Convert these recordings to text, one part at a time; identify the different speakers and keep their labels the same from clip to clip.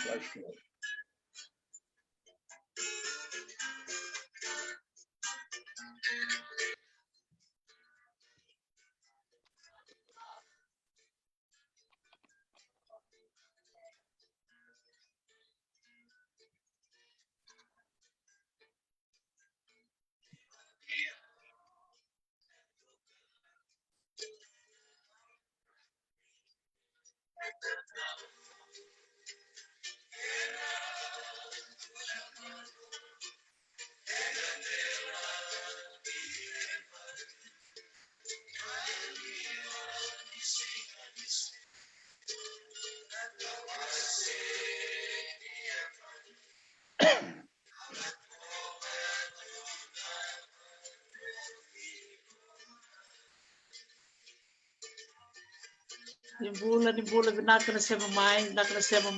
Speaker 1: Bless you.
Speaker 2: Nimbula binaka nasema mai. Binaka nasema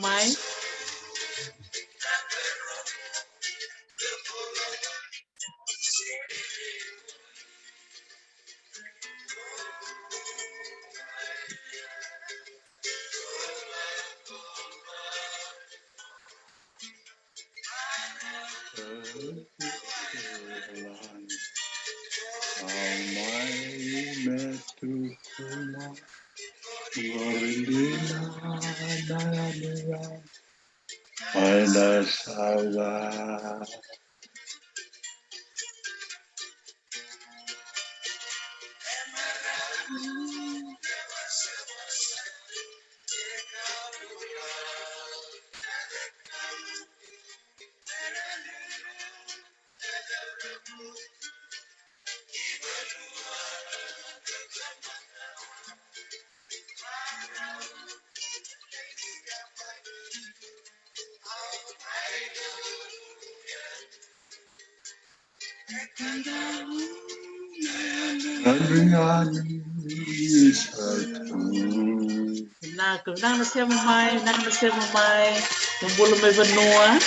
Speaker 2: mai, nimbula may banua.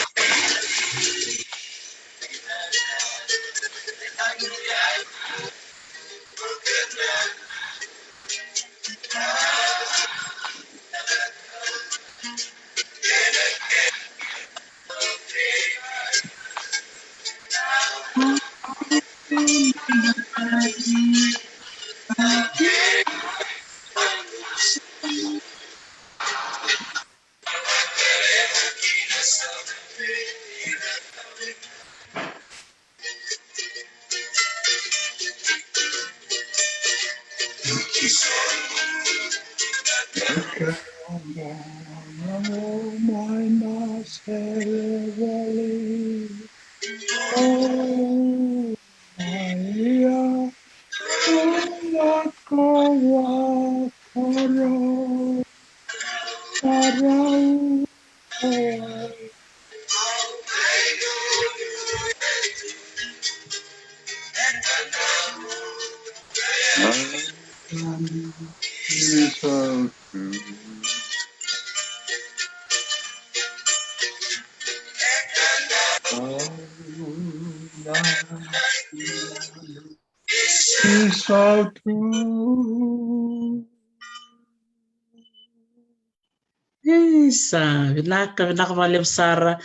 Speaker 2: Isa, binaka valeu sara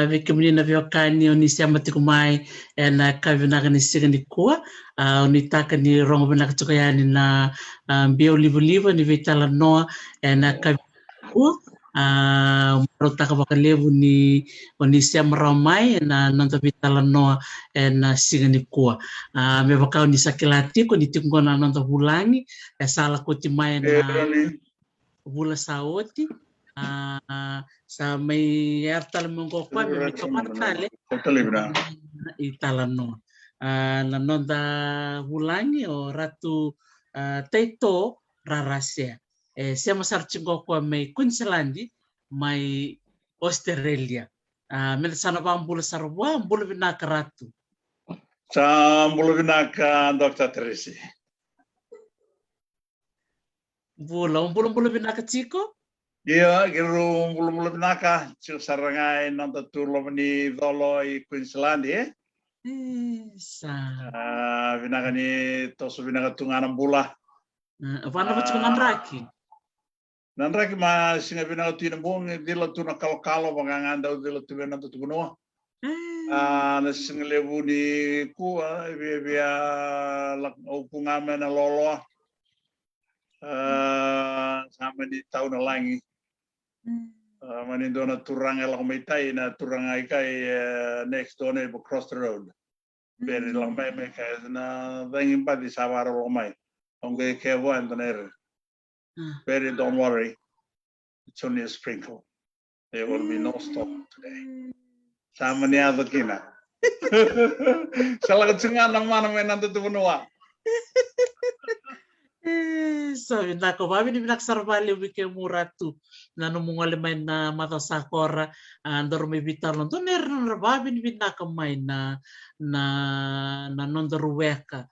Speaker 2: veke menina viokany o nisy amatiko mai na kavinaka ni sigani koa o ni taka ni rongo binaka tuka yani na mbio livo ni vitala noa na kavinaka koa maro taka vakalevu ni o nisy amrao mai na nanta vitala noa na sigani koa me vakao ni sakilatiko ni tikongona nanta hulangi sala koti mai na vula saoti sa may artal mongko kwa may tomartale italano nanonda hulangi o ratu teito rarasia siya masarchingo kwa may Queensland may Australia mena sana pa ambula sarwa ambula binaka ratu
Speaker 1: sa ambula binaka Dr. Tracy
Speaker 2: ambula binaka chiko.
Speaker 1: Iya, giru mulu binaka, sarangai nanta tulo ni dolo I Queensland ya. Binaka ni tosu binaka tunganam bula.
Speaker 2: Apa nama cuman raki?
Speaker 1: Nandra ki ma singa bina tina bong dila tuna kalo banganga daw dila tu bina tu kuno. Na singa lebu ni ku via lak upunga mena lolo. Sama di tahun langi. Manindona turang elak maitai na turang aikai next door across the road. Very long may na dangin pa di sawara romay. Onge kevo and the very don't worry. It's only a sprinkle. There will be no storm today. Sama ni ada kina. Salah kecungan nama nanti tu benua.
Speaker 2: Sabi na ko babi ni binaksarbali wike muratu na numungale may na mata sakora andor may bitar lang to meron na babi ni binakamay na nondor weka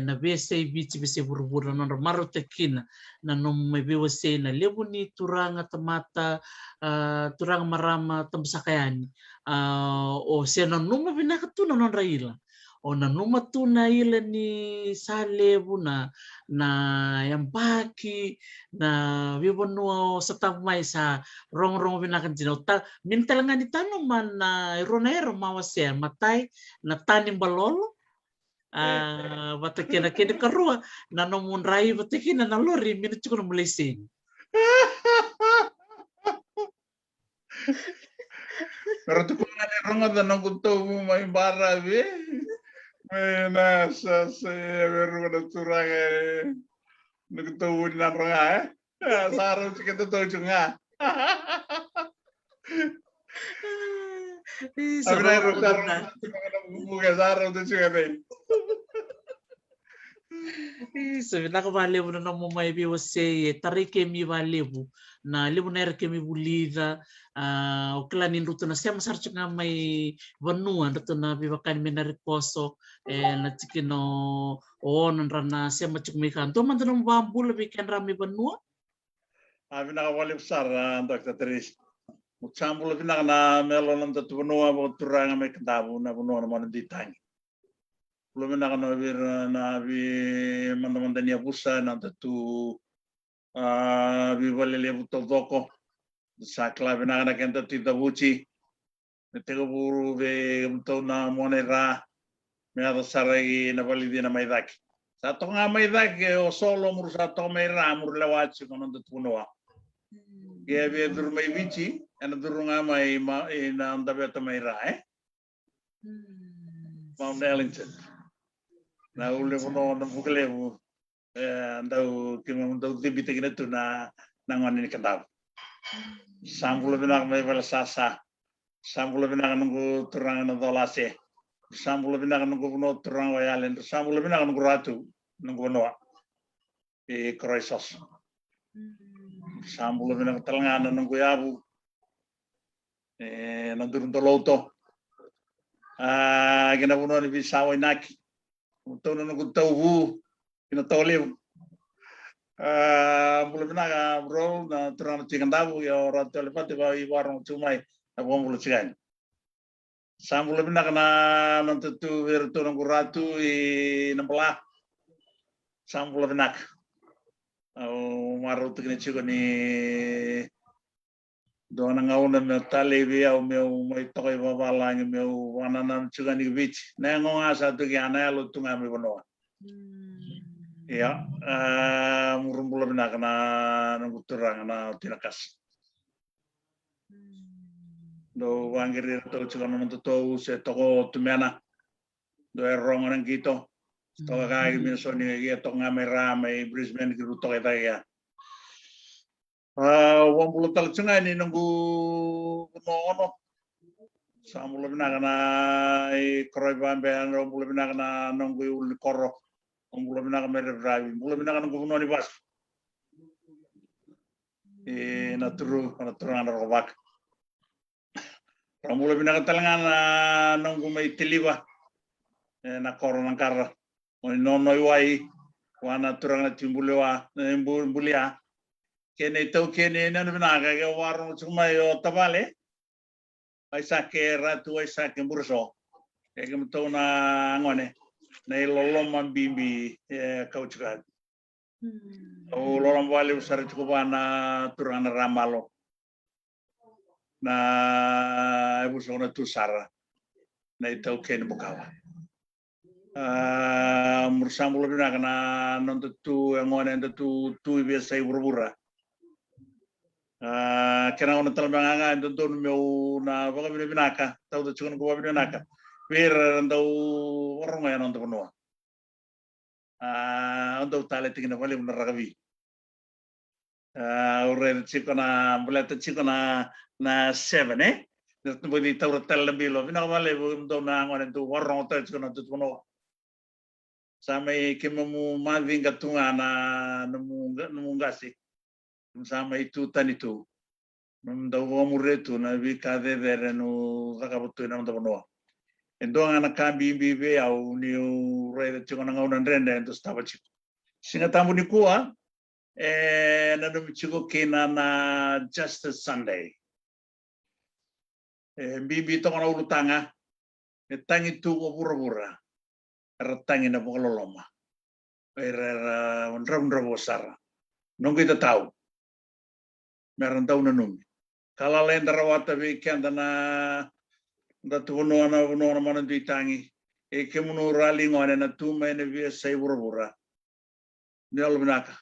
Speaker 2: na bese bisi burbura nondor marotekina na num may biwase na lebu ni turanga tamata turang marama tamsakayani o siya na numa binakatuna non raila o na numa tuna ila ni salebu na yang baki na wibono sa tamay sa rong binakan ta mintal nga ni tanong man na ironero mawasya matay na tanim balolo batakina kini karua na nomun rai batakina na lori minut ko na mulising
Speaker 1: Pero tu kung ano rongo na nang kunto mo may bara be. Na sa meron na turang nagtawid na ronga sa araw si kita to nga. Abi na ro sa bubuga sa araw to siya be.
Speaker 2: Sabi na ko valebu na mo may biwase tarike mi valebu na lebu na erke mi bulida o klanin ruto na siya masarcho nga may vanuan ruto na biwakan mi na riposo na tikino o nanra na siya machuk mi kanto man tanong bambu labi kan rami vanua
Speaker 1: Abi na kawalip sar Dr. Teres. Mutsambu labi na melo ng tatu vanua mo turang may katabu na vanua na mo ditang. Belum nak nabir nabi mandan niya busa na tatu bibali buto doko sa klabe na kenta tita buci netego buru be buto na monera me ada sarai na bali di na maidak sa to nga maidak o solo mur sa to may ra mur lawat ko non tatu no ge be dur may bici ana dur nga may na ndabe to may ra Mount Ellington na ule mo na bukle mo andau kimo andau dibite kina tu na nangon ni kandau sambulo binak may balasasa sambulo binak nunggu turang na dolase sambulo binak nunggu no turang wayalen sambulo binak nunggu ratu nunggu no kroisos sambulo binak talangana nunggu yabu nandurun toloto gina buno ni bisawa inaki Untung nunggu tahu kena tolip. Belum nak bro na terang cikan tahu ya orang tolipat tiba warung cumai apa mulu cikan. Sam belum nak na nanti tu virtu nunggu ratu nemplah. Sam belum nak. Maru tu kena cikan ni doang ngau na metali biau meu mai tokai babalang meu wananan cikan ni beach. Nengong asa tu kiana lu tu ngami banoa. Ya, murung belum nak na nunggu terang na tinakas. Do wangir to cikan nanti tu se toko tu mana. Do erong orang gitu. Toko kaya misalnya ya toko ngami ramai Brisbane gitu toko itu ya. 10 tal sungai ni nunggu ono samula binakana kroy bambe mula binakana nunggu ul korok mula binakana mere drive mula binakana nunggu noni bas naturu ana robak mula binakana talangana nunggu mai tiliba na korona karra nono iwai wana turanga timbulewa mbulia kene tau kene nanu binaga ke warung cuma yo tabale ai sake ratu ai sake burso ke mto na ngone na lolom mambimbi kau juga O lorong wali usara cukup na turang na ramalo na ibu sona tu sara na itau ken bukawa. Mursambul bina kana nonto tu ngone nonto tu biasa ibura. Kena ona talbanga nonto meu na baka bina binaka tau tu cukun kuwa bina binaka. Wir nonto orang ya nonto penua. Nonto tali tingin wali benar ragawi. Ure ciko na bulata ciko na 7 eh. Nonto budi tau tel lebih lo. Bina wali nonto na ngone tu orang tau ciko na tu penua. Sampai kemamu mading katunga na nemu ngasi sama itu tan itu dawa muretu na vika de no rakabutu na ndo no endo ana kambi bibe au ni re de chiko na ngona rende endo staba chiko singa tambu ni kuwa na ndo chiko kina na Justice Sunday bibi to na ulutanga tangi tu ko bura ratangi na bokololoma era ndra bosara non kita tahu meron tahu na nung kala lain darawata weekend na tuno na mana ditangi ke muno rally ngone na tu mene vi sai bura ni albinaka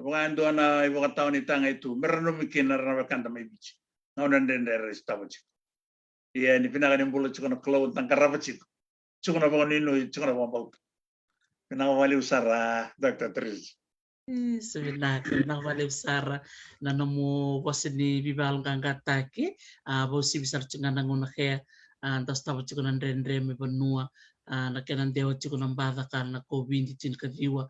Speaker 1: wangan do na ibu kata ni tanga itu meron mikin na kanda mai bici ngona ndende restabaci iya ni pinaga ni bulo chikono klo tangkarabaci chikono ba ni no chikono ba bau pinaga wali usara Dr. Tris
Speaker 2: Sebenarnya wale besar na namo wasi ni bibal gangata ke bosi besar cungan nguna ke antas tahu cukunan rendre me benua na kenan dewa cukunan bada karena covid di cin kadiwa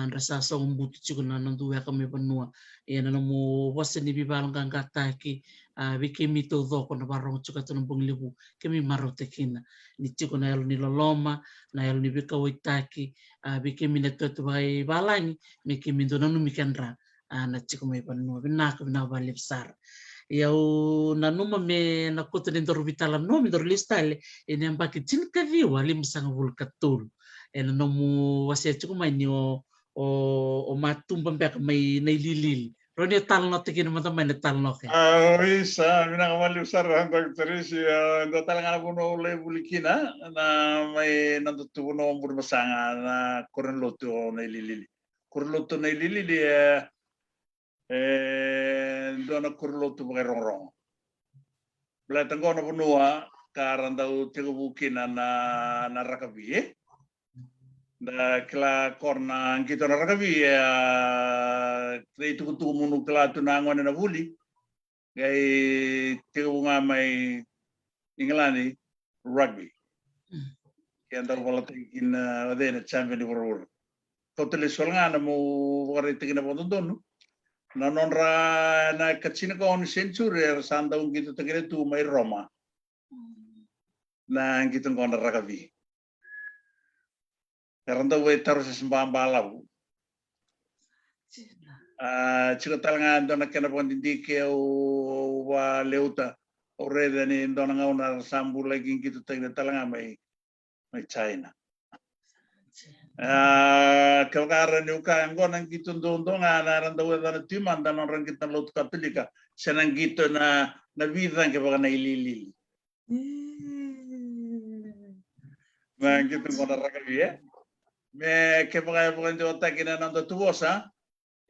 Speaker 2: rasa song butu cukunan nandu ya kami benua ya na namo wasi ni bibal gangata ke biki mito do kono barong cukatun bunglibu kemi marote kina ni cukuna elu ni loloma na elu ni bika waitaki biki mineto tu bai balani miki mindo nanu mikandra na chiku mai panu bina ka bina bali besar yau nanuma me na kota ni dor vitala no mi dor listale ini am baki tin ka viwa lim sang vul katul en no mu wasia chiku mai ni o matum pembek mai nei lilil roni tal no tekin mata mai tal no ke
Speaker 1: bisa bina wali usar Dr. Tris ndo talanga kuno le bulikina na mai nanto tu kuno bersanga na koren loto na lilili kurloto na lilili ndo na kurloto ba rongrong bla tango na bunua karanda tigo bukina na rakabi da kla korna kita na rakabi itu tu munu kla tu na ngone na buli gai tigo nga mai inglani rugby yang bola tingin na champion di world totally solanga na mo wari tingin na bondo na nonra na kachina ko on century sanda un gitu tegere tu mai Roma na gitu ko na rakabi karanda we taros sembamba labu chico talanga dona kena pondindi ke o wa leuta o rede ni dona ngauna sambu lagi gitu tegere talanga mai China kelkara ni uka ngo nang gitu ndondo nga naranda weda timan dan orang kita lot katolika senang gitu na vida ke baka na ilili na gitu ngona rakabi me ke baka ndo takina nando tubosa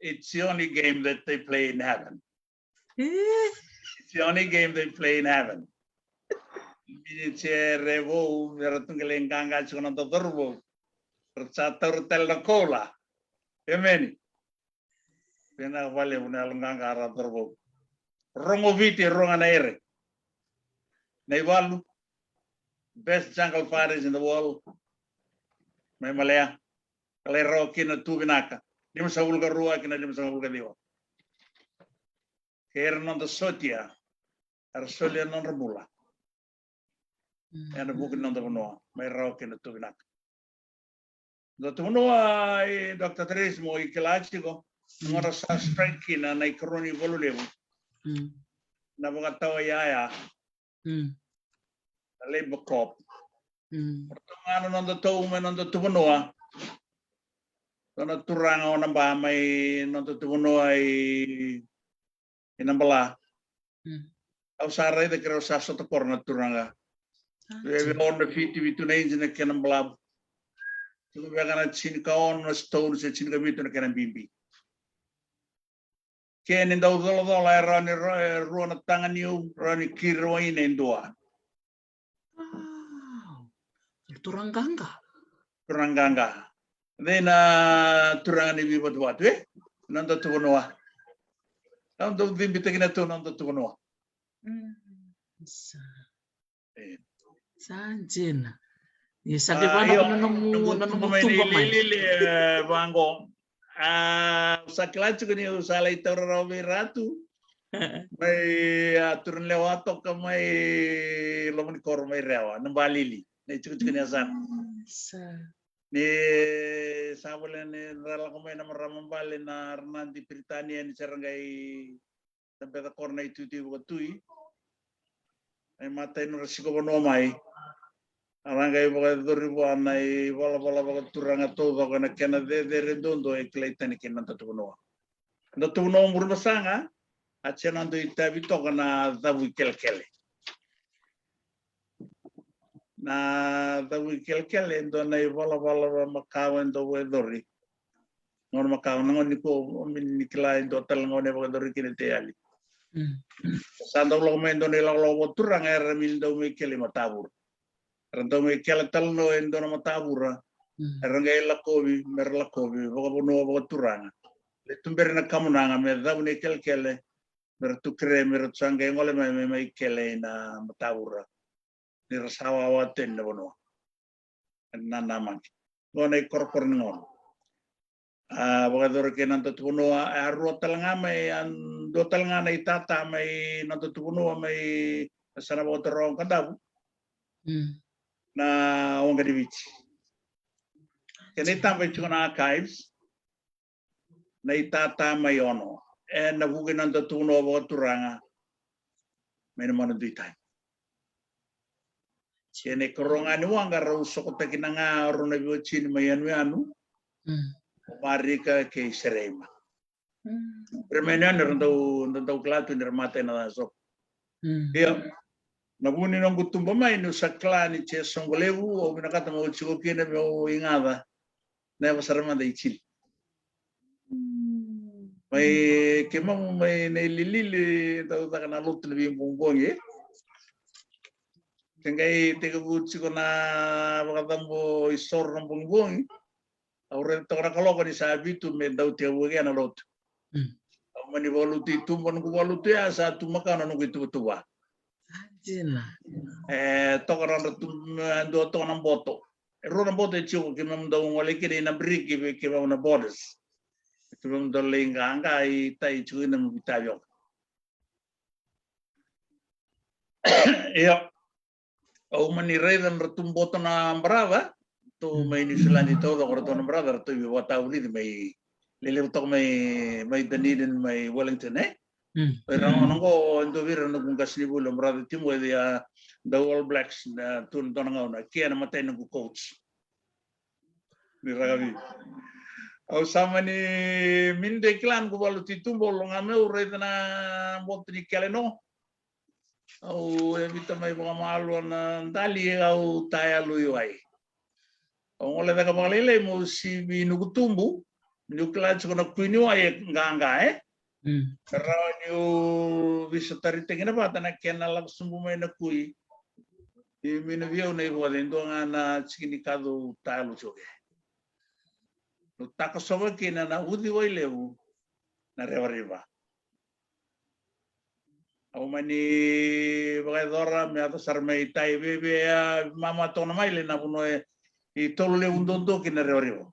Speaker 1: it's the only game that they play in heaven it's the only game they play in heaven Dice revo meratungale nganga chuna to dorbo tercatur tel cola emeni pena vale una nganga ra dorbo rongo viti ronga naire naivalu best jungle fighters in the world mai malaya kale ro kina tu binaka dim saul ga ruwa kina dim saul ga diwa ker non do sotia arsolia non remula and bukan non do no mai ro kina tu binaka do no Dr. Tris mo ikelachigo ngora sa strike kina na ikroni volulevu na mga tawa yaya labor cop pertama nando tau menando tu benua Tona turanga o namba mai nonto tuno ai inambala. Au sarai de kero sa soto korna turanga. We on the feet to na injina kenambala. Tu we gana chin ka on stone se chin ka bitu na kenan bimbi. Ken inda udolo dola rani ruana tanganiu rani kiro ina indoa.
Speaker 2: Turanganga.
Speaker 1: Turanganga. Then turanga ni bibat watu nanda tunoa. Nanda bimbi tegina tu nanda tunoa.
Speaker 2: Sanjina. Ni sabi ba na tumba mai.
Speaker 1: Lili bango. Sa klachu ni usala itora robi ratu. May turun lewato ka may lomon kor may rewa nambalili. Ni cukup ni asan. Ni sabole ni rala ko may namaramang bali na Hernandi Britania ni Sarangay sampai ta korna itu waktu ay matay no rasiko no may arangay baga doribo anay wala baga turanga todo kana kena de redondo e kleita ni kinanta tuno ndo tuno murmasanga achena ndo itabi to kana dabu kelkele na dabu kelkele ndo nay wala makawan do wedori ngon makawan ngon niko min nikla ndo tal ngone baga dori kinete ali Sando lo mendo ni lo turang era mindo me kele matabur. Rando me kele talno endo na matabura. Rangai la kobi mer la kobi boga bono boga turanga. Le tumber na kamunanga me da ne kele mer tu kre mer tsanga ngole me kele na matabura. Ni rasawa waten bono. Na naman. Ngone korkor ngon. Boga dor ke nanto tuno arro talanga me do talanga na itata may nanto tuno may sana bo torong kadabu na onga di beach kenita may chuna archives na itata may ono na bugin nanto tuno bo turanga may naman do itay chene koronga ni wanga raw sokota kinanga ro na biochin may anu marika ke serema Permainan rentau kelatu ni remate na so. Dia nabuni nang gutumba mai no sakla ni che songolevu o binakata mo chiko kene mo ingada. Na pasarama da ichil. Mai kemang mai na lilili tau ta kana lut ni bongbongi. Kengai tega chiko na bakatambo isor ng bongbongi. Aure to ra kaloko ni sabitu me dau te wuge na lot. Mani waluti tumbon ku waluti asa tumakana no gitu tua.
Speaker 2: Jina.
Speaker 1: Tokaran ando to nan boto. Rona boto chiu ke mam do ngole ke na briki ke mam na borders. Ke mam do lenga anga I tai chiu na mitayo. Yo. O mani redan ratum boto na brava. To may New Zealand ito do ratum na brava to wata uli may lilimutok may Dunedin may Wellington pero nangko ando vira no kung kaslibulo brother team with the All Blacks na tun tonangaw na kaya namatay ng coach ni Ragavi au sama ni minde klan ko balu titumbo lo ngame ure na botni keleno au evita may mga malo na dali au taya luyuay au ngole daga malele mo si binugutumbu Nukla chukuna kuinu ay nganga Pero yung visitari tingin na ba na kenalag sumumay na kui minavyo na iwa din doon nga na sikinikado talo choke. Takasoba kina na udiway lewu na rewa-rewa. Ako mani bagay dora may ato sarmay tayo bebe mama to na maile na puno itolo lewu doon kina rewa-rewa.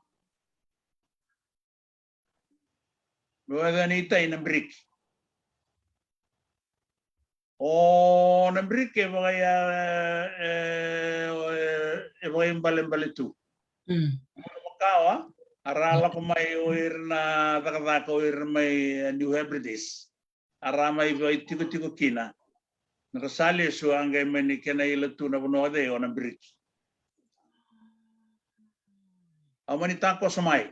Speaker 1: Bawa nita in brick. Oh, na brick bagay bagay balen tu. Makawa arala ko may uir na takataka uir may New Hebrides. Arama ibay tiko kina. Nakasali so angay mani kena ilatu na puno ade o na brick. Amani tako samay.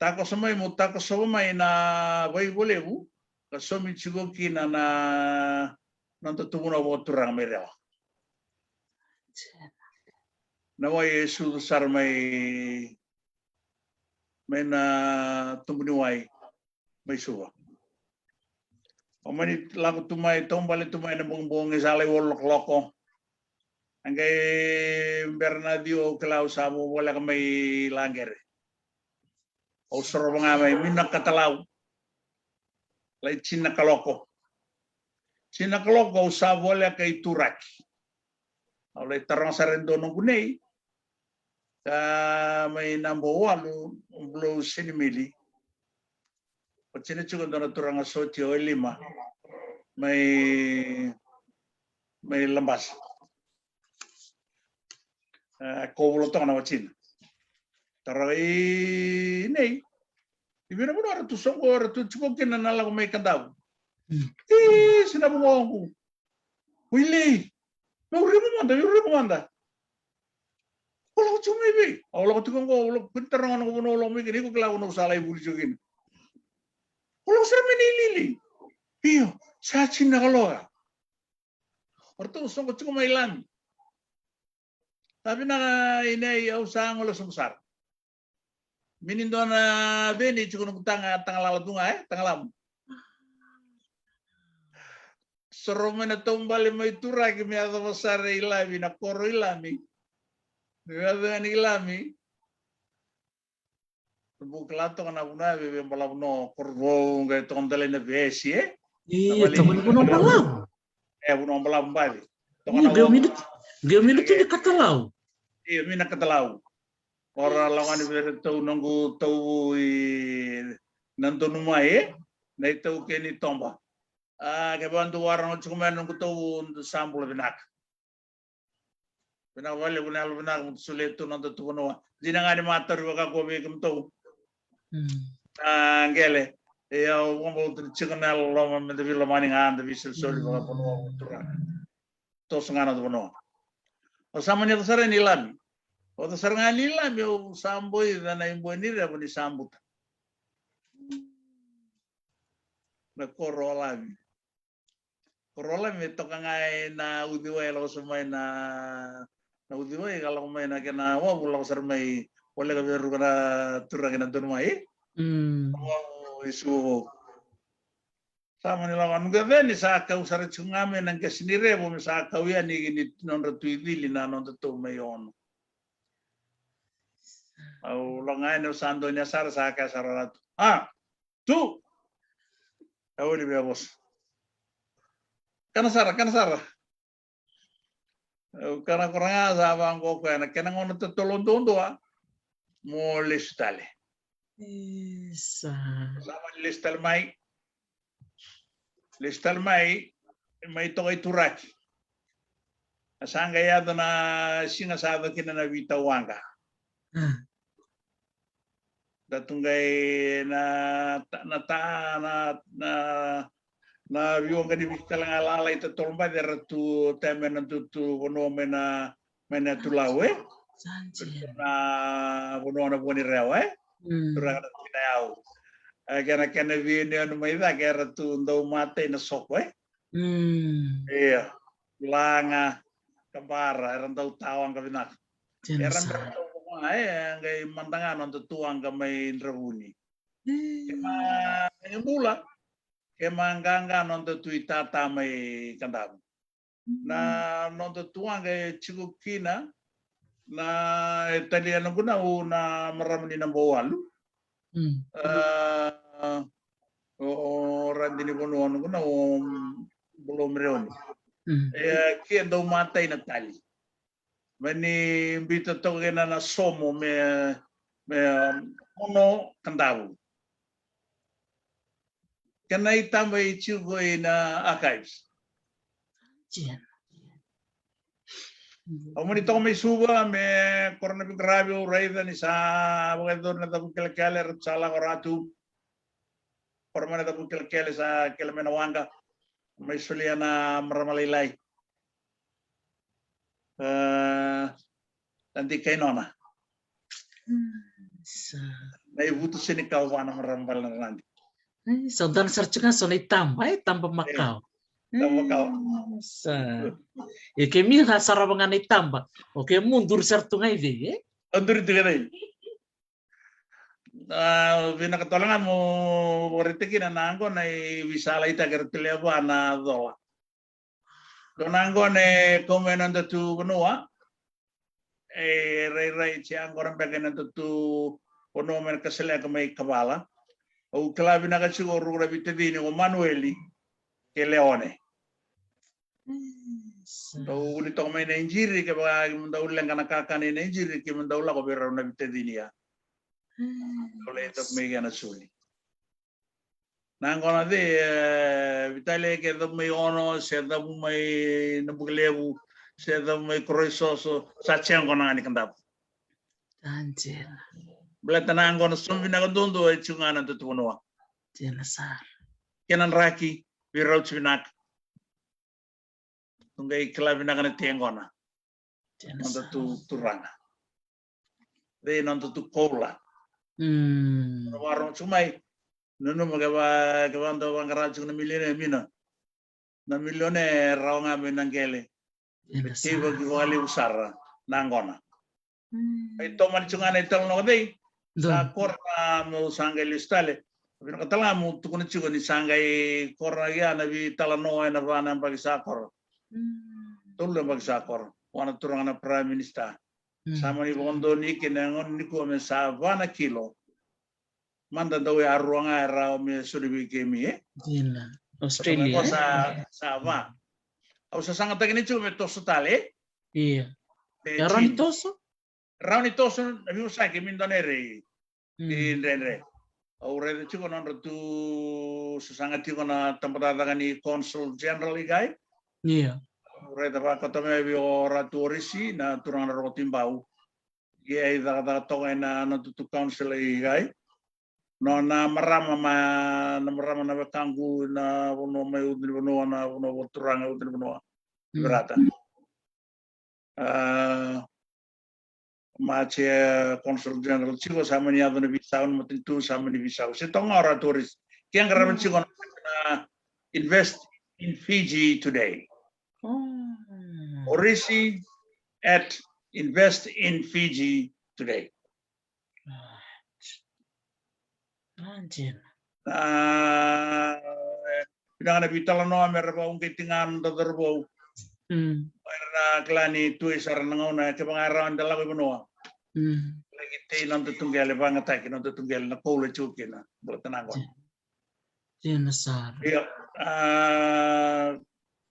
Speaker 1: tako samay mo tako samay na way bolebu kasomi chigo kina na nanto tumuna mo turang mereo na way su sar may na tumuni way may suwa o mani lago tumay tombale tumay na bongbong isalay wolok loko angay Bernardio Clau sabo wala ka may langer o soro nga may minak katalaw lay chinakaloko sabo wala kay turaki o lay tarang sarendo nung kunay may nambo walo blow sinimili o chinichugan doon na turang asotio o lima may lambas kovulo to na wachin tarai nei ibina mo ara tu songo ara tu chuko kin na la may kandaw sinabu mo wili no rimo manda wala ko chumibi wala ko tukong ko wala pintarang ko no lo mi kini ko klaw no salay buli jogin wala ko sa minilili iyo sa chin na kaloga orto songo chuko may lang tapi na ini au sang ulo sumsar. Minindo na beni cukup nung tanga lalat bunga tangalam. Sorome na tombali may turaki mi ada masare ilami na koro ilami. Ada ni ilami. Buklato kana buna bebe balabno korvo ngai tondale na besi
Speaker 2: Iya, teman ko nang balam.
Speaker 1: Buno balam bali.
Speaker 2: Geominut ini kata lau.
Speaker 1: Iya, mina katalaw. Ora lawan ibere tau nanggu tau nanto numai na tau keni tomba. Ke bantu warang cukumen nanggu tau sampul binak. Binak wale binak sulit tu nanto tu noa. Jina ngani matar waka ko be kum tau. Ngele. Ya wong tu cikenal lo mende vila maning ande bisul sori waka pono turak. Tos ngana tu noa. O samanya tu sare nilan. O tu sare ngalila meu samboy na imbo ni ra boni sambut. Na korola me toka ngai na udiwa lo sumai na udiwa kalau mai na kena wa bulo sare mai wala ka beru kana turang na don mai. Isu sama ni lawan ga ni sa ka usare chungame nang ke sinire bo sa ka wi ani ni non ratu idili na non to mai on. Au langai no sando nya sar sa ka sarat. Tu. Au ni bos. Kana sar. Kana kurang sa bang ko kana kena ngono to tolon doa. Mo listale. Sama listal mai. Listal mai to kay turaki. Asanga yado na sinasado kina na Vitawanga. Datungay na viewang ka di bikalang alalay ito tolba dera tu temen tu kono mena tulawe na kono na boni rewe turang na tinayaw kena vini anu maida kera tu ndau mate na sokwe iya langa kabara eran tau tawang kabinak eran bertau ngay mantangan untuk tuang kamay rabuni kema kemanganga nonto tuitata may kandam na nonto tuang kay chikukina na italiano ko na maramani ng bawalu randini ko noon ko na belum reon kaya daw matay na tali mani bito to kena na somo me mono kandabu kena itambay chugoy na archives. Amo nito may suba may coronavirus grabe raida ni sa mga na tapong kilakele sa langoratu forma na tapong kilakele sa Kilamenawanga may sulian na maramalilay. Nanti kay nona. na ibuto sini kawana marambal na nanti.
Speaker 2: So dan sarcungan so tambah Macau.
Speaker 1: Tambah kau.
Speaker 2: E que mi sarabangan tambah. Oke mundur sartungai ve.
Speaker 1: Andur itu kata. Bina ketolangan mo borite kina nanggo na visala ita kertilya ba na dola. Donanggo ne komenanda tu benua. Rai ci ancora bagananda tu ono men kasela kamay kabala. O klavi na kasi ko rura bitadini o Manueli ke Leone. Tau ulito kamay na injiri ke ba munda ulang kana kakane na injiri ke munda ulang ko bera na bitadini ya. Oleh itu may gana suli. Nangona de vitale ke do may ono se da may nabuglebu se da may kroisoso sa chen kona ni kandap.
Speaker 2: Anjir.
Speaker 1: Belata nangona sumbi na dondo e chungana to tunoa.
Speaker 2: Jena sar.
Speaker 1: Kenan raki birau chinak. Tungai klavi na kana tengona.
Speaker 2: Jena
Speaker 1: Nando
Speaker 2: sar.
Speaker 1: tu turanga. De nando tu kola. Warung sumai. Nono magaba gabando bangaraju na milione mina. Na milione raonga menangele.
Speaker 2: Jena
Speaker 1: Tiba
Speaker 2: sar.
Speaker 1: giwali usara nangona. Ito man chungana ital no dei. Sa korna mo sangay listale. Pero katala mo tukun chigo ni sangay korna ya na bi talano na bana pagisakor. Tulo pagisakor. Wana turang na prime minister. Sama ni bondo ni kinangon ni ko me sa bana kilo. Manda daw ya ruanga ra me suribi kemi
Speaker 2: Jena. Australia.
Speaker 1: Sa va. Au sa sanga tagini chu me tosotale.
Speaker 2: Iya. Yaron toso?
Speaker 1: Rauni toso na bi usai ke mindonere. Indre. Au re chu non tu sa sanga ti kona tempat ni consul general igai.
Speaker 2: Iya.
Speaker 1: Re da ba kota me bi ora turisi na turang ro timbau. Ye da tonga na tu council igai. No na marama na kanggu na uno mai udri uno na uno turanga udri uno berata. Mace consul general chico sama ni aduna bisaun matin tu sama ni bisau. Sitong ora turis. Kiang karaman chico na invest in Fiji today. Orisi at invest in Fiji today.
Speaker 2: Anjir.
Speaker 1: Pinangan na bitala no merba ung kitingan dadarbo. Para klani tu isar nangona ke pangarawan dalago benua. Lagi te non tunggale banget non tunggale na pole chukina buat tanangon.
Speaker 2: Jena sar.
Speaker 1: Iya.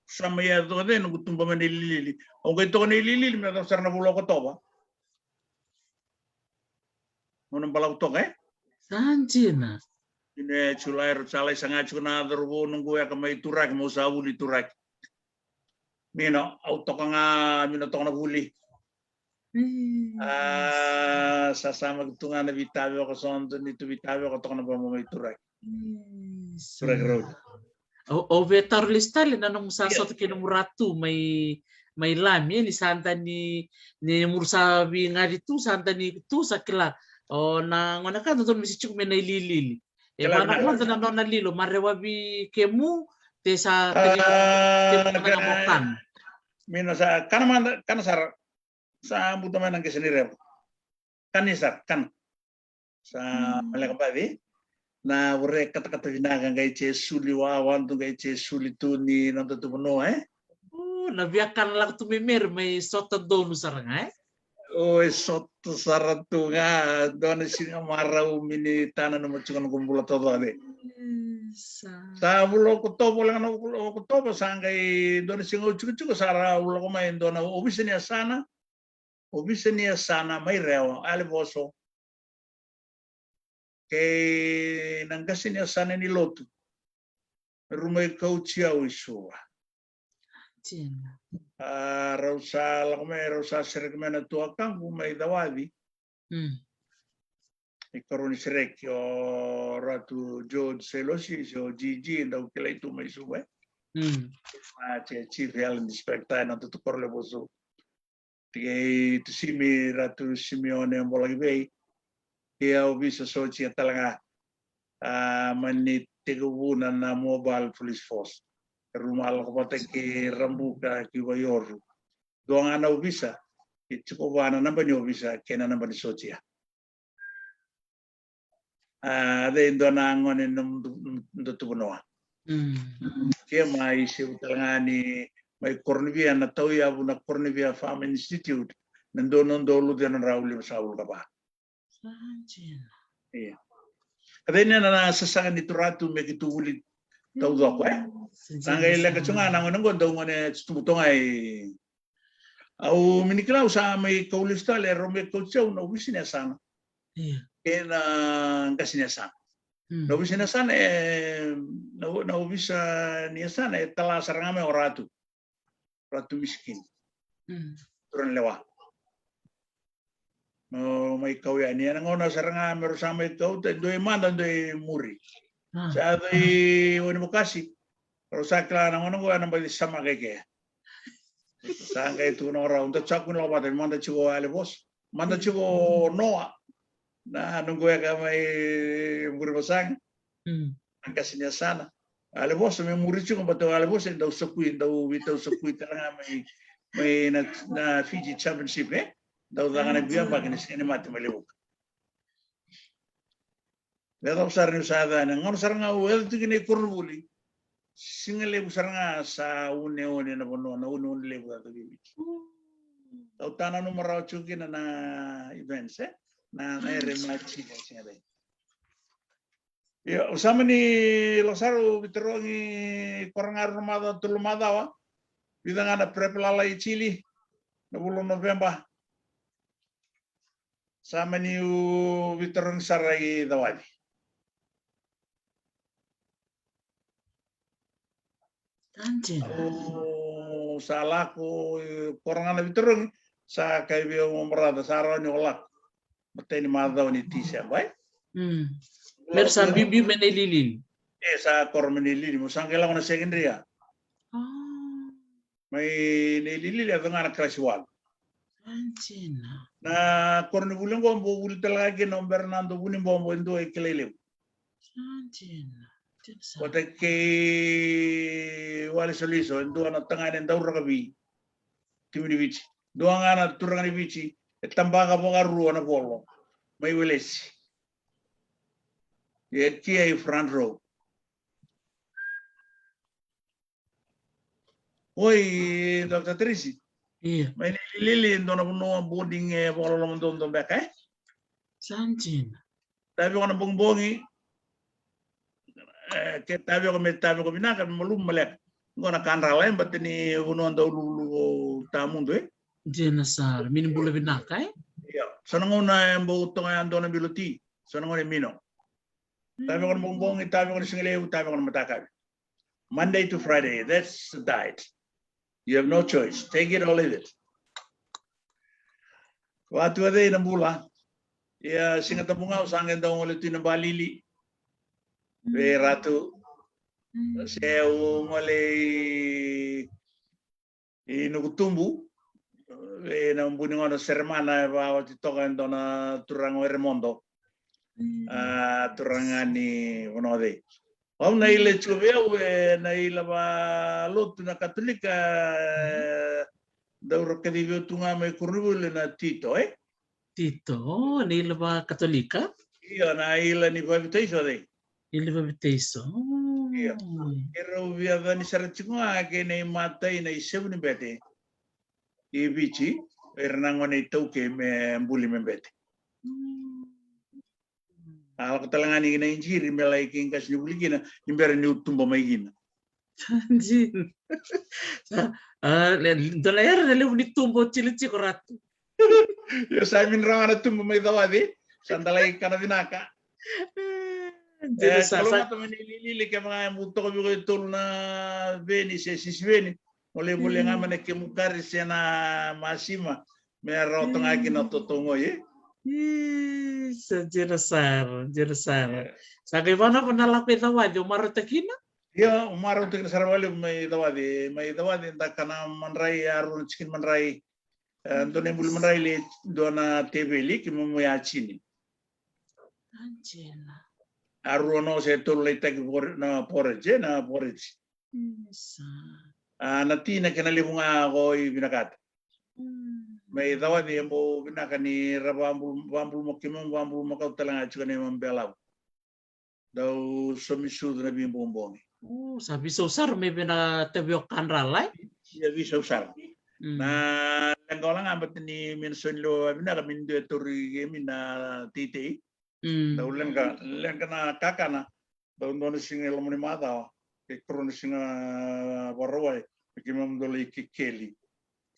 Speaker 1: Sama ya to de no gutumba man lili. Ung kito ni lili me to sarna bulo ko toba. Ngunang balaw to
Speaker 2: Anjina.
Speaker 1: Ini culai salai sangat cuna derbo nunggu ya kemai turak mau sawuli turak. Mino auto kanga mino tokna buli. Sasama ketungan na bitabe ko sonto ni tu bitabe ko tokna ba mau turak. Turak road.
Speaker 2: O vetar listale na nung sasot kinumuratu may lami ni santa ni mursabi nga dito santa ni tu sakila. O na ngona ka doon misi chuk menay lilili. E mana ko na non lilo marewabi kemu te sa temokan.
Speaker 1: Mino sa kana sar sa butaman ng kesenire. Kanisar kan sa malakapadi na ure kata-kata binagang kay Chesuli wawan tu kay Chesuli tu ni nanto tu no
Speaker 2: Nabiakan lang tumimir may sota doon sarang
Speaker 1: Oh, soto saratu nga doon singa marau mini tanan mo chukon kumbula todo ade. Sa bulo ko to lang no ko to sangay doon singa chuchu sara bulo ko may doon obisnya sana may rewa alboso. Kay nangkasinya sana ni lotu. Rumay kauchia wisua. Rausa serikmena tua kanggu mai dawadi. Ikaroni serekio ratu George Selosi so Gigi ndau kila itu mai suwe. Chief health inspector na tu korle boso. Tigai tu simi ratu Simeone mbolagi bei. Ia ubisa sochi talaga mani tegubunan na mobile police force. Rumal ko pataki rambuka kibayoru. Doang ana ubisa. Cukup wana namba ni ubisa kena namba ni sochi ya. Ada indo na ngone ndo tubunoa. Kia mai se utalangani mai Cornevia na tau ya na Cornevia Farm Institute nando lu dia na rauli saul kapa. Iya. Kadenya na sasangan itu ratu me kitu ulit tau do ko Sangga ila kacunga na ngone ngondo ngone tubutongai. Au miniklau sa mai kaulista le rombe kauchau na ubisina sana.
Speaker 2: Iya.
Speaker 1: Kena kasina sana. Na ubisina sana na ubisa ni sana tala sarangame oratu. Ratu miskin. Turun lewa. No mai kau ya ni ana ngona sarangame rosama itu doi manda doi muri. Sa doi woni mukasi. Rosakla na ngona ngona nambali sama keke. Sangga itu nora untuk cakun lawa dan manda cuko ale bos. Manda cuko noa. Nah nunggu ya kami berbasang, angkasinya sana. Ale bos me muri cukup betul ale bos endau sekui terang me na Fiji Championship dau tangan biar bagi sini mati melebuk. Lihat besar ni usaha na ngon sarang awal tu kini kurbuli. Singa lebu sarang sa une na bono na une lebu atau bibi. Tau tanah nomor cukin na events na remachi singa. Ya usama ni losaru biterongi korangar rumada tulumada wa. Bidang ada prepelala i Chili na bulan November. Sama ni biterongi sarai dawadi. Salah ko korangan biterongi sa kaibio merada sarani olak. Mateni madau ni tisa baik.
Speaker 2: Mersa bibi menelilin.
Speaker 1: Sa kormenilin musangkela kona secondary ya. May nilili ya tengah krasual. Na korne bulan ko bo bul talaga no Bernardo bunin bombo endo ekelele. Kota ke wali soliso endo na tengah enda uragabi. Timini bici. Doang ana turangani bici. Tambaga bonga ruo na bolo. May welesi. Ye kia front row. Oi, Dr. Tracy.
Speaker 2: Iya.
Speaker 1: May nilili endo na puno boarding bolo lamang doon beka
Speaker 2: Sanjin.
Speaker 1: Tabi ko na bongbongi. Tabi ko binaka malum malek. Ngona kanra lain batini uno ando lulu tamundo
Speaker 2: Jena sar min bula binaka
Speaker 1: Iya. Sanangona mbo tonga ando na biluti. Sanangona mino. Tabi ko na bongbongi, tabi ko na singalew, tabi ko na matakabi. Monday to Friday, that's the diet. You have no choice. Take it or leave it. Waktu ada yang bula, ya singkat bunga usangan dong oleh tu balili, ratu, saya mulai ini kutumbu, nambuni ngono sermana bawa titokan dona turang Remondo, turangani ngono deh. Om naile chuveu naila ba lotu na katolika daur kadivyo tunga may kurubule na Tito
Speaker 2: Tito naila ba katolika?
Speaker 1: Iya naila ni baptizo de.
Speaker 2: Naila baptizo.
Speaker 1: Iya. Pero via ni sarchinga ke nei matai nei sebuni bete. Ibichi ernango nei tauke me mbuli membete. Ako talaga ni injiri melay king kas nyubuligina imbere ni utumba maigina.
Speaker 2: Jin. Dala era nele unitumbo chili ratu.
Speaker 1: Yo sa min rana tumba may dawadi sandalay kana binaka. Kalau mata menilili ke mga muto ko tul na Veni se sisveni boleh ngaman ke mukari se na masima mero tong aki na totongo
Speaker 2: Jerasar. Sabi mana pun nalapit tawajo marutakina?
Speaker 1: Ya, umaru untuk sarwali may dawadi tak kana manray arun chicken manray doon bulu manray le doon na TV li kimuya chini.
Speaker 2: Angela.
Speaker 1: Aruno se tulay tag na porridge.
Speaker 2: Sa.
Speaker 1: Natina kinali mo nga ako ibinakat. May dawa di mo binakani rabambul mo kimong bambul mo kau talang at ni mambelaw. Daw sumisud na bimbong.
Speaker 2: Sabi sar may binatabiok kanralay.
Speaker 1: Siya bisa usar. Na langgaw lang amat ni minsun lo binakamin do turi min na titi. Daw langga na kakana. Daw no singa lo ni mata. Kron singa warway. Kimong doli kikeli.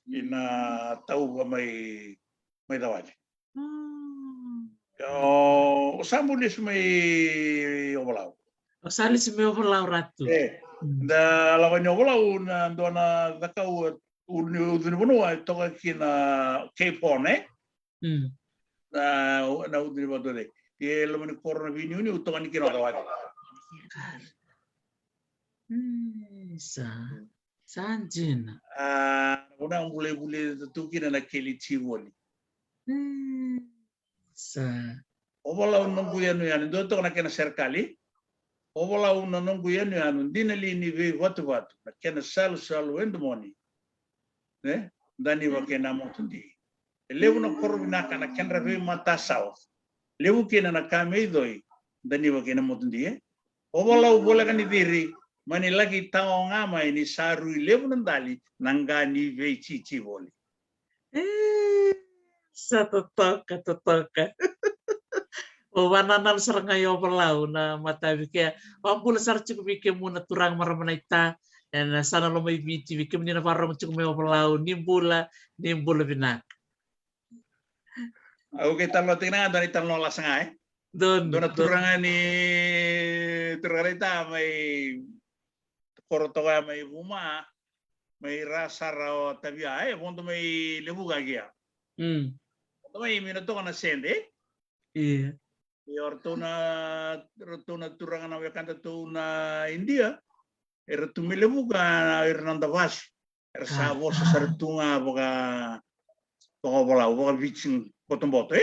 Speaker 1: Ina tahu may dawaj. Usambulis may obalaw.
Speaker 2: Salis may obalaw ratu.
Speaker 1: Da lawan obalaw na dona dakau udin bunua toka kina Cape Horn na udin badole. Ye lawan corona vini utongan kina dawaj.
Speaker 2: Sanjina.
Speaker 1: Una bule tu kina na keli chiwoni. Obalaw nunggu yan do to na kena serkali. Obalaw na nunggu yan dinali ni ve watu na kena salu endmoni. Ne? Dani wa kena motundi. Lewu na korubina kana kenra ve mata saw. Lewu kena na kamedoi dani wa kena motundi. Obalaw bola kan diri mani lagi tao ngama ini saru lewu nandali nangani ve cici boli.
Speaker 2: Satu toka. Wananan serangayo berlau na mata bike. Wampul sar cukup bike muna turang maramenaita. Dan sana lo may biti bike menina parang cukup may berlau nimbula binak.
Speaker 1: Aku kita lo tinggal dari tanah lasang Don turangan ni turarita may korotoga may buma may rasa raw tabi bonto may lebuga gia. May minuto ka na sende.
Speaker 2: Iya.
Speaker 1: Orto na turangan na wakanta to na India. Ertu milebuga na Hernanda Vaz. Sabo sa sartunga boka boka vichin kotomboto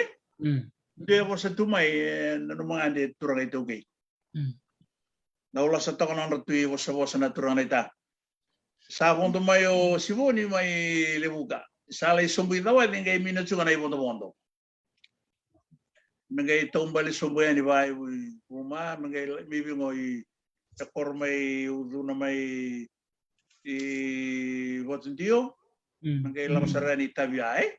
Speaker 1: Dia sa tumay no mga ande turang ito kay. Naula sa to kanang ratu sa na turang ita. Sabon tumayo siboni may lebuga. Salay sumbuy daw ay ngay minuto ka na ibondo. Ngay tumbali sumbuy ni ba uma ngay maybe ngoy takor may udo na may botundio. Ngay lamasarani tabiay.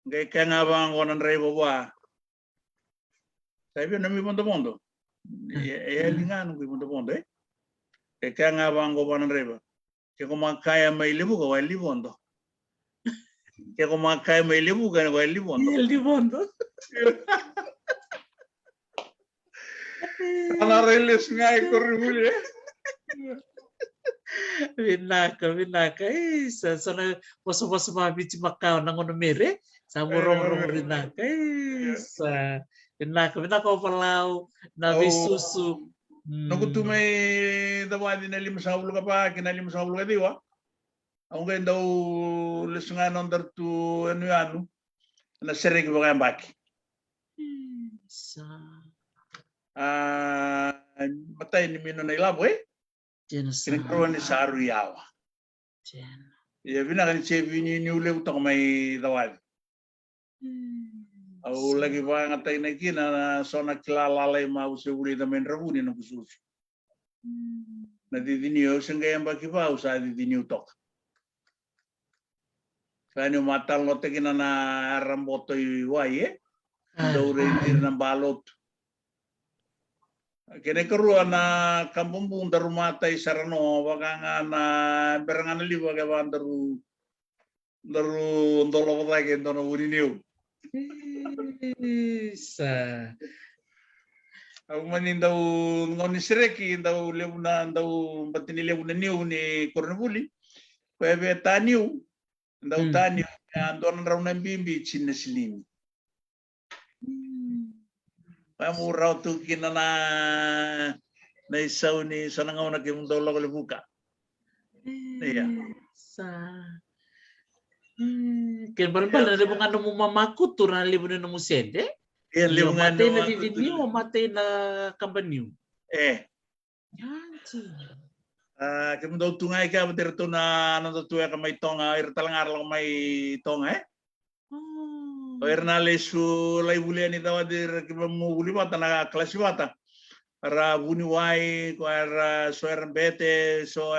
Speaker 1: Ngay kaya nga ba ang konan rebo ba? Sabi na may bondo. Lingan ko bondo Kaya nga ba ang konan rebo? Kaya kung makakaya may libo ka, wala libondo. Kaya kung makakaya may libo ka, wala libondo. Kanarilis nga ko rin
Speaker 2: Binaka. Sana poso mabiti makao nang mere. Sa murong binaka. Binaka opalau na bisusu.
Speaker 1: Nung may dawadi na lima sa ulo ka pa, kinalim sa ulo ka diwa. Ang ganyan daw lesungan under to na sering ba kayang baki. Matay ni Mino na ilabo Kinagkaroon ni sa Aruyawa. Binakan siya biniulew ito may dawadi. Au lagi ba nga tayo na kina na so nagkilalay mausuli na may rabuni ng kususi. Nadidiniyo siyang gayang bakipaw sa didiniyo tok. Kaya niyo matal no kina na ramboto iway daw rin ng balot. Kinakaruan na kambumbong darumatay sa rano baka nga na berangan na liwa kaya daru ndolo ko tayo kendo na uniniw. Ako manin daw ngon ni Sireki daw lebunan daw batinilebunan niyo ni Cornebuli. Pwede taniyo daw taniyo andon raw ng bimbi chinasilini. Pamuraw to kinana na isaw ni sanangaw na kimong daw lang libuka. Iya.
Speaker 2: Kaya barang na libong ano mo mamakot to na libong na musende? Yo
Speaker 1: Liungan
Speaker 2: matay na
Speaker 1: no
Speaker 2: Viviniu o matay na Cambaniu? Yanchi.
Speaker 1: Kung daw tungay ka dito na natutuya ka may tonga, talang araw may tonga O ernale su lai bulia ni dawa dir kiba mo buli bata na klase bata. Ara buni wai ko ara so bete so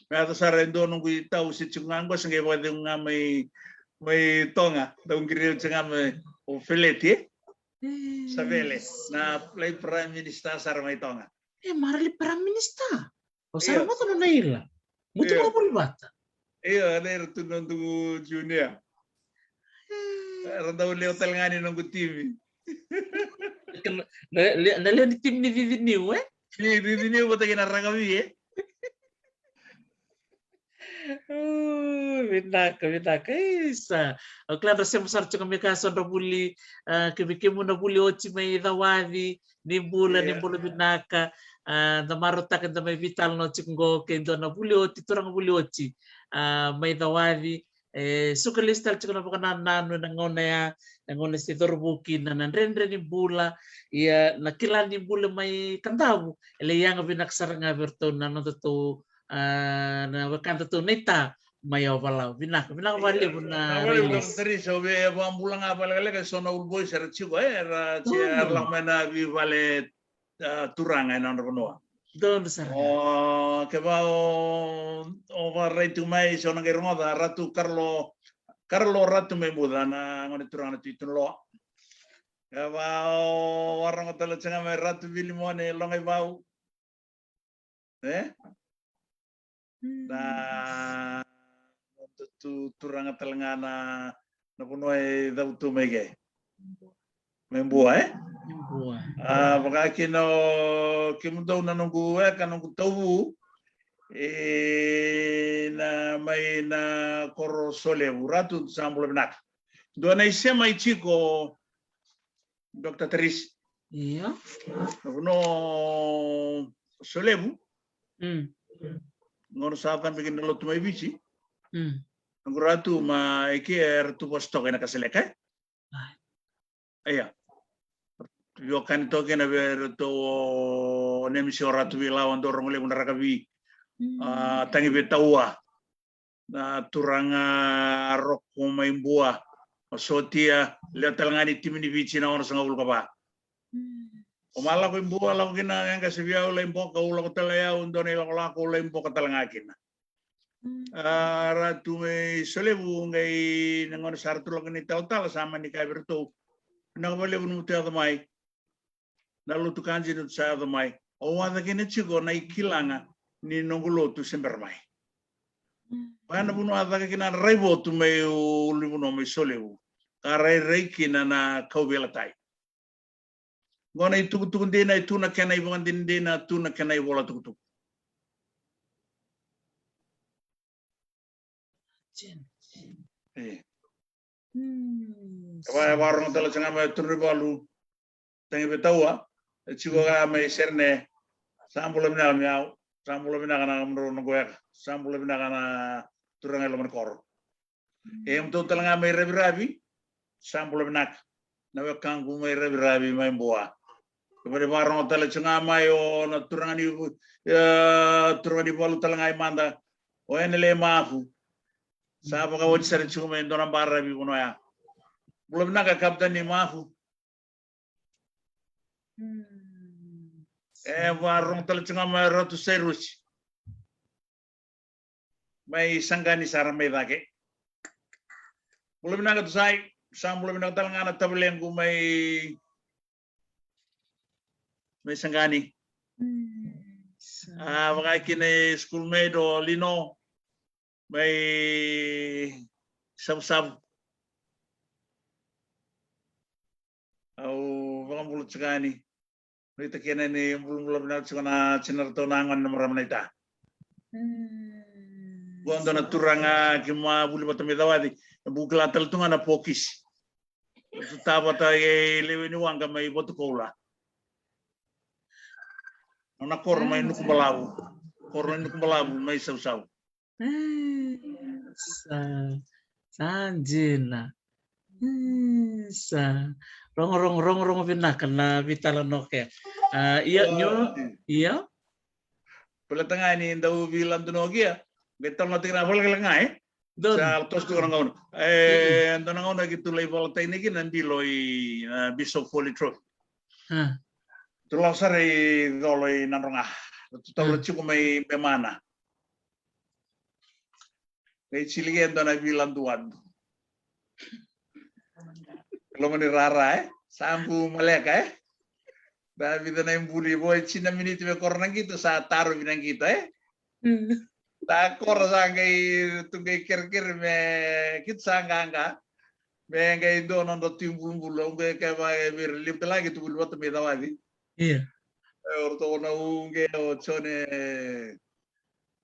Speaker 1: me ato sa rendo nung kita usi chungango sange pwede nga may tonga daw grill nga may o filete sa vele na play prime minister sa may tonga.
Speaker 2: Marali Prime Minister. O
Speaker 1: Iya.
Speaker 2: sarap mo ito na naila. Muto
Speaker 1: Iya.
Speaker 2: mga pulibata.
Speaker 1: Iya, ada itu nunggu junior. Rada ulio talangani nunggu TV.
Speaker 2: Nalian di tim ni Viviniu
Speaker 1: Di sini buat kena kami
Speaker 2: Vinaka. Isa. O claro, sempre sarto kami kaso na buli, kibikimu na buli ochi may dawadi, nimbula Vinaka, na marutakan na may vital no chikngo kendo na buli ochi, turang buli ochi, may dawadi, suka listal chiko na baka nano nangona si Dorbuki na nanrenre ni bula, iya nakila ni bula may kandabu, ele yang binaksar nga berto na to na wakanta to neta mayo pala Vinaka bali na release
Speaker 1: teri so be ambulang apa lagi ke sono ulboy ser chico era lang mena vi vale turanga na no
Speaker 2: don sarga
Speaker 1: o ke va o va rei tu mai sono ke roda ratu Carlo ratu me muda na ngone turanga tu lo ke va o warang tele chenga me ratu vilimone longai bau na tu turanga telengana na puno da tu mege membua baka kino kimundo na nunggu kan nunggu tawu na may na koro sole buratu sambulo benak do na isema ichiko Dr. Teris
Speaker 2: iya
Speaker 1: no solebu ngono sakan bikin lo tumay bici ang ratu ma ikier tu postok na kaseleka aya yo kan to kena ber to nemisi ratu bilawan do rongole munara kabi tangi betawa na turanga rok mai bua sotia letal ngani timini bici na ono sanga ul kaba o mala ko bua la kina yang ka sibia ula impo ka ula ko talaya undone la ko ula impo ka talangakina ratu me solebu ngai nangon sartu lo kini tal sama ni kai berto na ko le bunu te mai na lu tu kanji no sa mai o wa da kini chigo na ikilanga ni nongulo tu sember mai bana bunu ada kina raibo tu me ulu bunu me solebu karai reikina na kaubela tai ngona itu dena itu na kana ibon dena tu na kana ibola tu Kaya warung tala changa me turbalu tangi betawa chigo ga me serne sambulo mina miao sambulo mina kana mro no goya sambulo mina kana turanga lo man kor to tala nga me rabi sambulo mina na kangu me rabi me boa kepada warung tala changa mayo na turanga ni balu tala nga manda o enele mafu Saba ka wadi sari chuma ndona barra bi kuno ya. Belum naga kapten ni mafu. Warung tel chunga ma ratu serus. Mai sangani sara mai dake. Belum naga tu sai sam belum naga tal ngana tablengu mai sangani. Baka kine schoolmate o lino may sab-sab au baka mulut sekali kita kena ni belum na na sinarto nangan na maram na ita gondo na turanga kima buli batami dawadi bukla taltunga na pokis taba ta leweni wanga may botukola na korma inu kumbalabu may saw-saw
Speaker 2: Sanjina. Sa rong vinakan na vitala noke. Iya nyo iya.
Speaker 1: Pala tanga ni daw bilang tunogi ya. Betul nanti kenapa lagi ngai?
Speaker 2: Don.
Speaker 1: Sa tos tu orang kawan. Ando nang kawan gitu lagi bola teknik nanti loi Bishop Foley Trophy. Tulau sari loi nanrongah. Tulau cukup mai bemana. Kayak cilik ando na bilang tuan. Kalau mani rara sampu maleka David na yung buli boy, China minute me korna gitu sa taro binang kita Ta kor sa ngay tugay kir me kit sa nga me ngay do non do timbul ngay ka ba mir lim tala gitu bul wat me dawadi.
Speaker 2: Iya.
Speaker 1: Orto na unge o chone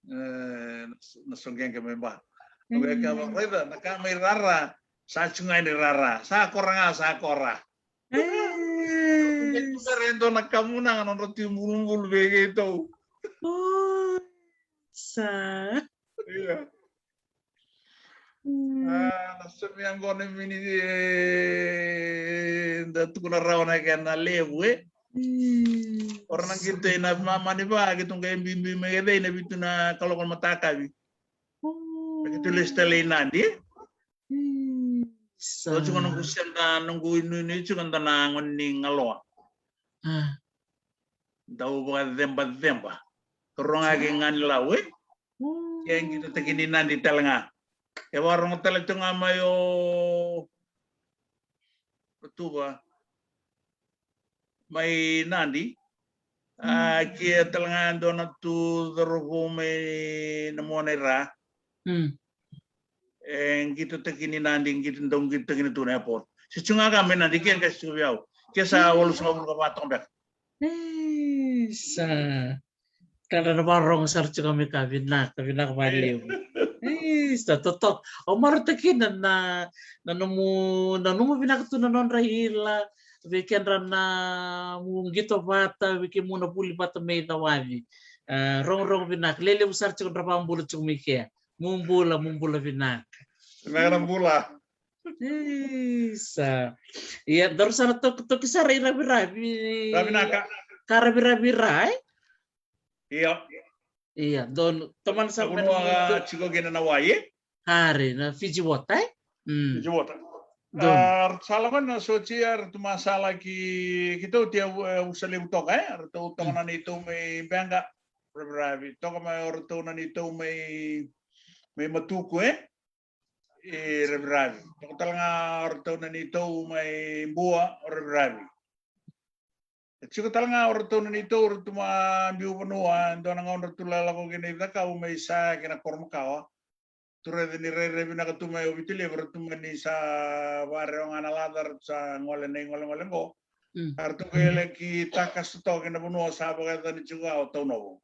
Speaker 1: na songgen ke me ba. Ngay ka ba reda na ka may rara sa chungay ni rara sa koranga sa kora. Rendo na kamunang non roti bulbul begitu.
Speaker 2: Oh, sa.
Speaker 1: Iya. Nasib yang gone mini datu kuna rawana kana lewe. Orang kita na mama ni ba gitu kayak bimbi megede na bitu na kalau kon mataka bi. Begitu listele nandi. So cuma nunggu senda nunggu ini cuma tanangon ni ngaloa. Daw bukan demba. Kurang lagi nganilawe. Yang kita tegini nandi telenga. Ya warung telet tu ngamayo. Betul ba? May nandi. Kia telenga donat tu teruhu may namonera. Yang kita tegini nandi kita dong kita tegini tu nepot. Sejumlah kami nandi kian kasih subiau. Kisah walus ngabul kapatong bek.
Speaker 2: Sa kada na barong sarcho kami kabina baliw. Sa toto. O marutakin na numu binakto na non rahila. Weekend na mungito bata weekend muna puli bata may tawani. Rong binak lele sarcho kon rapang bulot chumikia. Mumbula binak.
Speaker 1: Merah bula.
Speaker 2: Sa. Iya, terus sana to kisah rabi-rabi.
Speaker 1: Rabi naka.
Speaker 2: Karabi-rabi.
Speaker 1: Iya,
Speaker 2: don teman sama
Speaker 1: na chico gina na waye.
Speaker 2: Hari na Fiji Water.
Speaker 1: Fiji Water. Salaman na sochiar tu masalah kita utia usali utok atau utok na nito may bangga. Rabi to may orto na nito may matuko rabi. To talaga orto na nito may buwa rabi. Chico talaga orto na nito orto biu panua ando nang orto lalako ginita ka may sa kina kormakawa ture ni re na katumay obitili orto ni sa barrio nga naladar sa ngole ngo arto kele ki takas to kina panua sa baga ni chico auto no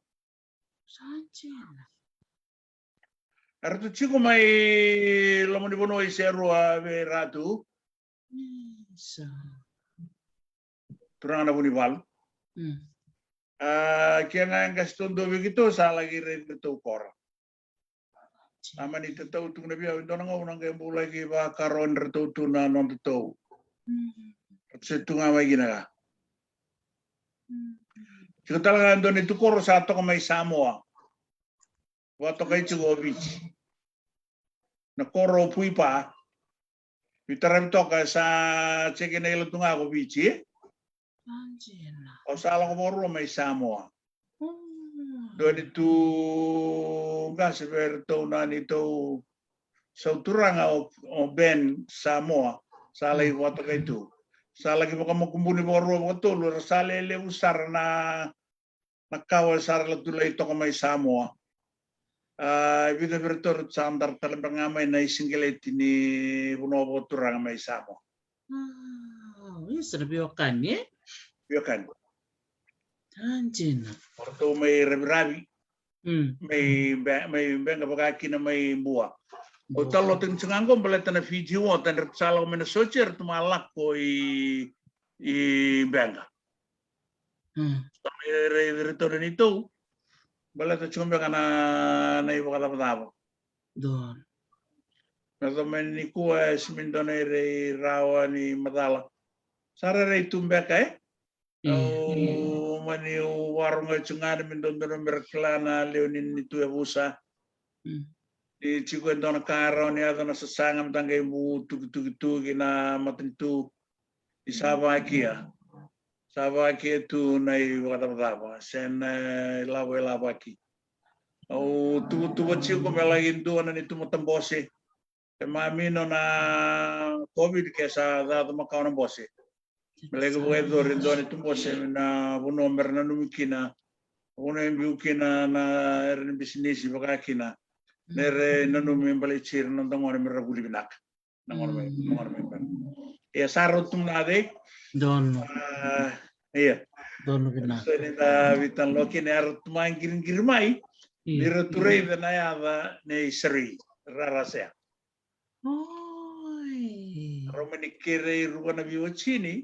Speaker 1: arto chico may lomoni panua isero ave ratu turang na bunibal. Kaya nga ang gaston do begitu sa lagi rin ito kor. Sama ni totoo tung nabi ito nga unang kaya bulay kiba karon rito to na non totoo. Kasi ito nga may ginaga. Sige talaga doon ito kor sa ato ka may Samoa. Wato kay Chigo Beach. Na koro puy pa. Pitaram to ka sa check-in na ilo ito nga ako beach O salah ko moro may Samoa. Doon itu nggak seperti na nito sa turang o Ben Samoa salah iwato kay itu. Salah kita kamu kumpuni moro wato lu salah le usar na nakawal sar la tulay ito may Samoa. Bida bertor sandar talagang ngamay na isinggalit ni bunobo turang may Samoa.
Speaker 2: Sabi ko kanya.
Speaker 1: Kan
Speaker 2: Anjing.
Speaker 1: Orto may rabi may benga bagaki na may buwa. O talo ting sangangko baleta na Fiji Water sala ko na socher tumalak ko i benga. May return nito baleta chumbe kana na ibo kada patabo.
Speaker 2: Don.
Speaker 1: Natomen ni kuwa simindone re rawa ni madala. Sara re tumbeka o mani o warunga chungana mindondona merklana leonin ni tuya busa. Di chico dona karo ni adona sasanga mtanga imu tuki na matintu isaba akia. Saba akia tu na iwadabdaba. Sen labo aki. O tu chico melagin doona ni tumatambose. Mamino na COVID kesa dado makao na bose. Melego wedo rindone tu bose na buno merna numikina. Uno embiukina na erin business bakakina. Nere nanumi mbalicir nandangone meraguli binak. Nangone me. Ya sarot tum nade.
Speaker 2: Don.
Speaker 1: Iya.
Speaker 2: Don binak.
Speaker 1: So ni da vitan loki ne arot main girin mai. Nira turei na ya ne seri rara sea. Romani kere ruana viocini,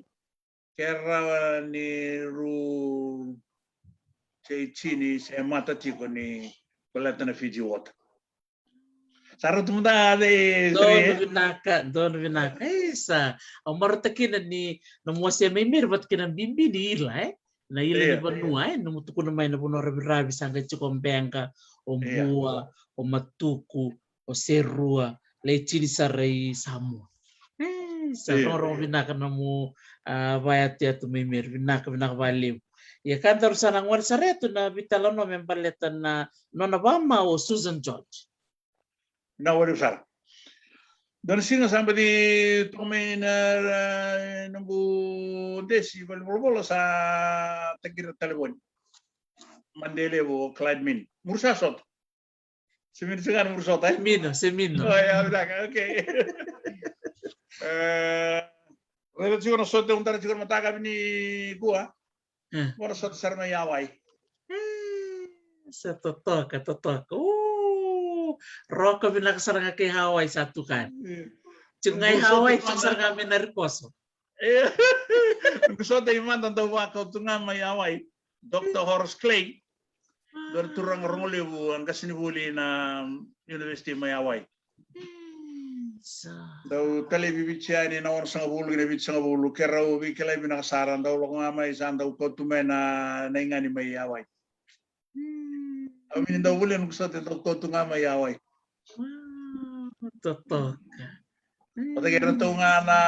Speaker 1: kera ni ru cini se mata tico ni quella na Fiji water. Sarot munda de
Speaker 2: Don binaka. Isa. Ang marutakin ni namuasya may mirbat kinang bimbi di ila Na ila ni banua numutuko na may napuno rabi sangka chukombengka o bua o matuku o serua le chini sarai samu. Sa rong binaka na mo bayat ya tumimir binaka valim. Ya kan terus sanang war sareto na bitalo no membaletan na Nona Bama o Susan George.
Speaker 1: Na wari sar. Dan singa somebody tome na nambu desi bolo sa takir telepon. Mandele bo Clyde Min. Mursa sot. Semin segan mursot ay.
Speaker 2: Semino.
Speaker 1: Oh ya udah okay. Rela siguro sote un tara siguro mataka ni gua. Mora sote sarma yawai.
Speaker 2: Sa totoka. Roko binakasarang kay Hawaii satu kan. Cungay Hawaii sarang kami nariposo.
Speaker 1: Gusto tayo man tanto wakaw tunga may Hawaii. Dr. Horace Clay. Doon turang rongolibu ang kasinibuli na University of Hawaii. Daw tali bibitya ni na oras nga bulu na bibitya nga bulu kera ubi kilay binakasaran daw lo nga may saan daw ko tume na nainga ni may Hawaii. Amin daw buli ang gusto tayo ko tunga may Hawaii.
Speaker 2: Totoo.
Speaker 1: Pati kaya ito nga na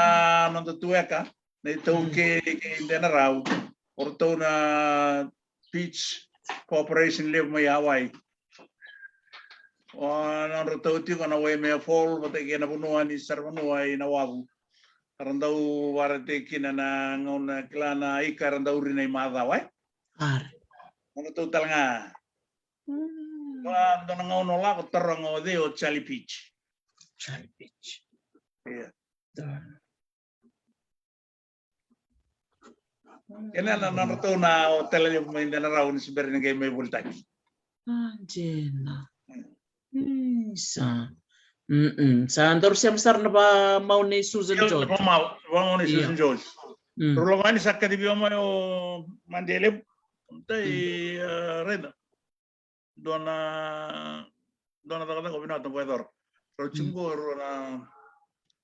Speaker 1: nantutuwa ka na ito hindi na raw or ito na Peach Cooperation Live may Hawaii. O nang rototi ko na way may fall pati kaya napunuan ni Sarmanuay na wabu. Karang daw warate kina na ngayon kila na ikarang daw rin ay madaway. Ano to talaga? Ando na ngayon wala ko tarang o de o Charlie Peach.
Speaker 2: Charlie Peach.
Speaker 1: Yeah. Kaya na naruto na o talaga may nanaraw ni si Bernigay may bultay.
Speaker 2: Anjena. Sa andor siya masar na ba mau ni Susan George?
Speaker 1: Mau ni Susan George. Rulo nga ni sakka di biyo mo yung mandele tay red. Dona ko binato puedor. Ro chungo na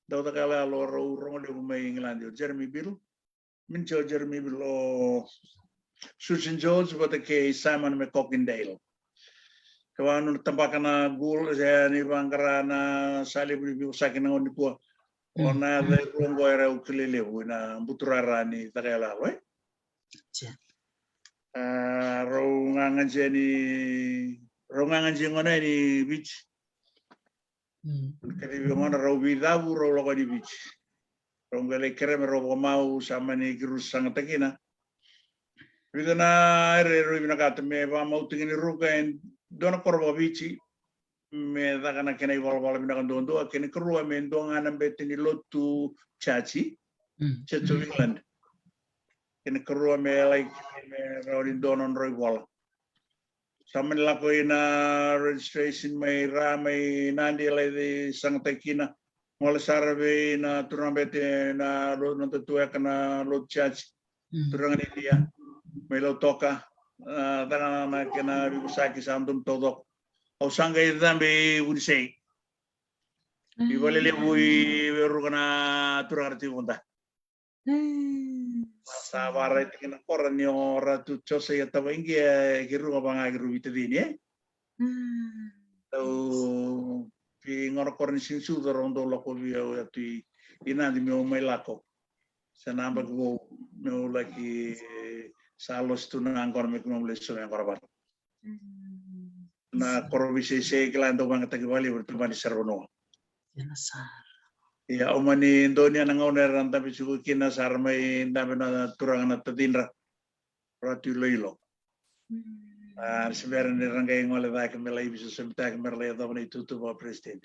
Speaker 1: daw ta kala lo ro le may England Jeremy Bill. Mincho Jeremy Bill o Susan George but kay Simon McCockindale. Kawan tambakan na gul saya ni bangkara na salib ni sakin ng ko ona de rongo era ukulele na buturara ni takela we rongangan ngona ni beach kadi ngona ro bidabu ro logo di beach rongale kreme ro mau sama ni girus sang takina bidana ro binakata me ba mau tingini ruga Dona korbo bici me daga na kena iwal binakan dondo kena kerua me donga na beti ni lotu chachi Church of England kena kerua me like me rawin donon roy wala sama lako ina registration may ramay nandi lay di sang takina mula sarabe na turang beti na lo nantutuya kana lotu chachi turangan India may lo toka dana na kena bibusaki sa andun todo o sangay dambe would say Ibole lebui rugana turarti bunda. Masa bara itu kena koran yo ratu chose ya tahu ingi giru ngabang giru itu ini. Tahu pi ngor koran sinsu dorong dolo ko biau ya tu ina di meu mai lako. Senamba go meu lagi salos tu na angkor mek mau leso yang korban. Na korobisi se kelando banget lagi bali berteman di Serono. Ya omani Indonesia nang oner tapi suku kina sarmai ndame na turangan na tadindra ratu loilo. Sebenarnya ni ranggai ngole dak melai bisa sebentar merlai atau mana itu tu bawa presiden.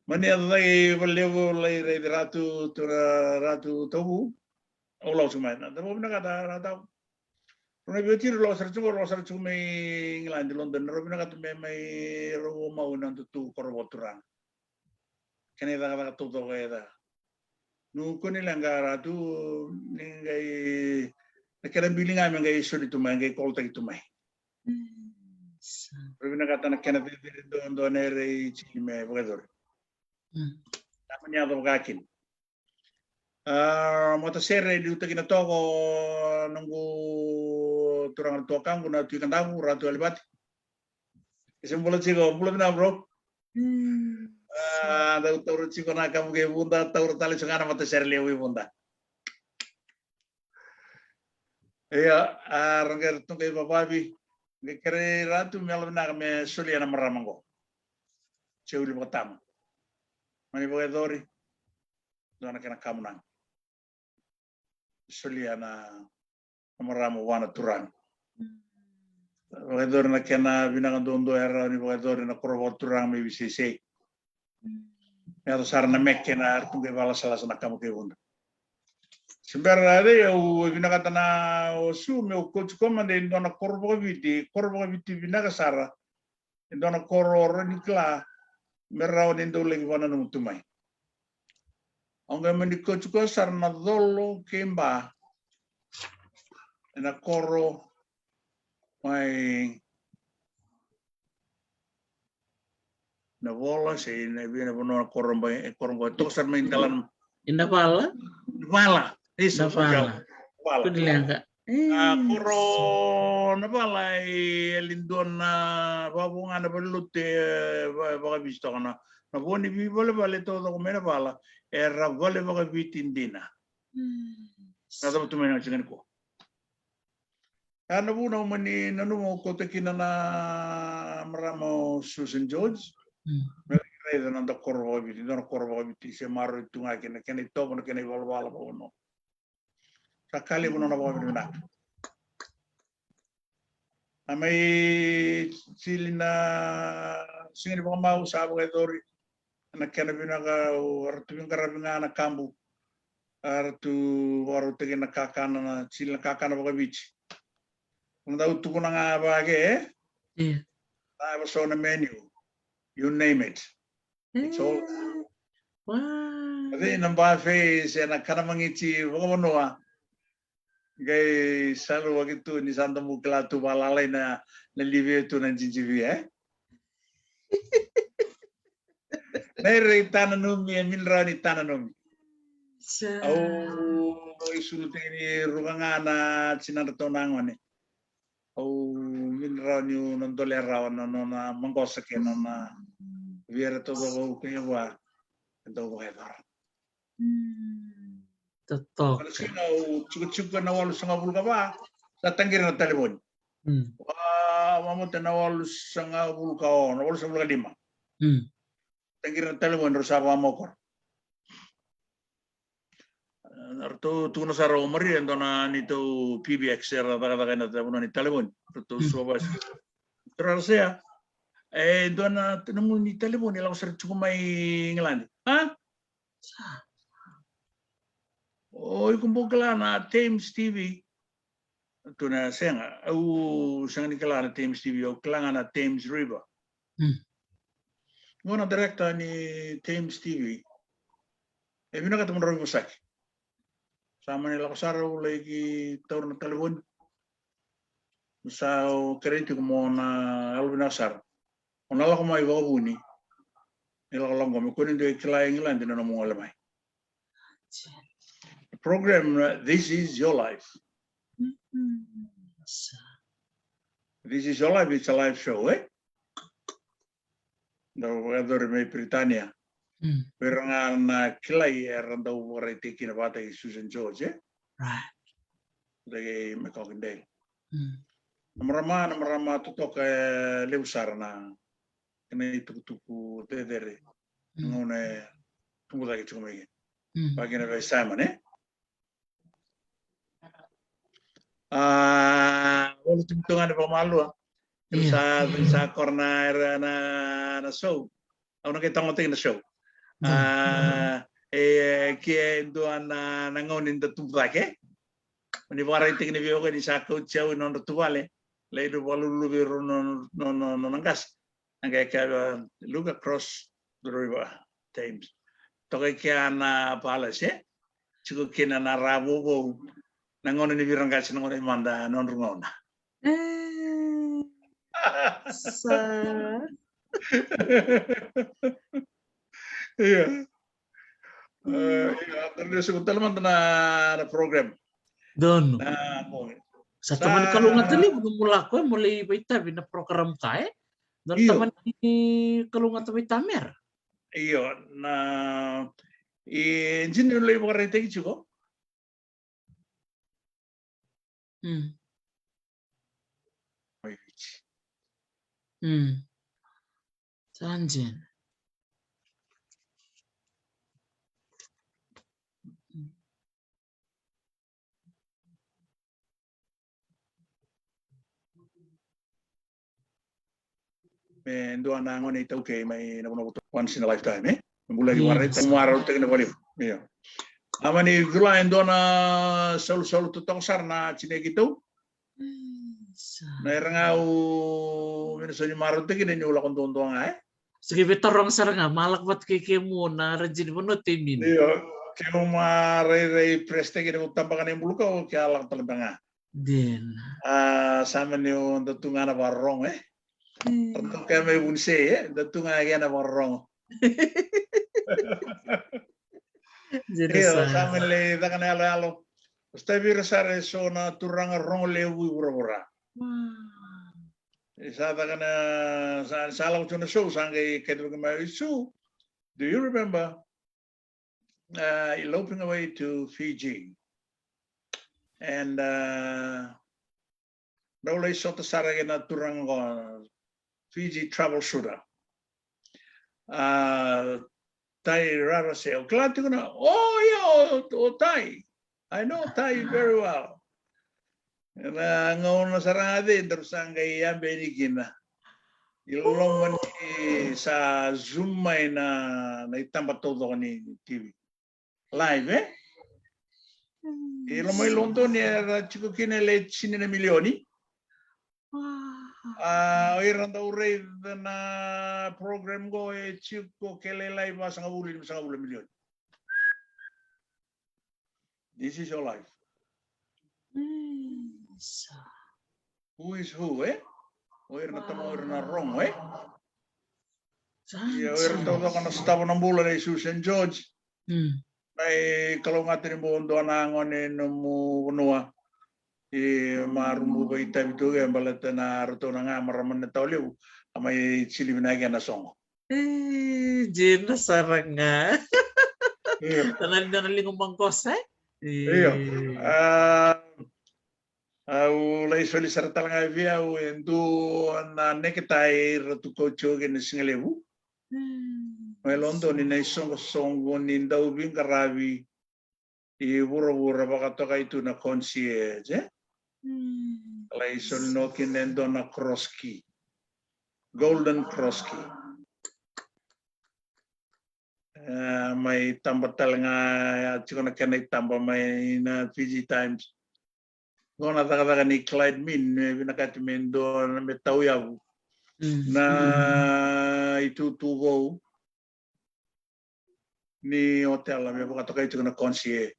Speaker 1: Mani ada lagi beliau lagi ratu ratu tahu. Allah semua. Tapi mana kata ratu. Rona bioti lo sarcu mai ngilan di London. Rona kata mai ro mau nanti tu korbo turang. Kene kata tu tu kaya Nuko nilangga ratu ningai nakera biling ame ngai suri tu mai ngai kolta itu mai. Rubina kata nak kena do nere chili me bredor. Namanya do gakin. Mota sere di utak ina toko nunggu turang tokang guna tu ikan tahu ratu alibati. Isembola chico, bulan na bro. Ada tahu chico nak kamu ke bunda tahu tali sengana mata sere lewi bunda. Iya, rangga tungkai bababi. Kere ratu melo na kami suliana maramango. Ceuli pertama. Mani bagai dori. Dona kena kamu nang. Suliana maramu wana turang. Bagai dori na kena binangan dondo era ni bagai dori na korbo turang mi bisisi. Ya to sarana mekke na tungkai bala salah sana kamu ke bunda. Sebenarnya eu binaka tana su meu coach komande dona korbo viti binaka sara dona kororo nikla merau nendo lagi wana no tumai onga meni coach ko sarna dolo kemba na koro mai na bola se na bina bono koro mai koro to sarna indalan
Speaker 2: Indah pala?
Speaker 1: Wala. Isso,
Speaker 2: Wala. Kudilanga.
Speaker 1: Kuro napala lindon na babungan na balute baka visto kana na boni bi bole bale to ko mena bala era bole baka vitindina na to tumena chingen ko ana buna mani nanu mo ko tekina na maramo Susan George Reda nanda korvo viti dona korvo viti se maro tunga kene to no kene bala bono sakali buno na bono na amai silina singin baka mau sabu kay dori na kene binaga artu binga na kambu artu waru tege na kakana na silina kakana baka bichi unda utuku na nga bage I was on the menu you name it it's all
Speaker 2: Wow.
Speaker 1: Ade namba face na kana mangiti baka noa Gay selalu begitu ni santa mukla tu balalai na live tu na jinjivi Nere tananumi minra ni tananumi. Au isu tini rugangana sinartonangone. Au minra ni nondole rawan na mangosake na viera to go kewa ento go hedar.
Speaker 2: Totok.
Speaker 1: Kalau sih cukup nawal sanga bulga ba, datang kira na telepon. Wah, mamu tenawal sanga bulga nawal sanga bulga 5. Tangkir na telepon rosa ba mokor. Arto tu na saro mari na nito PBX era daga na telepon ni telepon. Arto suabas. Terus ya, dona tenemu ni telepon ni langsung cukup mai ngelani. Hah? Oh, kumpul na Thames TV. Ito na siya nga. Siya ni kala na Thames TV. O kala na Thames River. Nguna direkta ni Thames TV. Binakataman rin ko saki. Sama nila ko saraw lagi tawar na telepon. Sa kerente ko mo na Alvin Asar. Kung nala ko may wakabuni. Ilalongo me kunin de kila England na mo alamay. Program This Is Your Life. This Is Your Life, it's a live show, eh? No weather me Britannia. Pero nga na kilay daw waray tiki na bata Susan George, eh?
Speaker 2: Right.
Speaker 1: Dagi me kokindel. Namarama tutok leusar na kena tuku dedere. Ngone tunggu lagi cuma ini. Bagi na Simon, eh? Wala tungtungan pa malu. Sa corner na show. Ako nakita ko tingin na show. Kaya doon nangonin da tubak, eh? Mani waray tingin na biyo ko ni sa coach siya unon na tuwale. Later walulubiro no nanggas. Ang kaya look across the river Thames. Tokay kaya na palas, eh? Siguro kina na rabo ko. Nangonin ni birang kasi nangonin manda non rungon. Iya. Terus sebentar man na program.
Speaker 2: Dono.
Speaker 1: Mo.
Speaker 2: Sa taman kalungat ni mula ko mulai baita na program ka eh. Don taman ni kalungat baita mer.
Speaker 1: Iyo na engineer lay mo karete kichuko.
Speaker 2: Sanjin.
Speaker 1: Doon na ngon ito kay may nabunuto once in a lifetime, eh? Mulai waray tumaraw tingin na baliw. Iyo. Amani gula doon na sol tutong sar na chinegito. Nairangau minsan yung marunti kinin yung ulakon tuntong nga, eh?
Speaker 2: Sige, betarong sar nga, malakbat kay mo na rajin mo no timin.
Speaker 1: Iyo. Kaya maray preste kinin mo tampakan yung buluka o kaya lang talaga nga.
Speaker 2: Din.
Speaker 1: Sama yung datungan na barong, eh? Tentu kaya may bunse, eh? Datungan kaya na barong. Iyo, sama nila ka na alo. Basta birasare so na turang rong lewu ura-ura. Isa ka na sa alam ko na show sangay kedro ka may so. Do you remember eloping away to Fiji? And Raulay Soto Saragay na turang Fiji travel shooter. Tai rara say, glad to know. Oh yeah, Tai. I know Thai very well. Ngayon na sarangade, terus angay yan benikin na. Ilong man sa Zoom may na itambat todo ni TV. Live, eh? Ilong may lonto niya chico kinele sini na milyoni. Iran daw rate na program ko chico kele live sa ngabulin milyon. This is your life. Who is who, eh? Oir na tamo, oir na wrong, eh? Oir na tamo ka na sa tapo ng bulan ni Susan George. Ay kalungatin mo doon na ngonin mo kunua. Marumo ba itabi ito kaya balat na ruto na nga maraman na tauliw. May silibinagyan na song.
Speaker 2: Jin na sarang nga. Tanalin ng bangkos, eh?
Speaker 1: Iyo. Ulay solisar talaga via endo na nekitay ratu kocho gen singalebu. Melondo ni naisong songo ni daw bing karabi i bura baka to kay tu na concierge. Lay sol no kinendo na cross key. Golden cross key. May tambatal nga chiko na kanay tamba may na Fiji Times. Ngona taka ni Clyde Min binakatimin doon may tawyaw na itutubo ni hotel may buka to kay chiko na concierge.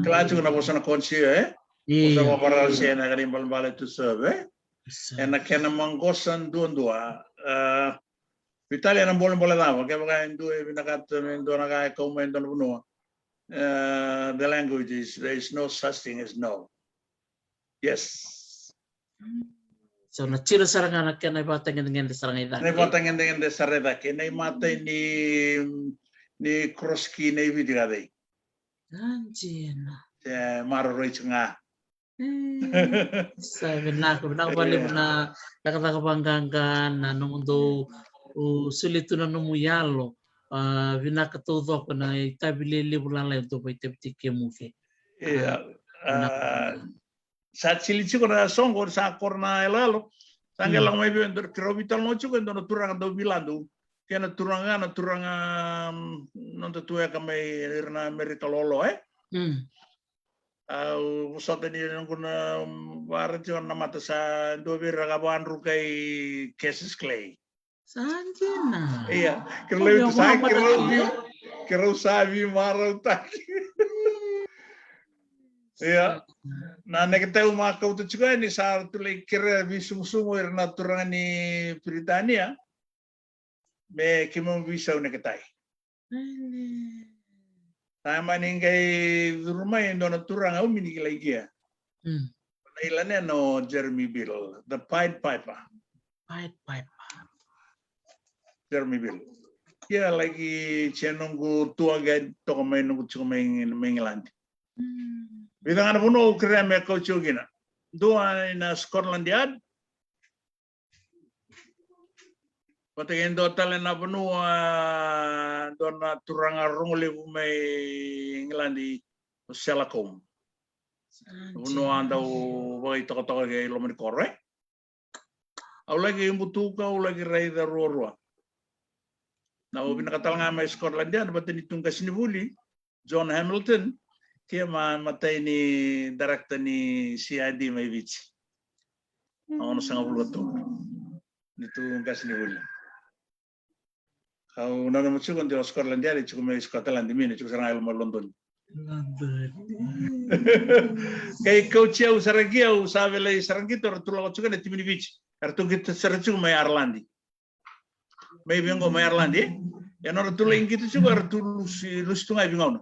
Speaker 1: Kala chiko na bosa na concierge, eh? Bosa ko para siya na kanimbal bale to serve, eh? ena kena manggosan dua Italia non boleh lama kayak bagaimana dua binakat mendona kayak kau mendona benua the language is there is no such thing as no yes
Speaker 2: So na cira sarang anak kena batang dengan sarang ida.
Speaker 1: ne batang dengan dasar itu kena mata ni kroski ni video ada
Speaker 2: Anjina.
Speaker 1: maru roi cengah
Speaker 2: Sabi na balik na nakakabanggangan na nung do sulit na numuyalo. Vinakatudo ko na itabili bulan lain to pa itiptike muke.
Speaker 1: iya saat sili ciku na songkor sa korna elalo tanggal lang may bilang kirobital no ciku endo no turang do bilado kaya na turang nonto tuya kami irna Amerika lolo Pusat ini yang guna barat juga nama tu sa dua bira kawan rukai cases clay.
Speaker 2: Sanjina.
Speaker 1: Iya, kalau itu saya kira sabi marau tak. Iya, nah kita umat kau tu juga ini saat tu lagi kira bisung-sungu irna turang ni Britania, me kimau bisa unek ketai. Tama ningai rumah yang dona turang au mini lagi ya. Ilannya no Jeremy Bill, the Pied Piper.
Speaker 2: Pied Piper.
Speaker 1: Jeremy Bill. Ya lagi cenunggu tua gay toko main nunggu cuma main England. Bidang ada puno kira me kau cugina. Dua ina Scotland Yard. Patingin do talen na puno dona turang arungli umay England di Selakom. Puno anda bagi toko-toko gay lomani korre. Au lagi imbutuka, au lagi raida ruwa-ruwa. Nah, pinakatal nga may Scotland Yard, ba't nitong kasinibuli, John Hamilton, kaya matay ni director ni CID may bitch. Ako na sa nga bulat to. Nitong kasinibuli. Kau na naman siya kung di Scotland Yard, ito may Scotland, di min, ito sa nga ilma London. Kaya ikaw siya, usaragiya, usabi lang sarangito, ratulak ko siya, na timini bitch. Arto kita sarangito may Arlandi. May bingo may Arlandi, yan orang tulang gitu juga tulus tungai bingo.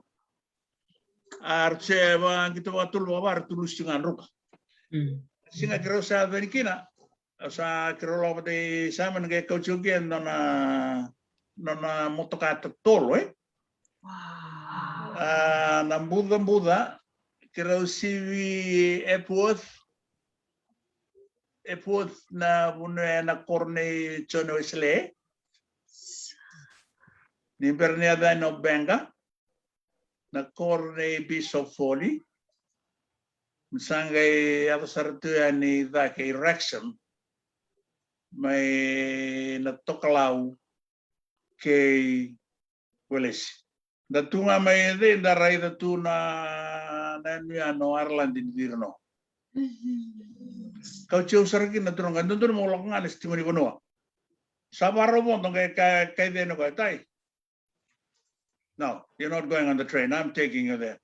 Speaker 1: Arce bang kita batul babar tulus tungan rupa. Singa kira sa benikina, sa kira lo pati sama nggak kau cucian nona motokata tolo Nambuda kira si Epworth na na korne chono isle. Ni berniada no benga na korne Bishop Foley misangai apa sartu ani da ke erection may natokalaw ke Wales da tunga may de da rai da tuna na no Ireland di dirno kau cium sarki na turun kan tuntur mo lakukan estimasi kono sabaro mo tong kay de no kay tai. No, you're not going on the train. I'm taking you there.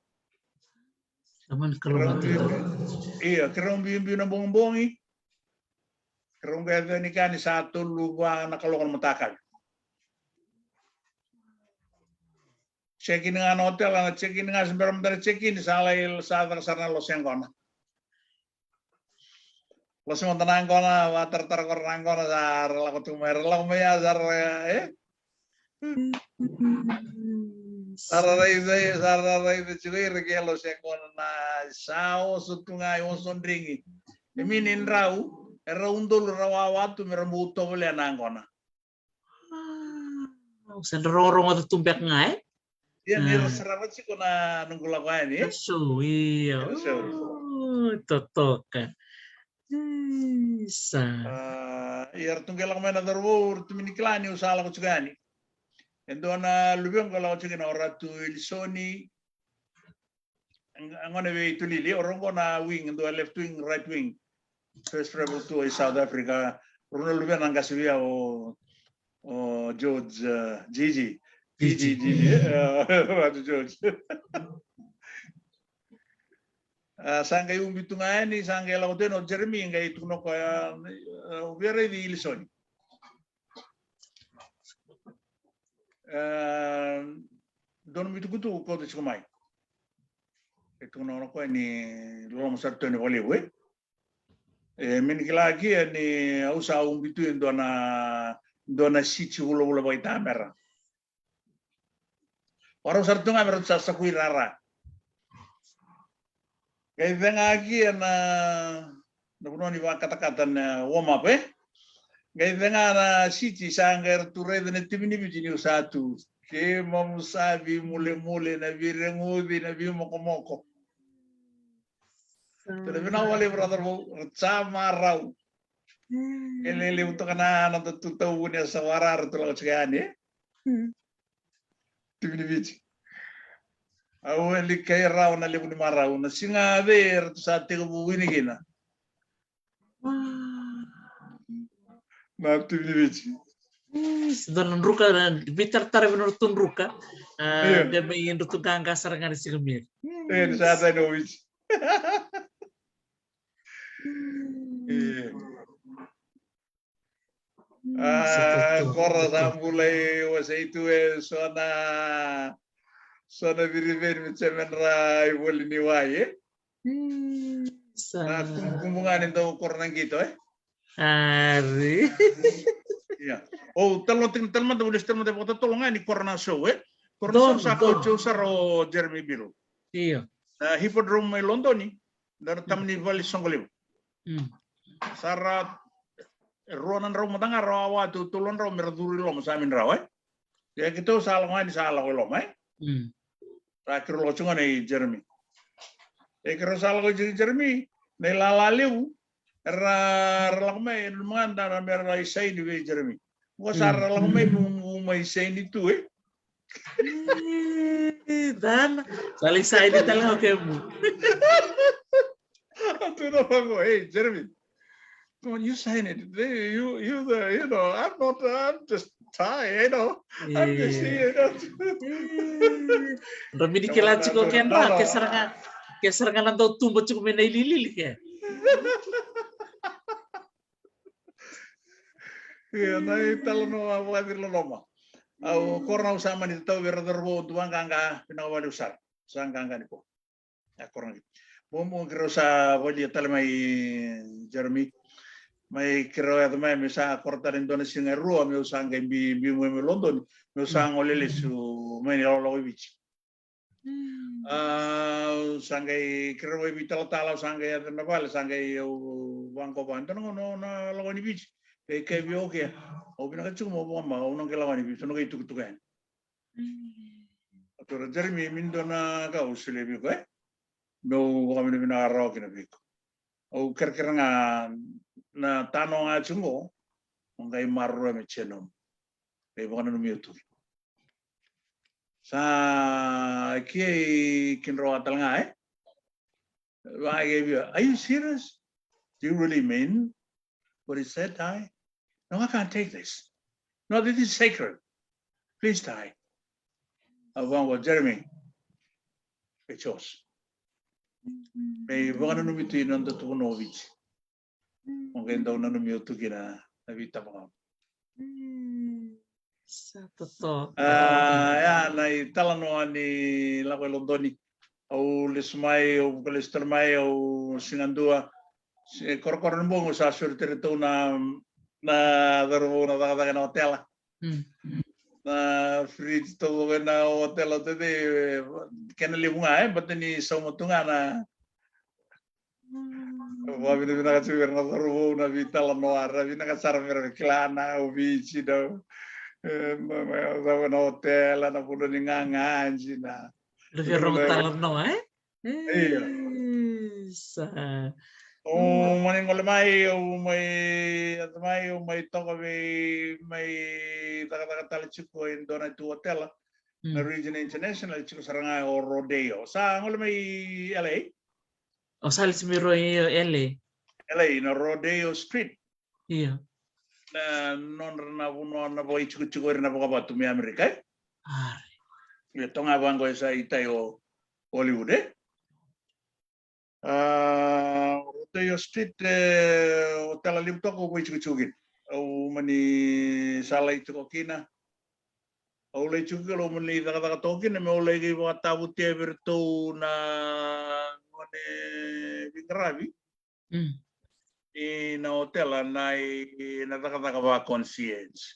Speaker 1: Iya, kerong bimbi na bongbongi. Kerong kaya ni kani satu lupa nakalokan matakal. Check-in nga hotel, check-in nga sembarang dari check-in salay sa sarana los yang kona. Los mo tanang kona, water korang kona sa relakotung merlang maya sar Sararai de chui regalo se con na sao sutungai osondringi. Eminin rau era undul rawawatu meramuto bole nangona.
Speaker 2: Sen rorong atau tumbek ngai?
Speaker 1: Dia ni sararat sih kona nunggula kau ni.
Speaker 2: So iya. Totokan. Sa.
Speaker 1: Iar tunggelang mana darwur tuminiklani usala ko cugani. Endona lubeng kalau cakap orang tu Ilsoni, angone we itu lili orang kona wing, endo left wing, right wing, first travel to South Africa. Orang lubeng angkat sebiar George Gigi, George. Sangkai umbitungan ni sangkai lauteno Jeremy ngai tuno ko very di ilisoni. Don mitukutu ko de chumai. Itu no ko ni lom sarto ni Hollywood. Min lagi ni usa umbitu dona sitio ulo bai tamera. Orang sarto ngamera sa kuirara. Kaya lagi na napuno ni kata-kata na warm up Kaya na siti sanggar turai na timini bijini usatu. Ke mamusabi mule-mule na virengudi na moko-moko. Tapi na wale brother mo sama raw. Elele untuk kana natututaw niya sa warar tulad sa kanya. Timini biji. Awali kay raw na libu ni maraw na singa ver sa tigo buwini gina. Na timini biji.
Speaker 2: Don ruka bitar tare menurut tun ruka. Dia main rutu gangga sarangan si gemir.
Speaker 1: Sa tayo no biji. Korra sa mulai wasa itu Sona biriben mitsemen rai wali ni wae. Na kumbungan itu kornang gitu
Speaker 2: Ari.
Speaker 1: Iya. Oh, talman tulis talman dapat tolongan ni korna show Korna show sa coach saro Jeremy Biro.
Speaker 2: Iya.
Speaker 1: Hippodrome London ni dar tamni vali songoliw. Sarat ronan raw matanga rawa tu tulon raw merduri lo masamin raw Ya gitu salah ni salah lo Akhir lo cungan ni Jeremy. Akhir salah ko Jeremy. Nailalaliw. Lakmay manganda na mera isay ni Jeremy. Wasar lakmay may isay nito
Speaker 2: Dan saling say ni talaga kayo.
Speaker 1: Ito na ako, hey Jeremy. Come on, you sign it. You know, I'm just tired, I'm just here,
Speaker 2: Ramini kilat ko ken ra kesarangan nanto tumbo cukup menai lili ke.
Speaker 1: Iya, nai talo no awadir lo loma. Au korna usama ni tau berderbo tuang kangga pinawali usar. Sang kangga ni po. Ya korna. Mo kiro sa wali talmai Jeremy. Mai kiro ya mai misa korta Indonesia ngeru mi usang bi mo London. Mi usang olele su mai ni lo bici. Sangai kiro bi tala sangai ya nabal sangai bangko bantan no na lo ni bici. Kayak bio ke, obina kacung mau mama, unang kelawan ni bici, no kayak tukutukan. Atau Jeremy mindona ka usile bi ko no kami ni binarau kina bi ko. O kira-kira na tanong acungo, ngai marro me chenom. Kayak bukan no miutu. Sa kiai kinro atal nga are you serious? Do you really mean what he said, Ty? No, I can't take this. No, this is sacred. Please, Ty. Jeremy. It chose. May bukan numitu yun ang tutunovich. Kung daw na numitu kina nabita mga.
Speaker 2: Sa totoo.
Speaker 1: Ya, na italano ni Lako Londoni. O lismay, o kalistarmay, o singandua. Kor-koran mo sa surte rito na darbo na taka na hotel. Na fridge to na hotel to de kenali bunga but ni somotunga na wabi na nakasuwer na darbo na vital no ara vi nakasarmer klana o bici do na hotel na puno ni nganganji na
Speaker 2: Lebih rong talam no
Speaker 1: Iya. Maning olemay may toka may taka chuko in dona tu hotel na region international chuko saranga o rodeo sa olemay LA
Speaker 2: o salis miro LA
Speaker 1: na rodeo street
Speaker 2: iya
Speaker 1: na non na uno na boy chuko na boka batu mi Amerika ya tonga bango sa itayo Hollywood Rotayo Street hotel alim to ko boy chugin. Au mani salai to kina. Au le chugil au mani daga tokin me ole gi wa tabu te virtu na ngone vikravi. Na hotel na daga ba concierge.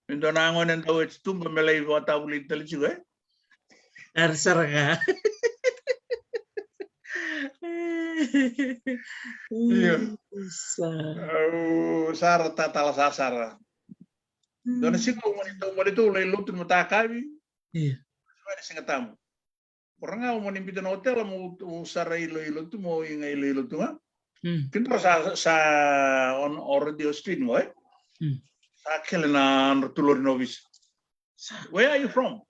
Speaker 1: Ito na ngone daw it's tumba melay wa tabu little juga.
Speaker 2: Arsarga.
Speaker 1: Sara tatala sasara. Dona siko manito lay lutun matakabi.
Speaker 2: Iya.
Speaker 1: Wala singatamu. Orang nga mo nimbita na hotel mo usara ilo tu mo inga ilo tu nga. Kinto sa on radio street mo eh. Sa kele na tulor novis. Where are you from?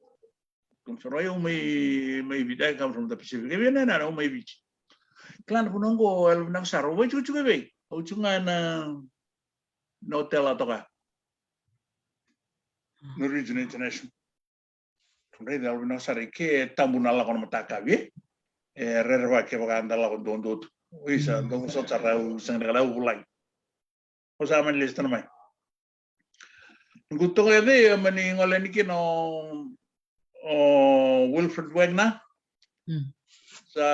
Speaker 1: Kung sa royo may I come from the Pacific. Kaya na may beach. Klan punonggo el nang saro. Wait chuchu bebe. Uchu nga na hotel ato ka. Norwegian International. Kaya dal nang saro ke tambunala kono matakabi. Rerwa ke baka andala ko dondo. Uisa dong so tsara sang dala ulay. O sa man list na may. Gusto ko yun mani ngolen kino Wilfred Wagner sa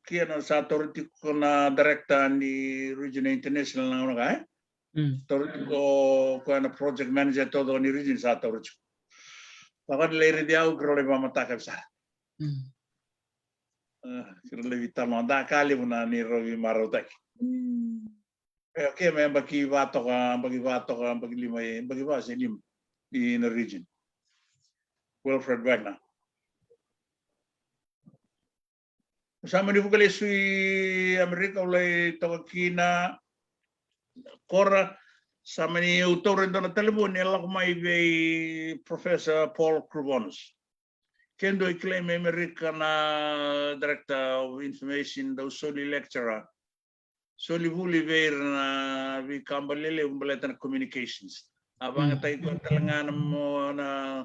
Speaker 1: kino sa authority ko na director ni Regional International na ano ka authority ko na project manager todo ni Region sa authority. Bakit lere dia ko le matakap sa. Kirle vital no da kali muna ni Rovi Marotek. Okay, may bagi bato ka, bagi limay, bagi ba sa lim in the region. Wilfred Wagner. Sama ni bukali si Amerika ulay tawakina kora sama ni autorin do na telepon nila kumay by Professor Paul Krubonus. Kendo i-claim Amerika na Director of Information daw soli lecturer. So livuli ver na vi kambalele umbaletan communications. Abang tayo ko talaga mo na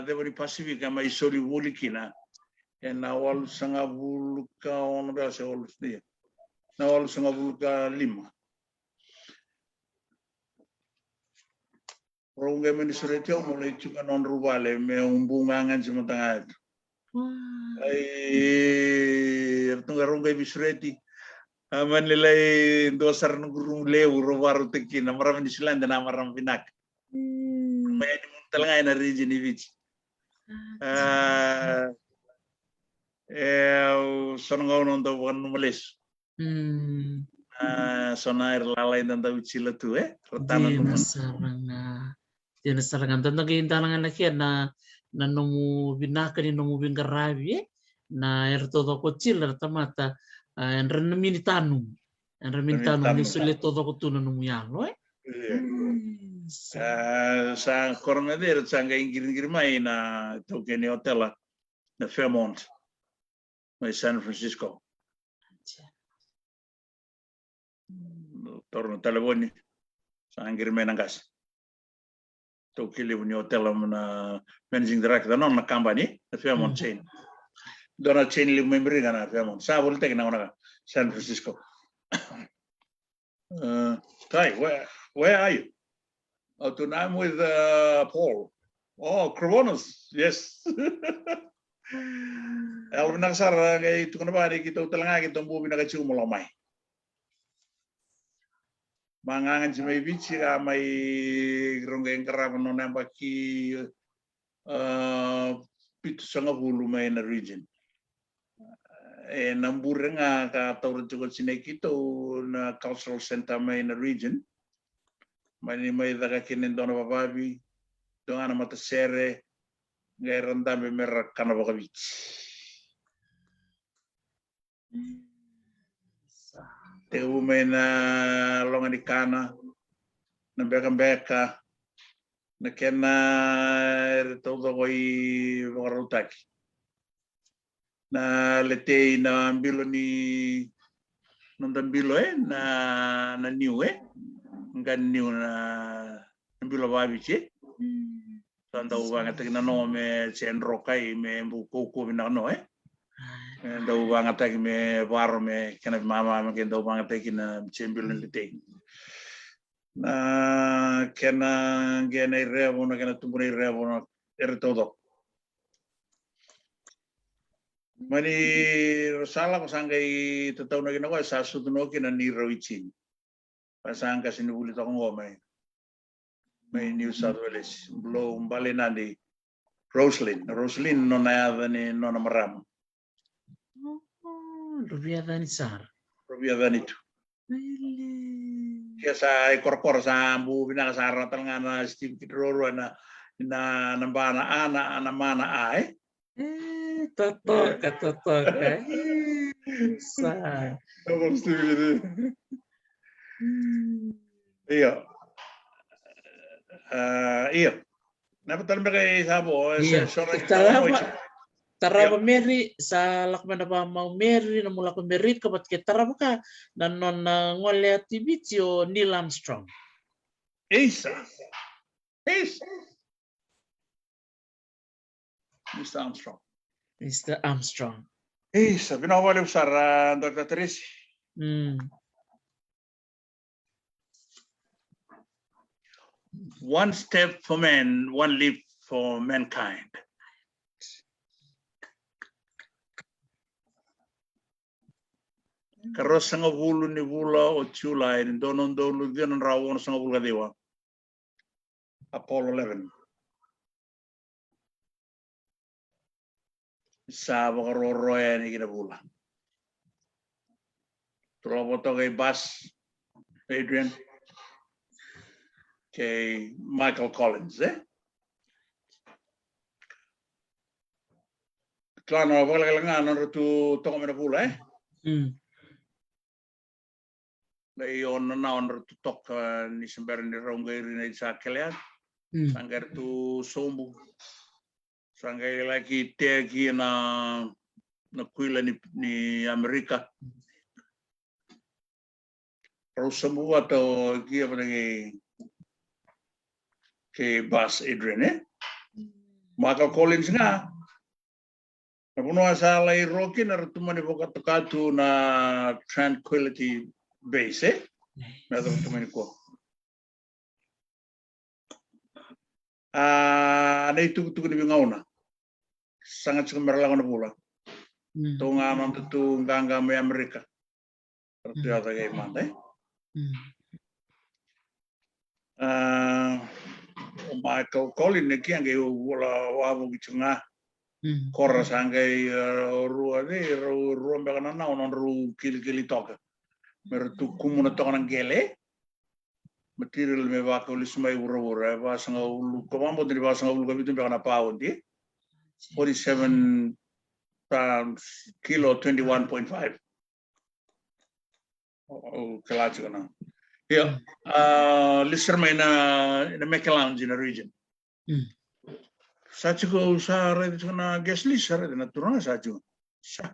Speaker 1: Devoni Pacific may so livuli kina. And nawal sanga bulka on ba sa all dia. Nawal sanga bulka 5. Ronga ministrate mo le chuka non rubale me umbungangan sementara. Ay tunga ronga ministrate aman nilai dosar nugurung lewu robaru teki na maram di Silanda na maram pinak. May di mun talangay na region ibig. Sonongaw nung daw bukan numalis. Sonair lalay nang daw sila tu ratanan naman.
Speaker 2: Di nasarangan tentang keintalangan lagi na numu binakan ni numu bingarabi na ertodo kecil mata en remintanum ni sulle todo ko tuno num yalo
Speaker 1: sa coronadero sanga ingir mai na tokeni hotel na Fairmont mai San Francisco torno telefoni sa ingir mai nangas tokeli ni hotel na managing director non na company na Fairmont chain Dona chain li membri na Fairmont sa volte na ona San Francisco. Kai, where are you? Oh, tonight I'm with Paul. Oh, Krubonus, yes. Alam na sar kay ito na ba kita utalanga kita bubi na kachu mo lamay. Mangangan si may bichi ka may gronggeng karaman no nambaki pito sa nga hulu may na region. Nambura nga katawad jugod sinekito na cultural center may na region. May daga kinin doon na bababi, doon na matasere, ngayon dami merak ka na bakabit. Teo may na longan ikana, na beka, na kena todo ko'y makarutaki. Na letei na ambilo ni nondambilo na new ngan new na ambilo babiche Tanda banget na no me centro kai me buku na no Daw banget lagi me war me kena mama me daw banget lagi na champion lite. Na kena gena revo na kena tumuri revo na todo. Mani salah ko sangai tataw na ginawa sa sutuno kina ni Roichin. Pasang kasi nulit ako ngomay. May New South Wales. Belum balik nanti. Roslyn no na ni no na maram.
Speaker 2: Rubiada ni Sar.
Speaker 1: Rubiada nito. Kaya sa korkor sa ambu binakasara talaga na Steve Kidroro na nambana ana mana ay.
Speaker 2: Totoka. Sa.
Speaker 1: Tapos Steve. Iya. Iya. Napatal ba kay Sabo?
Speaker 2: Taraba Mary sa lakman na ba mau Mary na mula ko Mary kapat ke taraba ka nanon na ngole tibitio Neil Armstrong.
Speaker 1: Isa.
Speaker 2: Mr. Armstrong.
Speaker 1: Isa, binawali usar Dr. Teresi. One step for man, one leap for mankind. Karos sanga bulu ni bula o chula in donon dolu dian rawon sanga bulu dewa. Apollo 11. Sa bakaroro ya ni kina bula. Troboto kay Buzz Adrian. Kay Michael Collins, Klano wala lang ano tu tong mena pula Layon na on tu tok ni sembar ni rongai ni sa kalian. Sanggar tu sombu. Sanggar lagi tegi na kuila ni Amerika. Terus semua atau kia apa lagi ke Buzz Adrian Michael Collins nga napuno sa lay Rocky na tumani boka tukatu na Tranquility Base na tumani ko na itugtug ni ngauna sangat sumerlang na pula tunga man tu ganga may Amerika ternyata kay man Michael Collins ni kian kay wala wabo gitunga korra sangay ruwa mbaka na onon ru kili toka mer tu kumuna toka ng gele material me ba ko lismay ura ba sanga ulu komambo di ba sanga ulu kabitu mbaka na pound 47 pounds kilo 21.5 kalacho na lister may na Mecca Lounge in a region. Sachi ko sa red na guest list sa red na turun sa sachi. Sa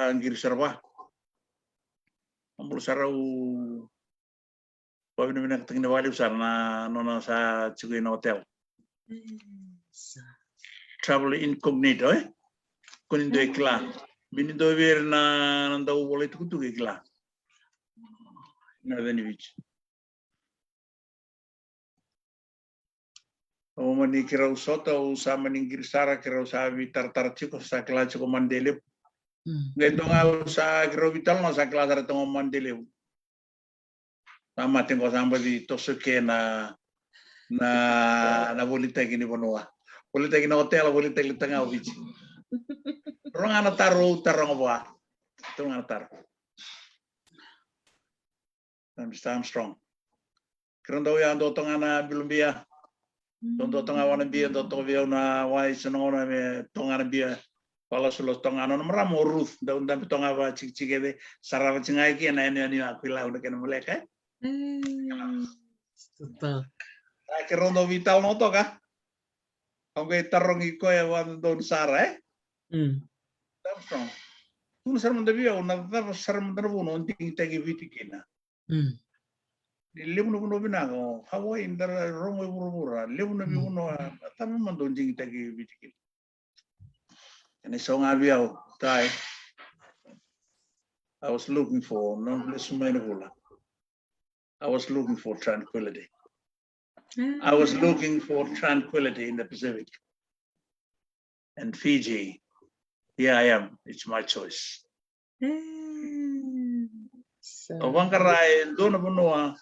Speaker 1: angir serba. Ambul sarau pawin na tingin na wali usar na nona sa chigo na hotel. Travel incognito Kunin do ikla. Binido ver na nanda ubole tukutu ikla. Narvenovic. Omani kirau sota usama ningir sara kirau sabi tartar chiko sa kelas ko Mandele. Ngendong sa kirau vital no sa kelas tar tong Mandele. Sama tengko samba di tosuke na bolita gini bonua. Bolita gini hotel bolita gini tengah ubici. Rong ana taru tarong apa? Tung ana taru. Mr. Armstrong. Kron daw yan dotong ana bilumbia. Dotong awan bia dotong via na wai senong na me tong ana bia. Pala sulos tong ana maram Ruth daw ndam tong ava cik sarava cingai ki na ni akila udah kena melek
Speaker 2: Total.
Speaker 1: Kron daw vital noto ka. Ang tarong iko ya wan don sara Armstrong. Tuno sarman da bia una da sarman da buno onting tagi vitikina. Limu no binago, Hawaii indara rongo burubura, limu no biuno, tama mandon jing tagi bitiki. And it's on Abiao, Tai. I was looking for, no, I was looking for tranquility. I was looking for tranquility in the Pacific. And Fiji, here I am, it's my choice. Wangarai, Dona Bonoa,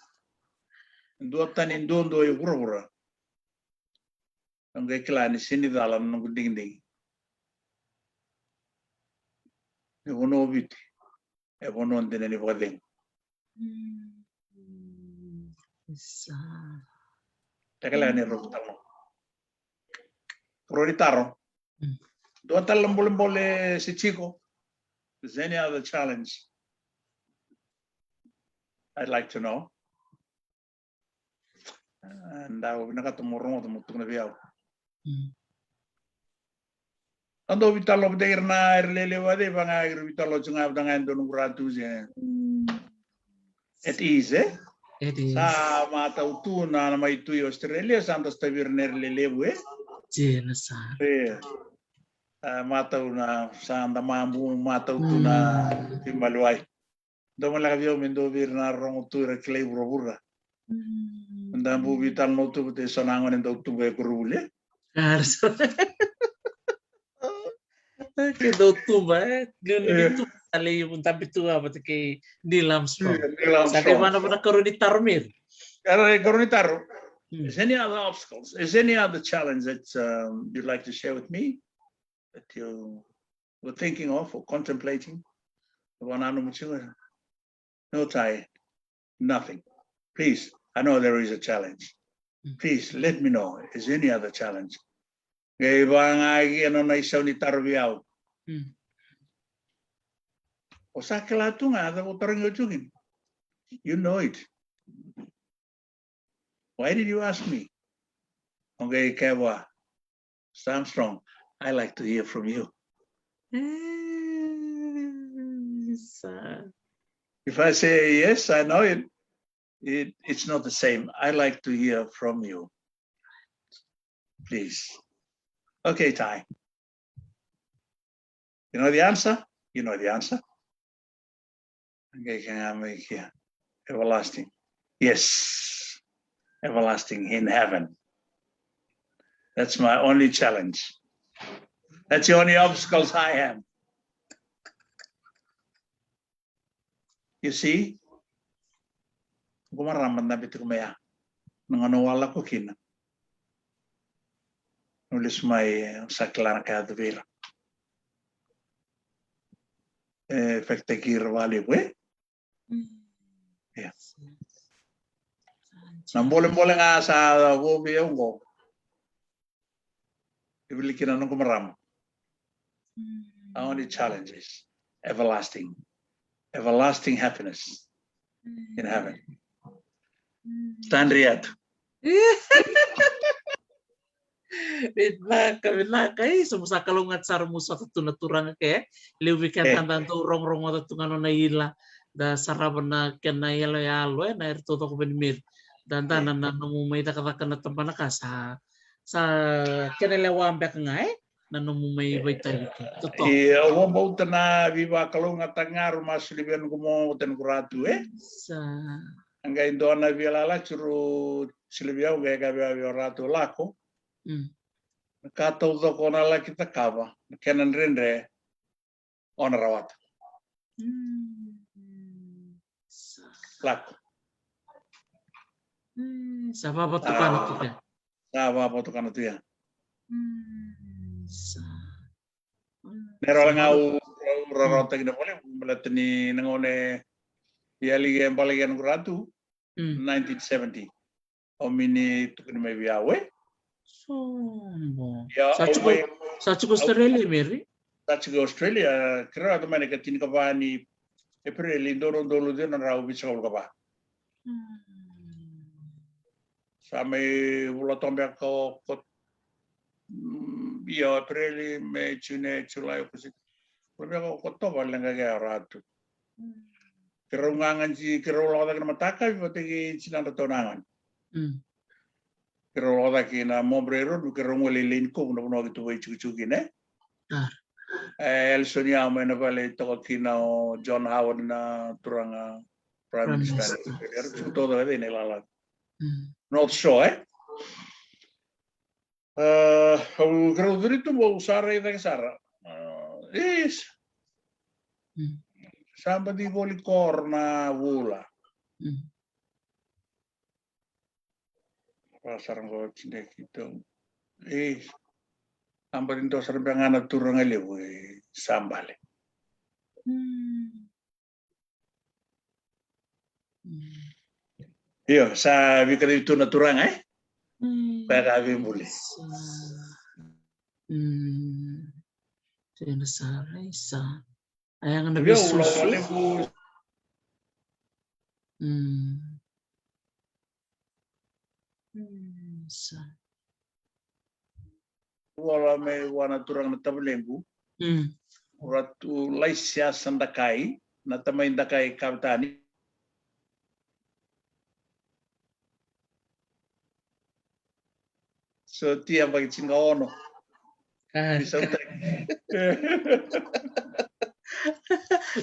Speaker 1: and Duatan in Dondo, Urura. And they clan is Sinidalan, no ding ding. You won't know it. I won't know anybody. Tagalani Rotamo. Proritaro. Duatan Lambole si Chico. Is any other challenge? I'd like to know. And I will not tomorrow to Mutunaviao. Ando vitalo na irlelewade banga vitalo chunga dangan don gratu je. It is
Speaker 2: It is.
Speaker 1: Sa mata utuna na mai tu Australia santos tavir nerlelewe.
Speaker 2: Jelas.
Speaker 1: Mata una sa anda mambu mata utuna timaluai. Do malagavio mendo vir na rongo tu reklei burra. Ndambu vital no tu te sonangon endo tu be kurule.
Speaker 2: Harus. Que doutuba, ganun itu kali yung tapi tu apa tu kay Neil Armstrong. Sa mana pernah koronitar mir?
Speaker 1: Koronitar. Is any other obstacles? Is any other challenge that you'd like to share with me that you were thinking of or contemplating? No, Tai, nothing. Please, I know there is a challenge. Please let me know. Is any other challenge? You know it. Why did you ask me? Okay, Kewa, Armstrong, I like to hear from you. If I say yes, I know it. It's not the same. I like to hear from you. Please. Okay, Tai. You know the answer? You know the answer. Okay, can I make here? Everlasting. Yes. Everlasting in heaven. That's my only challenge. That's the only obstacles I have. You see? Gumaraman na bitu kumaya. Nanganawala ko kina. Nulis may saklan ka dvira. Efekte vali we. Yeah. Namboleh nga sa gobi ko. Ibili kina nung kumaram. Our only challenge is everlasting. Everlasting happiness in heaven. Stand Riyadh.
Speaker 2: Binaka sumusa kalungat sa musa tu naturang ke liwikan tantan tu rong tu ngano na ila da saraban na kena yalo na erto to benmir dan tanan na numumay ta kata na tampana ka sa kena lewam bek ngai na numumay baita to
Speaker 1: o bauta na viva kalungat tangar masliben gumo ten kuratu
Speaker 2: sa
Speaker 1: anga indona viala churu silvia ga ratu lako. Kata uzo kona la kita kava kenan rendre ona rawat lako
Speaker 2: sama batukan itu kan
Speaker 1: sama batukan itu ya nero ngau rarota kita boleh melatini nangone yali yang paling kuratu 1970 omini tukun mai biawe
Speaker 2: Sachi Australia meri.
Speaker 1: Sachi Australia kira tu mana ketin kabani April indoro dulu dia narau bisa kau sampai bulan tombak kau ya April Mei Juni Julai apa sih lebih kau tahu paling gak ratu Kerungangan si kerolo tak mataka bati sinanda tonangan. Kerolo tak na mombrero du kerungo lilin ko no no gitu wei cucu ne. El sonia me na vale to kina John Howard na turanga Prime Minister. Era cuto da de ne lala. Not sure. Kerolo diritu mau usara ita sara. Is samba di voli corna vula. Pasarang ko cinde gitu. Samba dinto sarang turang elewe sambale. Iyo, sa bika itu naturang para kami muli.
Speaker 2: Tiyan sara isa. Ayang na
Speaker 1: Yo,
Speaker 2: bisusu.
Speaker 1: Wala may wana turang na tabalembu. Uratu laisya sandakai, na tamay dakai kapitani. So tiya bagi singa ono.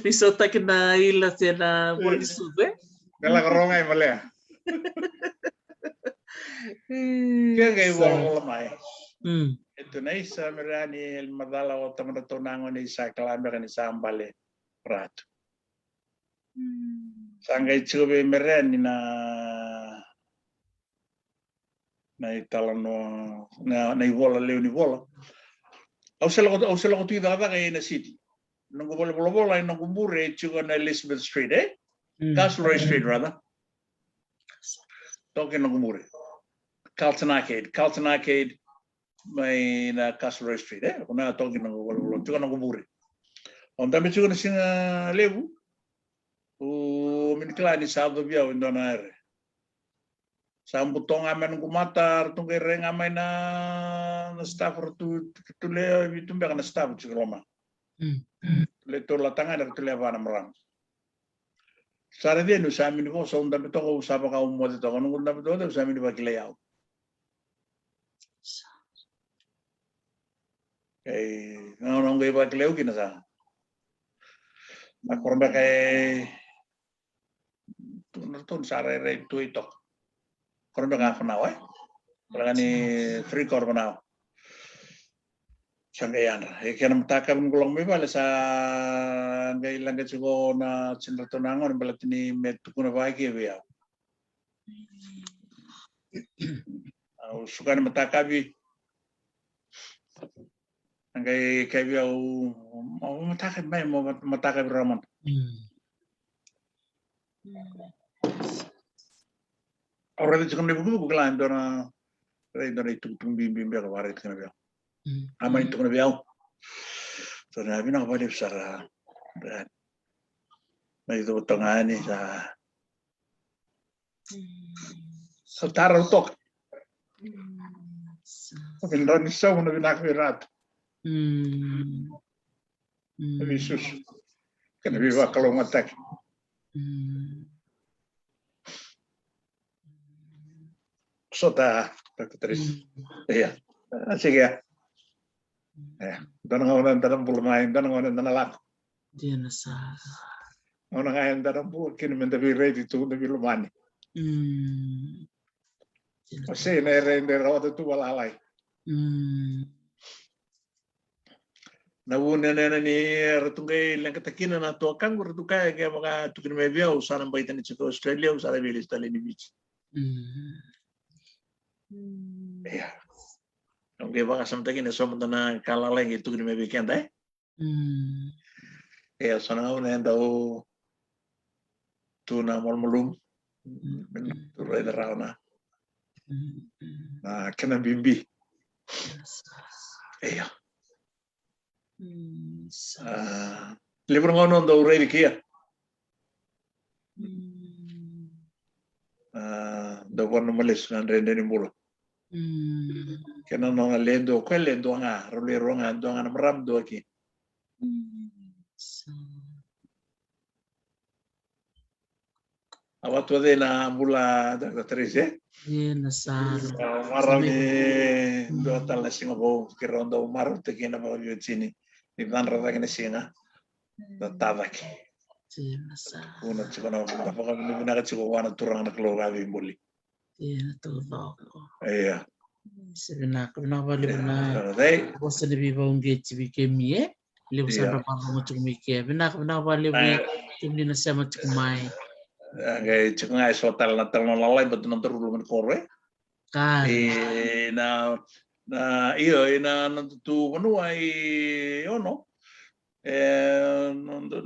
Speaker 2: Risota kina ila sena polisube.
Speaker 1: Kala karongai malaya. Kaya kay wala mai. Ito na isa mirani el madala o tamana tonango ni sa kalamba kan sa ambale prato. Sangay chube mirani na italano na iwola leo ni wola. Au se lo tu da kay na city. Nung bola nung kumbure chuga na Elizabeth Street Castlereagh Street rather. Toke nung kumbure. Carlton Arcade may na Castlereagh Street kuna toke nung bola chuga nung kumbure. On dami chuga na singa lebu. O minikla ni sábado biao indona ere. Sambutong amen gumatar tungge reng amen na staff tu le vitumbe kana staff chugloma. Le to la tanga na tule vana mrang. Sare dia nu sami ni vo so ndambe to ko sapa ka mo de to ko ndambe to de sami ni ba kile yao. No ngai ba kile ukina sa. Akorba kai tun sare re tu ito. Korba ka fana Wala ni 3/4 now. Sanggayan. Kaya mataka ng gulong may bala sa ngay lang ko na sinratonangon balat ni metu kuna bagi ya. Suka na mataka bi. Ngay kaya mau mataka may mataka bi Ramon. Orang itu kan ibu bukan dona itu bim ka warit kana biao. Ama itu kana biao. So na bina ka balik sara. May itu tangani sa. So tara utok. Pindon isa mo na binakwirat. Bisus. Kana biwa kalomatak. Sota, terus. Iya. Sige ya. Doon nga tanang bulmahin, doon nga nanalak.
Speaker 2: Diyan na sa.
Speaker 1: Ona nga tanang bul kinimenta bi ready to the bulmani. Kasi na render raw tu walalay. Nawuna na ni ratungay lang katakina na to kang rutukay kaya mga tukin may biyaw sarang baitan ni Australia o sarang bilis tali ni beach. Iya. Ang iba kasam tagi na somo na kalalay itu kini may weekend Iya, sana na daw tu na malmalum. Tuloy na raw na. Na kanang bimbi. Iya. Libro ngono daw ready kia. Daw ko numalis na rende ni mulo. Kena nonga lendo, quel lendo nga, rolero nga, do nga namram do aki. Awat wade na mula Teresa.
Speaker 2: Ina Sara.
Speaker 1: Marami dua tal na singa bo kirondo maru te kina ba yo chini. Di bandra da kina singa. Da tabaki.
Speaker 2: Ina Sara.
Speaker 1: Una chikono ba pa kami na chiko wana turang na klo ga bimboli.
Speaker 2: Ina tulo.
Speaker 1: Iya.
Speaker 2: Sebina kuna wale bina.
Speaker 1: Dai.
Speaker 2: Bosa de biba unge tibi kemie. Lebu sandra pampa ngutuk mike. Bina wale bi kemni na sama tukumai.
Speaker 1: Ngai chiko ngai sotal na tal na lalai betul na terus lumen korwe. Na iyo ina tu menua ono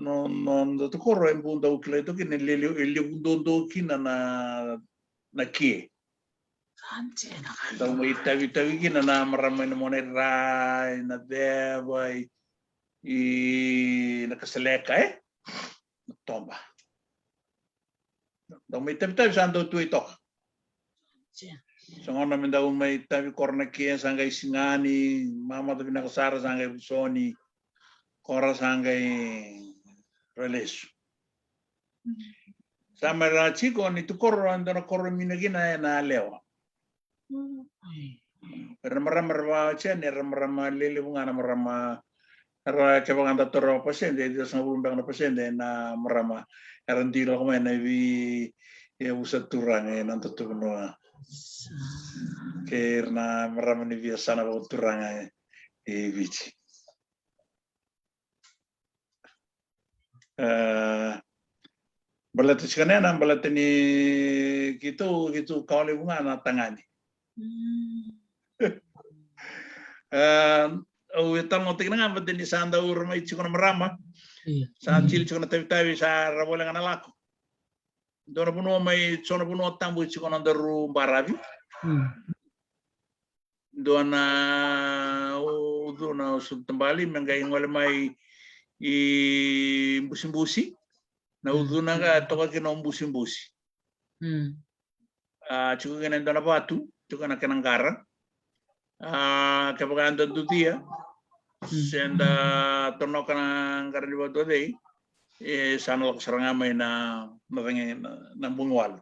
Speaker 1: non tu corro in punta ukile to kin le bundo kina na kie da mai tavi kina na marama na monera na deva na kaseleka tomba da mai tavi santo tu ito Sangona minda umay tavi korna kia sangay singani mama tavi nakasara sangay busoni kora sangay releso. Samara chico ni tu korro ando na korro minagina na lewa. Ramara chen ramara lele bunga na marama ra kebanganda toro pasende dia sang bumbang na pasende na marama erandilo ko na vi usat turang nanto tu no Karena meramani biasa na turanga vici. Balat sekarang balat ini gitu kau bunga na tangani. Uitang ngotik na nga ni sanda urmay chiko na marama. Sa chil chiko na tawi sa rabola nga nalako. Doon puno may sono puno tambo chiko na daru barabi. Doon na sutambali mangay ngwala may busimbusi. Na uduna ka toka kinong busimbusi. Chiko kina doon na batu, chiko na kinangkara. Kapag ando dutia, senda tono ka ng karaniwa today, sana lang sarangamay na bungwal.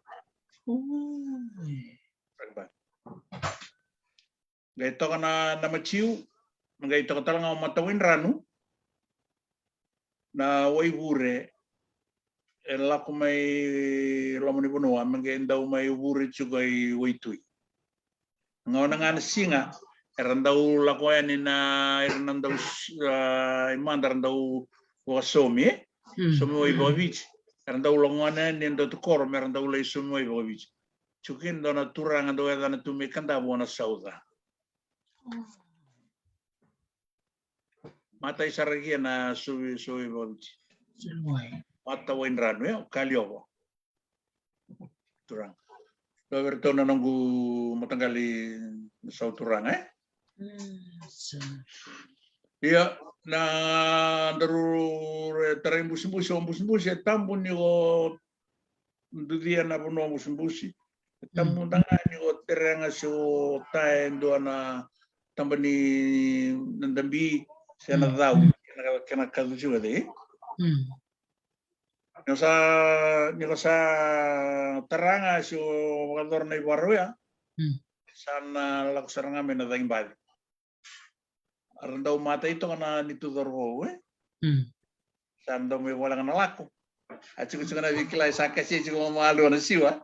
Speaker 1: Gaito ka na machiw, gaito ka talaga matawin rano, na waibure, lako may lamani punuwa, magayin daw may ubure chugay waituy. Ngayon nga nasinga, eran daw lako yan eran daw imandaran daw wasomi, sumoy bawich. Eran daw langonan yan daw tukor, meron daw lay sumoy bawich. Chukin daw na turang daw yan na tumikanda buwan na sauda. Matay saragyan na suwi bawich. Matawain rano ya, kalyo. Turang. Roberto na nunggu matanggali sa turang Iya na daru taring busi tambun yo dudia na puno busi tambun tangan yo terang so taen do na tambani nandambi sena daw kena kalu juga deh. Nyosa teranga so kantor na ibaru ya. Sana laksana ngamen na tayong bali. Aron daw mata ito kana nito darwo Sana daw may wala nga nalako. At sigo na bikilay sa kasi sigo mamalo na siwa.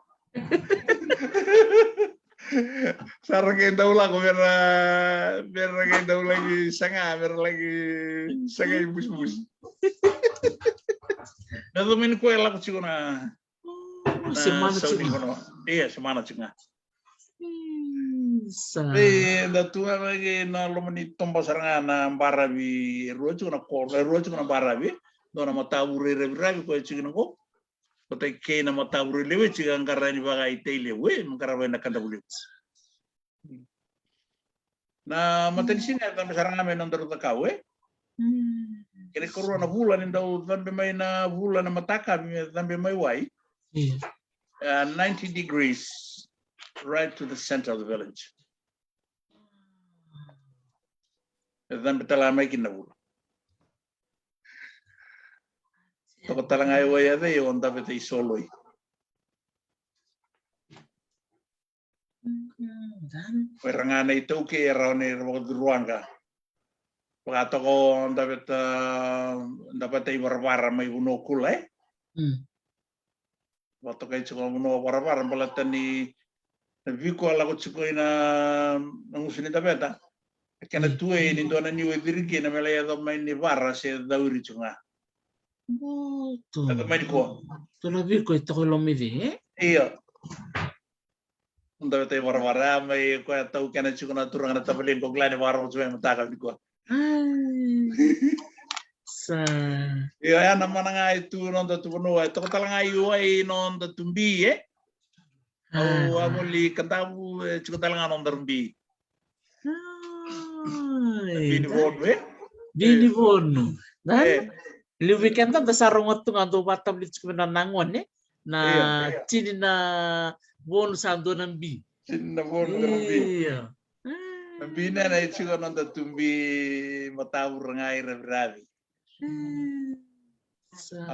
Speaker 1: Sarang kayo daw lang meron kayo daw lagi sanga, meron lagi sanga yung bus-bus. Natumin ko lang sigo na Saudi ko no. Iya, semana cunga. Datua lagi na lumani tomba saranga na barabi rojo na barabi do na mataburi rabi ko chigino ko patay kay na mataburi lewe chigang karani baga itaile we mangkarabe na kandabuli na matensin na tambe saranga men ndaro takawe kini korona bulan daw tambe may na bulan na mataka tambe may wai 90 degrees right to the center of the village. Dan betalamay kinabulo. Toko talang ay waya de yon dapat ay soloy.
Speaker 2: Dan
Speaker 1: Rangana itu ke raune ruanga. Pagato ko dapat ibarbar may uno kulay. Waktu kay chuko uno barbar balatan ni viko ala ko chuko ina ngusini dapat. Kena tuwe ni dona ni wediriki na melaya do may ni barra se dauri chunga. Tato may ko.
Speaker 2: Tu lebih kau itu kalau midi,
Speaker 1: Iya. Dapat ibarbar may ko tau kena chuko na turang na tabelin ko glani barra chuwe mataka ko.
Speaker 2: sa
Speaker 1: Iya ya nama nga itu nonda tu benua itu kata nga iuai nonda tumbi au amuli kantabu cukup talanga nonda rumbi bini bonu
Speaker 2: bini bonu dan li weekend ta sarong tu nganto batam li cukup nanangon na cini na bonu sando nambi
Speaker 1: cinna bonu rumbi
Speaker 2: iya
Speaker 1: bina na itu nonda tumbi matawur ngai rabi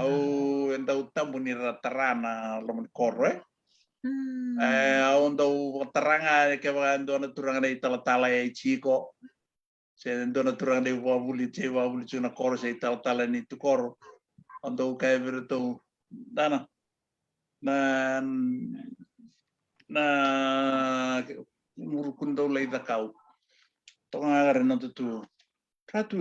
Speaker 1: au endau tambu ni ratarana lomon korre au endau teranga ke ando na turanga dei tala e chiko se ando na turanga dei wabuli na korre se tala ni tu korro ando kai virtu dana na murukun dau lei da kau tonga rena tu ratu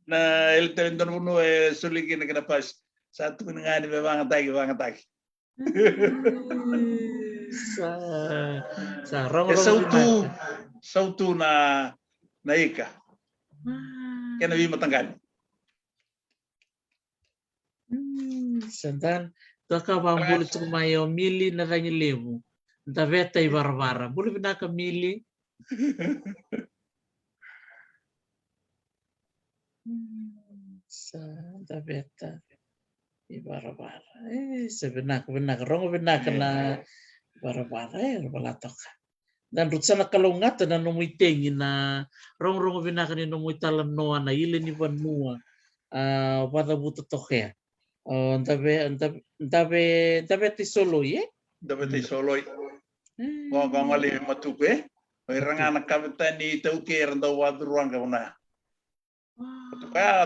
Speaker 1: na el telendon uno sulikin na kinapas satu ngani be bangatagi
Speaker 2: sa rong
Speaker 1: sautu na ika kena bi matanggan
Speaker 2: santan toka bambul mayo mili na rangi lemu daveta ibarbara bulu binaka mili sa daveta ibarbara sebenak rong na ibarbara balatok dan rutsana kalungat na numui tengi na rong binaka ni numui talam noa na ile ni vanua pada buta toke ndabe ti solo ye
Speaker 1: dapat soloi ngong ali matupe rangana kapitani tauke randa wadruanga una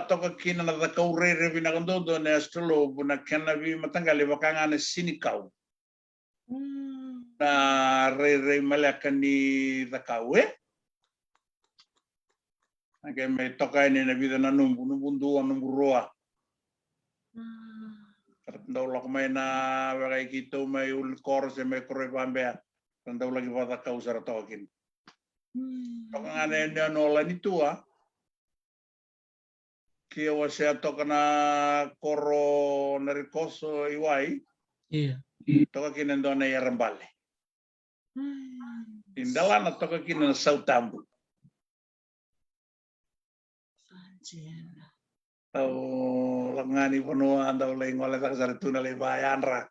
Speaker 1: toka kina na kaurere bina kandodo ne astolo buna kana bi matangali bakanga na sinikau na re malakani dakawe age me toka ini na vida na numbu roa Randau lak may na bagay kito may ulkor se may kore pambea. Randau lagi pada kau saratokin. Toka nga na nola nito Kaya wasya toka na koro narikoso iwai.
Speaker 2: Iya.
Speaker 1: Toka kinendo na yarambale. Indala na toka kinendo sautambu. Tau langani penuh andau lagi ngoleh tak saratu nalai bayan ra.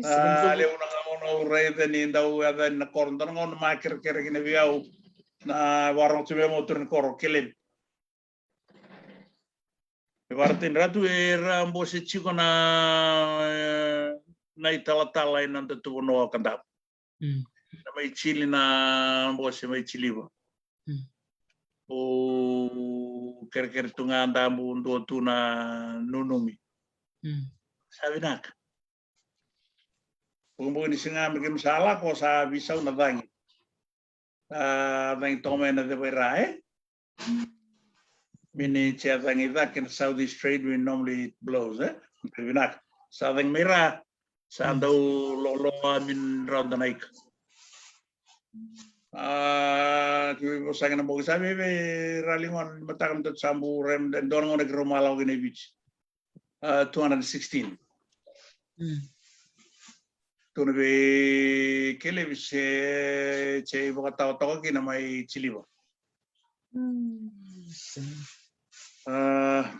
Speaker 1: Ale unang uray tani ndau ada na korndon ngon makir kira kina biau na warung cube motor koro kelin. Ibartin ratu era mbose chiko na itala nanda tu no kandap. Na may chili na mbose may chili ba. O kira tunga andambu ndo tu na nunumi. Sabi nak. Kung di singa maging masala ko sa bisaw na dangi. Dangi tome na de rae. Mini chia dangi that in Southeast trade we normally blows Sabi nak. Sa dangi mira sa daw lolo min round the night. Kung sa na mo sabi ralingon matakam tot sambu rem dan don ngone gromalaw gine beach 216 tuno be kele bise che boka taw to kina mai chilibo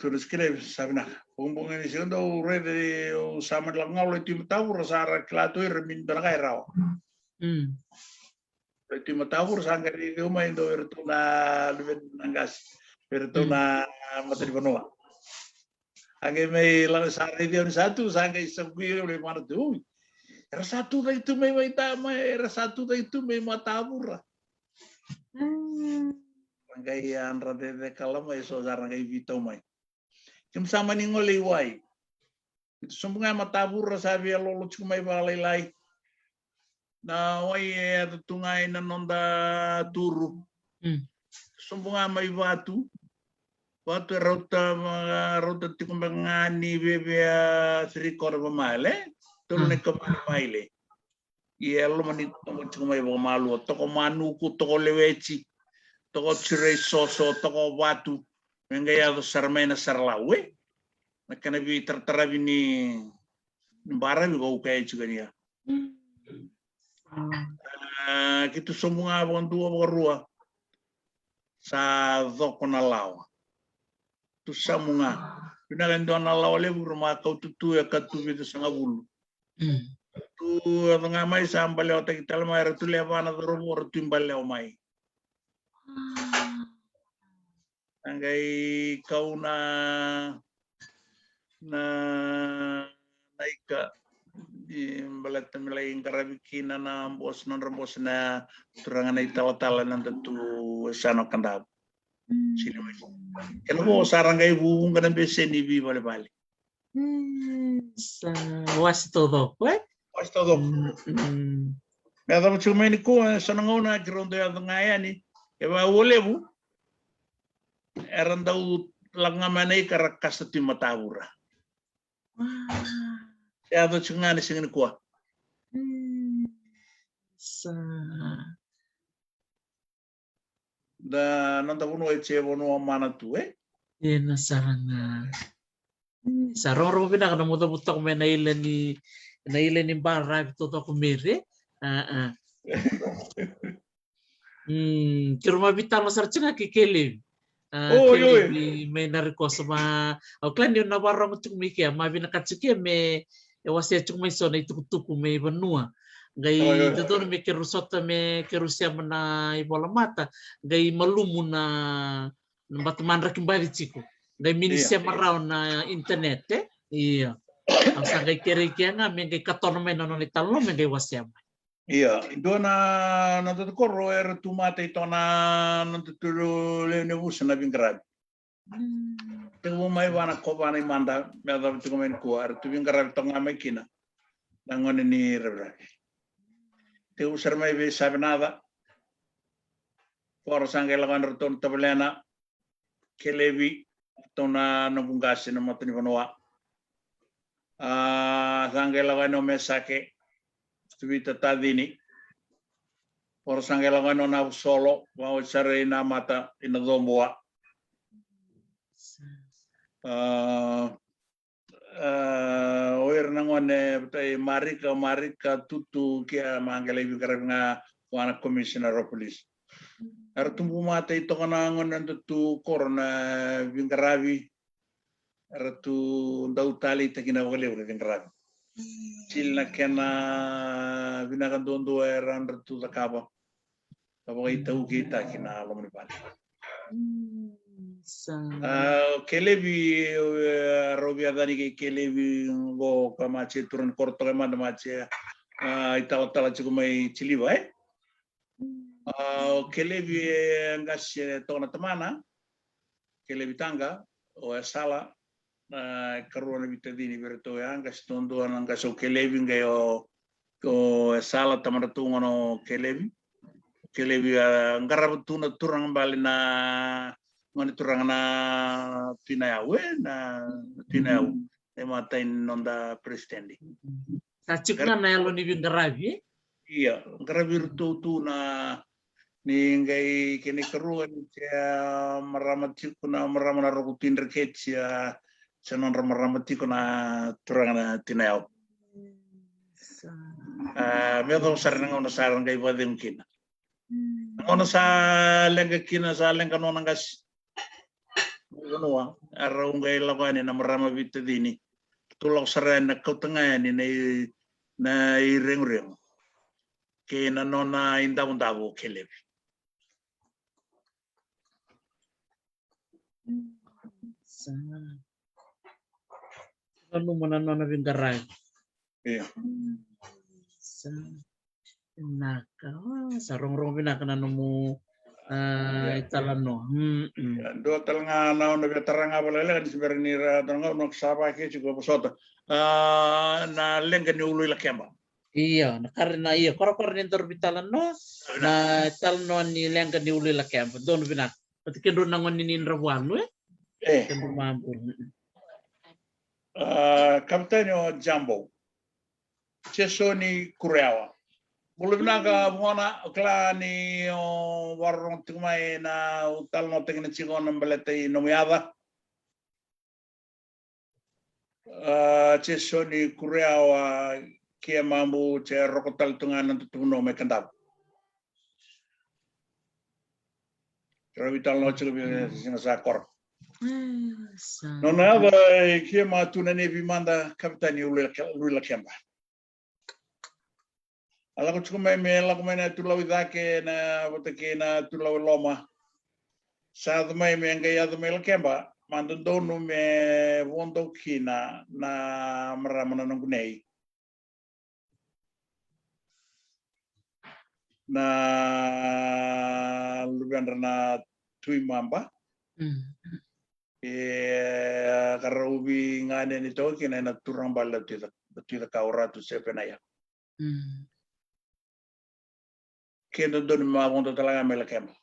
Speaker 1: tuno skele sabna bumbong ni segundo rede o sama lang ngawle tim tawur sara klato remin dana raw tim tawur sangga di rumah indo ertuna leben anggas ertuna matri banoa Age may lang sa radio ni satu sangga isang kuya may mana tu. Era satu na itu may tama, era satu na itu may matabura. Angay anra de kalam ay so zarang kay vito may. Kim sama ni ngoliway. Itu semua matabura sabi lolo may balay na way tungay na nonda turu. Semua may batu. Batu rota tikumbangani bebe 3/4 mile. Turun ke mile. Iya lo manit may malu. Toko manuku toko leweci. Toko cirei soso toko batu. Menggaya sarmai na sarlawe. Nakana bi terterabi ni barang ko kaya juga niya. Gitu semua abang dua berua sa doko na lawa. Tu samunga. Pinagan doon na lawa le rumah kau tutu ya katu itu sangat bulu. Tu nga mai sa ambale o kita lemah tu lewa na rumor tu imbale o mai. Angay kau na naika balat milay karabikina na bos na turangan na itala-tala ng tu sano kandab. Sino may kaya mo sarang kay buong ka ng besen ni bali.
Speaker 2: Sa was todo, pues.
Speaker 1: Was todo. May alam mo chumay ni ko sa nanguna kirondo yung ngayon ni. Kaya wala mo. Eran daw lang nga manay karakas na ito matawura. Kaya daw siya nga ni singin ko.
Speaker 2: Sa
Speaker 1: Da nanda puno ay chevo no mana tu
Speaker 2: na sarang sa roro pinaka na muta-muta ko may nailan ni barra todo ko mere. Kiro mabita mo sarchinga kikele. May narikosa ma klan yun nawarang tuk miki mabi nakatsuki me wasi tuk may so na itukutuku may banua. Gay dito me kerusota me kerusia na ibola mata gay malumu na batuman rakimbali chiko gay minisia marao na internet iya ang sangay kerikia nga me gay katono me nono italo me gay wasiam
Speaker 1: iya do na korro er tumate ito na natuturo le nebus na bingkrad tengo may wana ko bana manda me da tu men ko er tu bingkrad to nga may kina nangon ni rebra te usar may be sabe nada por sangay lagan reton tabelena kelebi tona no bungasi no matni banwa sangay lagan no mesake tuwita tadini por sangay lagan no na solo wa sare na mata inadomboa oir nangone marika tutu kia mangale bikarang nga wana commissioner of police artumbu mata ito kana ngon tu corona bingarabi artu dautali takina wale bingarabi silna kena binakan dondo eran artu takaba kabo ita kita kina lomni bali kelebi robia dani ke kelebi go kamache turun korto kemana mache ita otala cikumai ciliwa kelebi ngas tona temana kelebi tangga o sala karuana bitadini berto ngas tondo ngas o kelebi ngayo ko sala tamana tungono kelebi ngarabu tuna turang bali na ngoni turang na tinayawe na tinayaw matain nonda presidendi
Speaker 2: sachukna na yalo ni bingarabi
Speaker 1: iya ngarabi tu na ni ngai kini keruan cia maramatiku na maramana rokutin reket cia sanon maramatiku na turang na tinayaw medo sarang ono sarang kai badem kina ono sa lenga kina sa lenga nona gas ano arong gay lawan na marama bitadini tulok saran na kautangan ni na ireng-reng kina nona indam-dabo keleb
Speaker 2: Anu mananona vingarai.
Speaker 1: Iya.
Speaker 2: Sa naka. Sarong-rong vinaka na mo italano.
Speaker 1: Do talanga na ono veteranga balele kan sebenarnya ra talanga ono sapa ke juga pesota. Na lenga ni ulu ila kemba.
Speaker 2: Iya, karena iya koro-koro ni bitalan no na talno ni lenga ni uli la kempa don binak. Pati kendo nangon ni rawalu kendo mampu.
Speaker 1: Kaptenio Jambo. Cesoni Kureawa. Bulu binaga mona kla ni warong tingmai na talno tingna cingon mbelete nomiada. Cesoni Kureawa kia mambu ce rokotal tungan tutuno me kandap. Ravital no chulu singa sakor. Nona ava kia ma tuna ne bimanda kapitani ula kemba. Ala ko chukumai me la ko na tulawi dake na botake na tulawi loma. Sa mai me ngai adu me la kemba mandondo no me wondo kina na maramana ngunei. Na lubandra na tui mamba karubi ngane ni toki na turang bala tida kaura tu sepenaya kendo don ma wondo talaga mela kema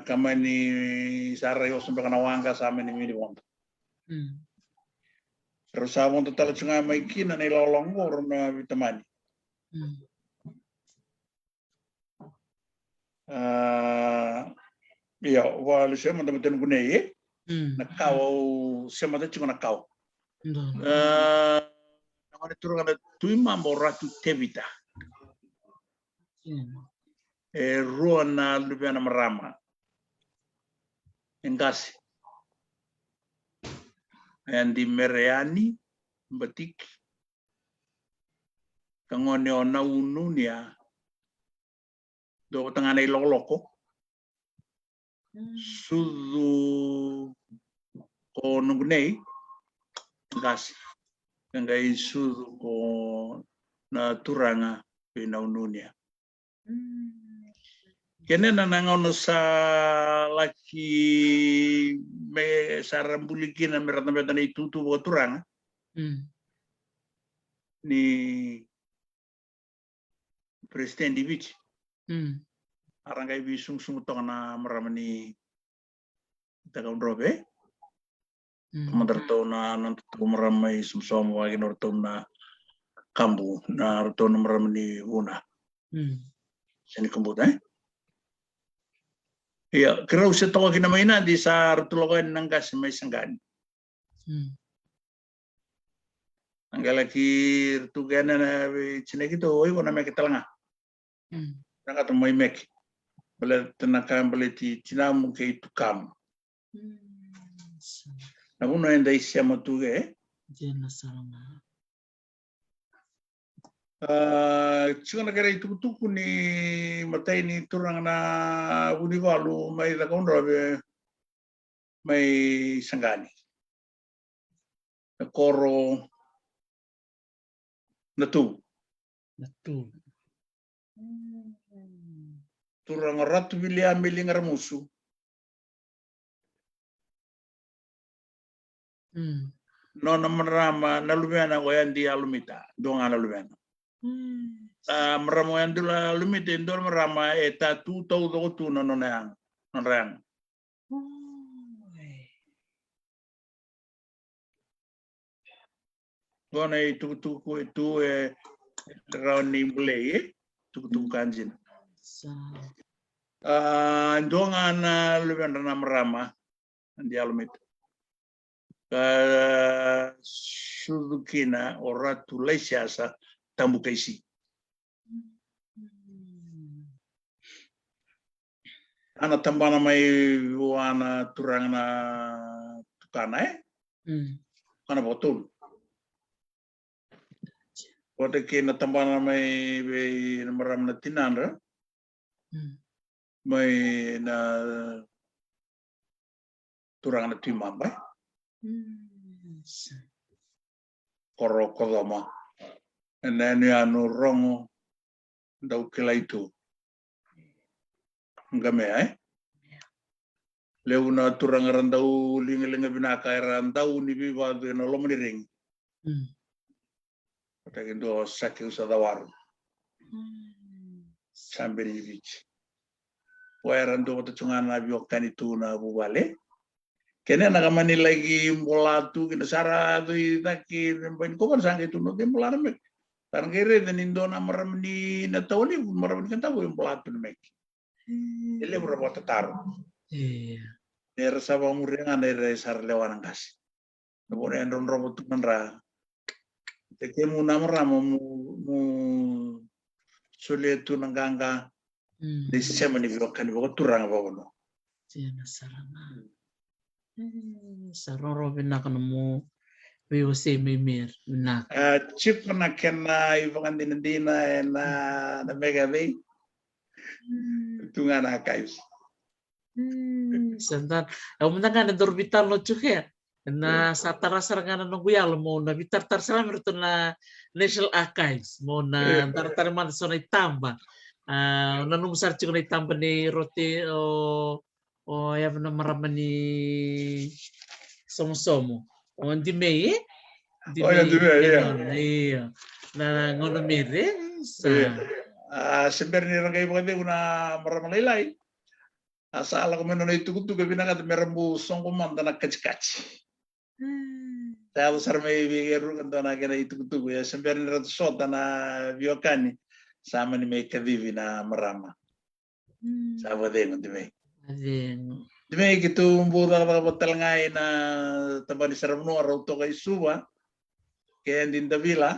Speaker 1: kama ni sara yo sampai kana wanga sama ni mini wondo terus sa wondo tala chunga mai kina ni lolong ngor na vitamani iya wala sema temen gunei nakau sema te chunga nakau namane turanga tui mambo ratu tevita rua na lubiana marama engasi andi mereani batik kangone ona ununia do tangane loloko sudu ko nungunei engasi ngai sudu ko na turanga pina ununia kene na nangono sa laki me sarambuliki na merata merata itu tu turanga ni presiden di bici arangai bisung sung tong na maramani tagaw drobe madarto na nanto maramay sumsom wagi norto na kambu na norto na maramani una sini kambuta iya kira usia tawa kinamaina di sa rutulokan ng gas may sanggani ang galaki rutugana na chinekito oy ko na may kitalanga nakatamoy mek bala tanakam bala ti tinamu kay tukam na uno enda isya matuge chuna kare tukutuku ni matay ni turang na univalu may lakondrobe may sanggani na koro na tu turang ratu William milingar musu no namarama nalumiana ko yan di alumita dong alumita maramo yan dula alumita indol marama eta tu tau tu no nang nang gona itu rauni mulai tuku kanjin ndonga na lubenda na marama ndi alumit sudukina oratu leisiasa tambukaisi ana tambana mai wana turang na tukana kana botol Wata kena tambana mai be maram na tinandra mai na turang na timamba Koro kodoma. Nani anu rongo dau kila itu. Ngame Leuna turang randau linga binaka randau ni biwa no lomaniring. Takindo sakit usadawaru. Sambil beach. Wairando matacungan na biyokan itu na bubale. Kena nakamani lagi molatu kita sara tu taki bain kopan sang itu no dem molana mek. Tarang kere dan indo na maramni na tawali maramni kan tahu molatu mek. Ele berapa tatar. Era sabang murengan dari sar lewan kas. Kemudian don robot tu manra. Tekemu namra mu sulit tu nanganga. Di sema ni biyokan biyokan turang apa kono.
Speaker 2: Jena sarana. Saroro binak nemu wiwase mimir binak.
Speaker 1: Chip na kena ibangan dinadina na megabe. Tunga na kayus.
Speaker 2: Santan, ang mga nga nadorbitar lo chuke na sa tarasar nga na nunguyal mo na bitar tarsala merto na National Archives mo na tartar man so na itamba. Nanumsar chuke na itamba ni Rote o yav na maraman ni Somo. O di May iya. Na ngono mere sa
Speaker 1: Sebenarnya ni orang kayu bagay una maraman laylay. Asal ako menon itu kutu kebinakat merambu songkuman tanah kacik. Saya besar mebiru kan tanah kena itu kutu ya sebenarnya ratu shot tanah biokani sama ni mereka vivi na merama. Sama dengan demi. Demi gitu buat apa telngai na tempat di Saramno rauto kay suba kaya din tabila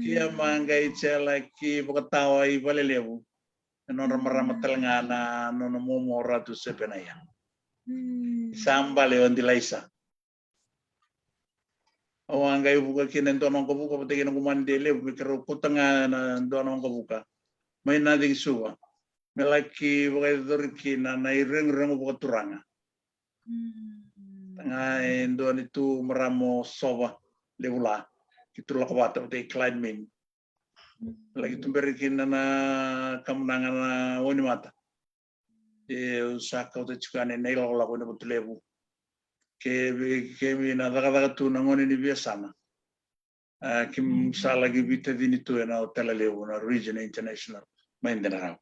Speaker 1: kaya manggai cela ki pagkatawa ibalelebu. Non marama telngana non momo ratu sepenaya. Samba leon di laisa. Awang kayo buka kinen donon ko buka pati kinen kumandele bikero kutanga na donon ko buka. May nating suwa. Melaki buka dorki na naireng buka turanga. Tanga don itu meramo soba leula. Itu lakawata pati Clyde Min. Lagi tumberikin na kemenangan na woni mata. Usaka uta chukane nailo la woni butulebu. Kemi na daga tu na ngoni ni biasana. Kim sala gi bita dini tu na hotel lebu na region international main dana.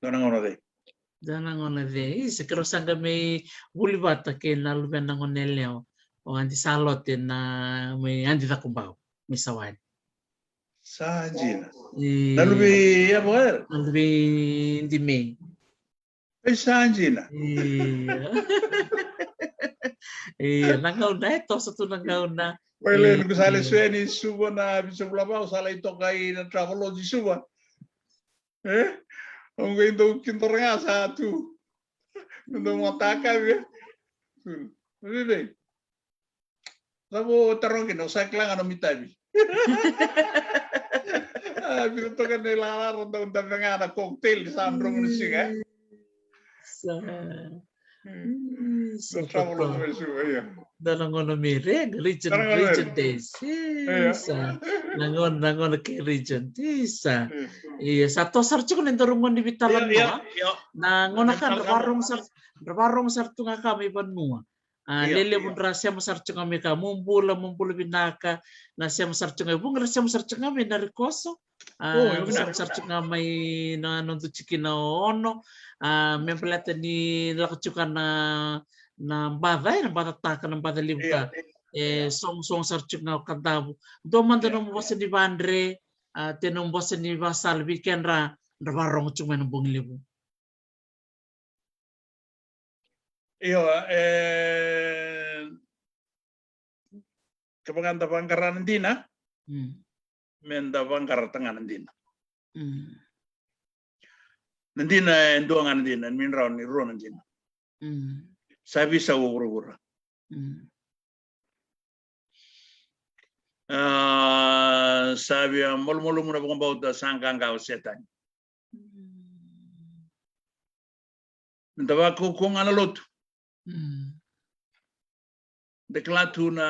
Speaker 1: Dona ngono de.
Speaker 2: Dana ngono de. Sekero sanga me bulibata ke na lubena ngoneleo. O anti salote na me anti takumbao. Misawan.
Speaker 1: Sajina. Nalubi ya boer.
Speaker 2: Nalubi di May.
Speaker 1: Sajina.
Speaker 2: Nangaw na ito sa to nangaw na.
Speaker 1: Wala nung sala sueni suba na bisa blabao sala ito kay na travelogy suba. Ang ganda kintor nga sa tu. Nung mataka ya. Bibi. Sabo tarongin no sa klang ano mitabi. Biruto ka nila ronda unda nga na cocktail sa androng nisiga. Sa travel mo suya.
Speaker 2: Dalang ngono mere region days. Sa nangon ke region sa. Iya satu sarcho ko nendo rumon di bitalan mo. Na ngona kan warung sartu nga kami banua. Lele mundra siya masarcho kami ka mumpula binaka na siya masarcho kami bunga siya masarcho kami na rikoso siya masarcho kami na nonto chiki na ono mempelata ni lakachukan na bada taka na bada libuka song sarcho nga kadabu do manda no bosa ni bandre tenong bosa ni basal weekend ra warung chuma no bunglibu.
Speaker 1: Iyo, kapag bangkara nandina, menda bangkara tanga nandina. Nandina endo nga nandina, minraw ni ro nandina. Sabi sa ura-ura. Sabi molo-molo muna bukang bauta sangkang kausetan. Nandaba kung analot. Dekla na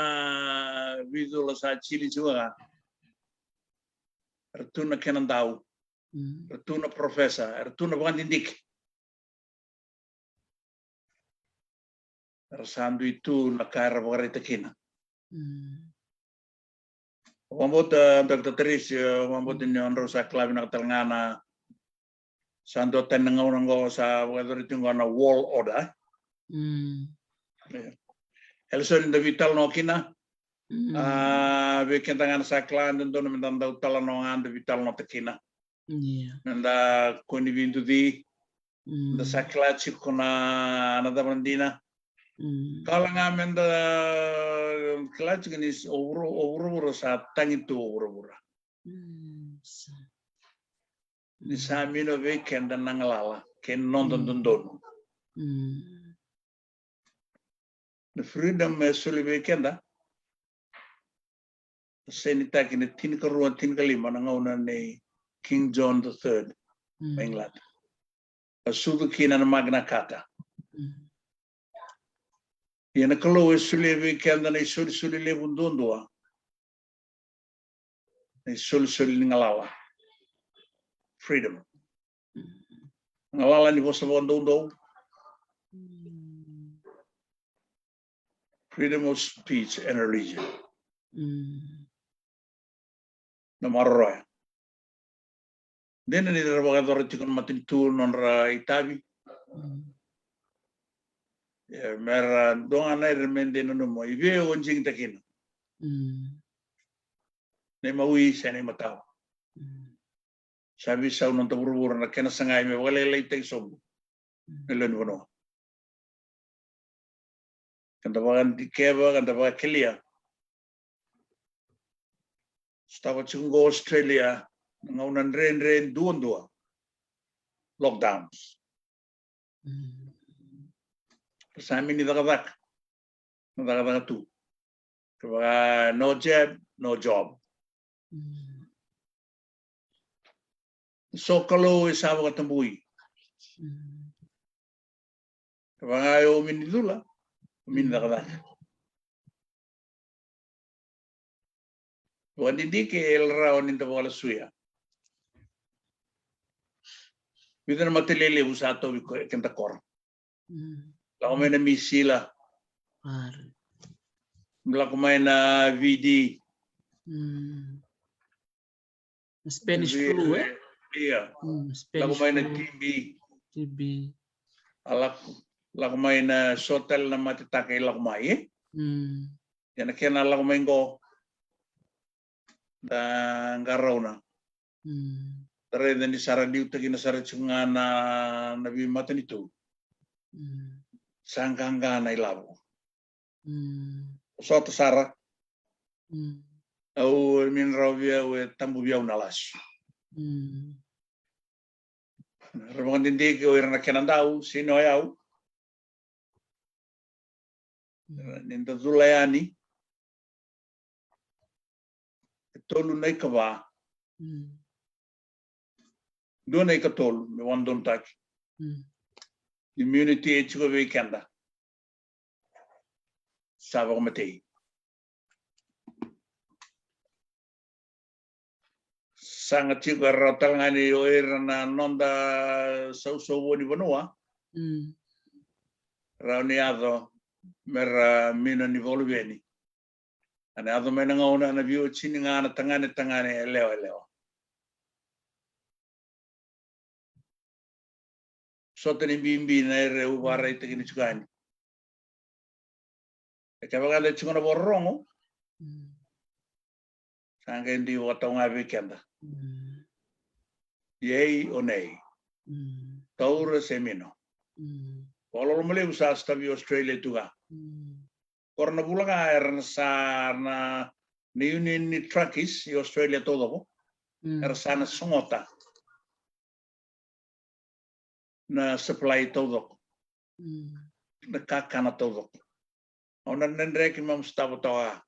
Speaker 1: visual sa chili juga. Ertuna kenan tahu. Ertuna profesor. Ertuna bukan tindik. Ersandu itu nakara bagari tekina. Wambut Dr. Teris, wambut ini orang sa klabi nak telngana. Santo tenengau nangau sa whether itu ngana wall order. Elson de vital no kina. Bikin tangan sa klan dan dono mentanda utala no de vital no tekina. Nanda koni bintu di. Da sa klan cikuna nada bandina. Kalau ngamen da klan cikini over sa tangitu over. Di samino weekend dan nangalala ken nonton dondon. The freedom suli weekend senita kini tin karuan tin kalima nangauna ni King John III England. Sudu kina na Magna Carta. Yana kalau suli weekend na suli lebun dondua. Suli ngalala. Freedom. Ngalala ni bosa dondo. Freedom of speech and religion. Namarroya. Then ni darabaga dorotикon matin tour non ra itabi. Mer donga na remende no mo ibe onjing takin. Ne mawi sene mataw. Sabi sa non tabur na kena sangay me wala lay sob. Nelon wono. Kandabagan di keba kandabaga kelia. Stava chungo Australia ngaunan rain dua lockdowns. Sami ni dagadak tu. Kabaga no jab, no job. So kalau isawa katambui. Kabaga ayo minidula. Min dagadak. Wandi ke el rawan into wala suya. Bidan matelele usato biko kenta kor. Lakumay na misila. Lakumay na VD.
Speaker 2: Spanish flu
Speaker 1: Iya. Lakumay na TB. Lakumay na sotel na matitakay lakumay. Yan kena lakumay ko. Dan garona. Tare dan di saradiu tagi na saracunga na nabi matan itu. Sangkangga na ilabo. Soto sara. Au min rawia we tambu biau nalas. Ramon dindig o irna kenandau sino yau. Ninda zulayani. Tolu na ikaba. Doon na ikatol, may wandon tak. Immunity e chiko weekenda. Saba ko matay. Sanga chiko ratal nga ni oir na nonda sausawo ni Vanua. Rao ni ado, mera mina ni volveni. Ane ado may nangauna na view chini nga na tangane elewa. Soto ni bimbi na ere ubara ite kini chukani. Kaya le chukana borrongo. Sanga hindi watonga weekenda. Yay o nay. Taura semino. Kalau lumele usah stabi Australia tuga. Korna bulan air sana ni ni truckis di Australia todo ko. Sana sungota. Na supply todo. Na kakana todo. Onan nendrek imam stabo tawa.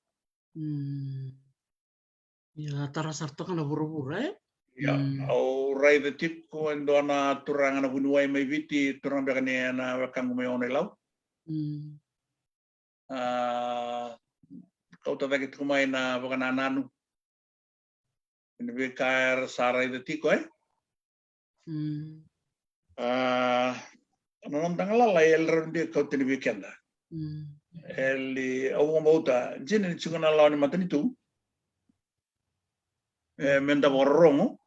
Speaker 2: Ya tarasarto kana buru-buru
Speaker 1: Ya, au rai de tip ko endona turangan na bunuai mai viti turang bekane na wakang mai onai lau. kau tadi kita kumain na bukan ananu. Ini bekair sarai itu tiko non tangala el dia kau tini weekenda. Eli awu mauta jini chungana lawan matani tu. Menda borrongo.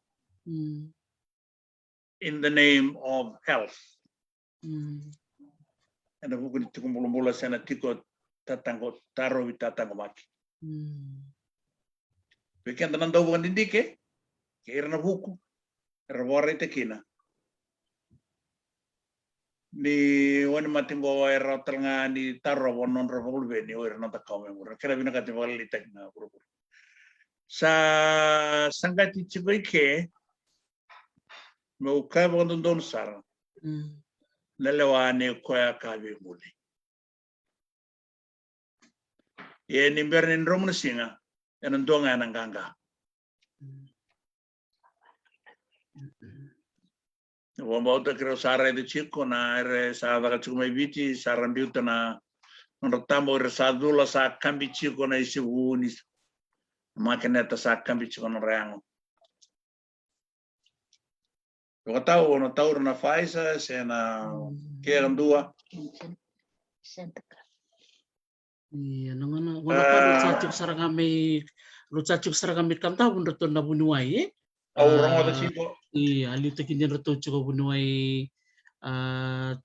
Speaker 1: In the name of health. Anda bukan cukup bola sana tiko tatanggo taro tatanggo maki. Weekend nan daw bukan dindike. Kira na buku. Rawari tekina. Ni wani matimbo era talanga ni taro wonon rawul be ni ora nata kawme mura. Kira bina kati wali tekna buru. Sa sangati chibike mau kai bon don sar. Nelewane koya kabe muli. Ye ni bernin romna singa. Yan donga nang ganga. Wamba uta kira sara itu chico na ere sa daga chuma biti saran biuta na nontambo ere sa dula sa kambi chico na isi uni makineta sa kambi chico na reango. Yo tau no tau na faisa se na kieran dua.
Speaker 2: Iya, nangana wala pa rucacuk sarangami kanta bunda to na bunuai.
Speaker 1: Orang ada chico.
Speaker 2: Iya, alita kinyan rato chuko bunuai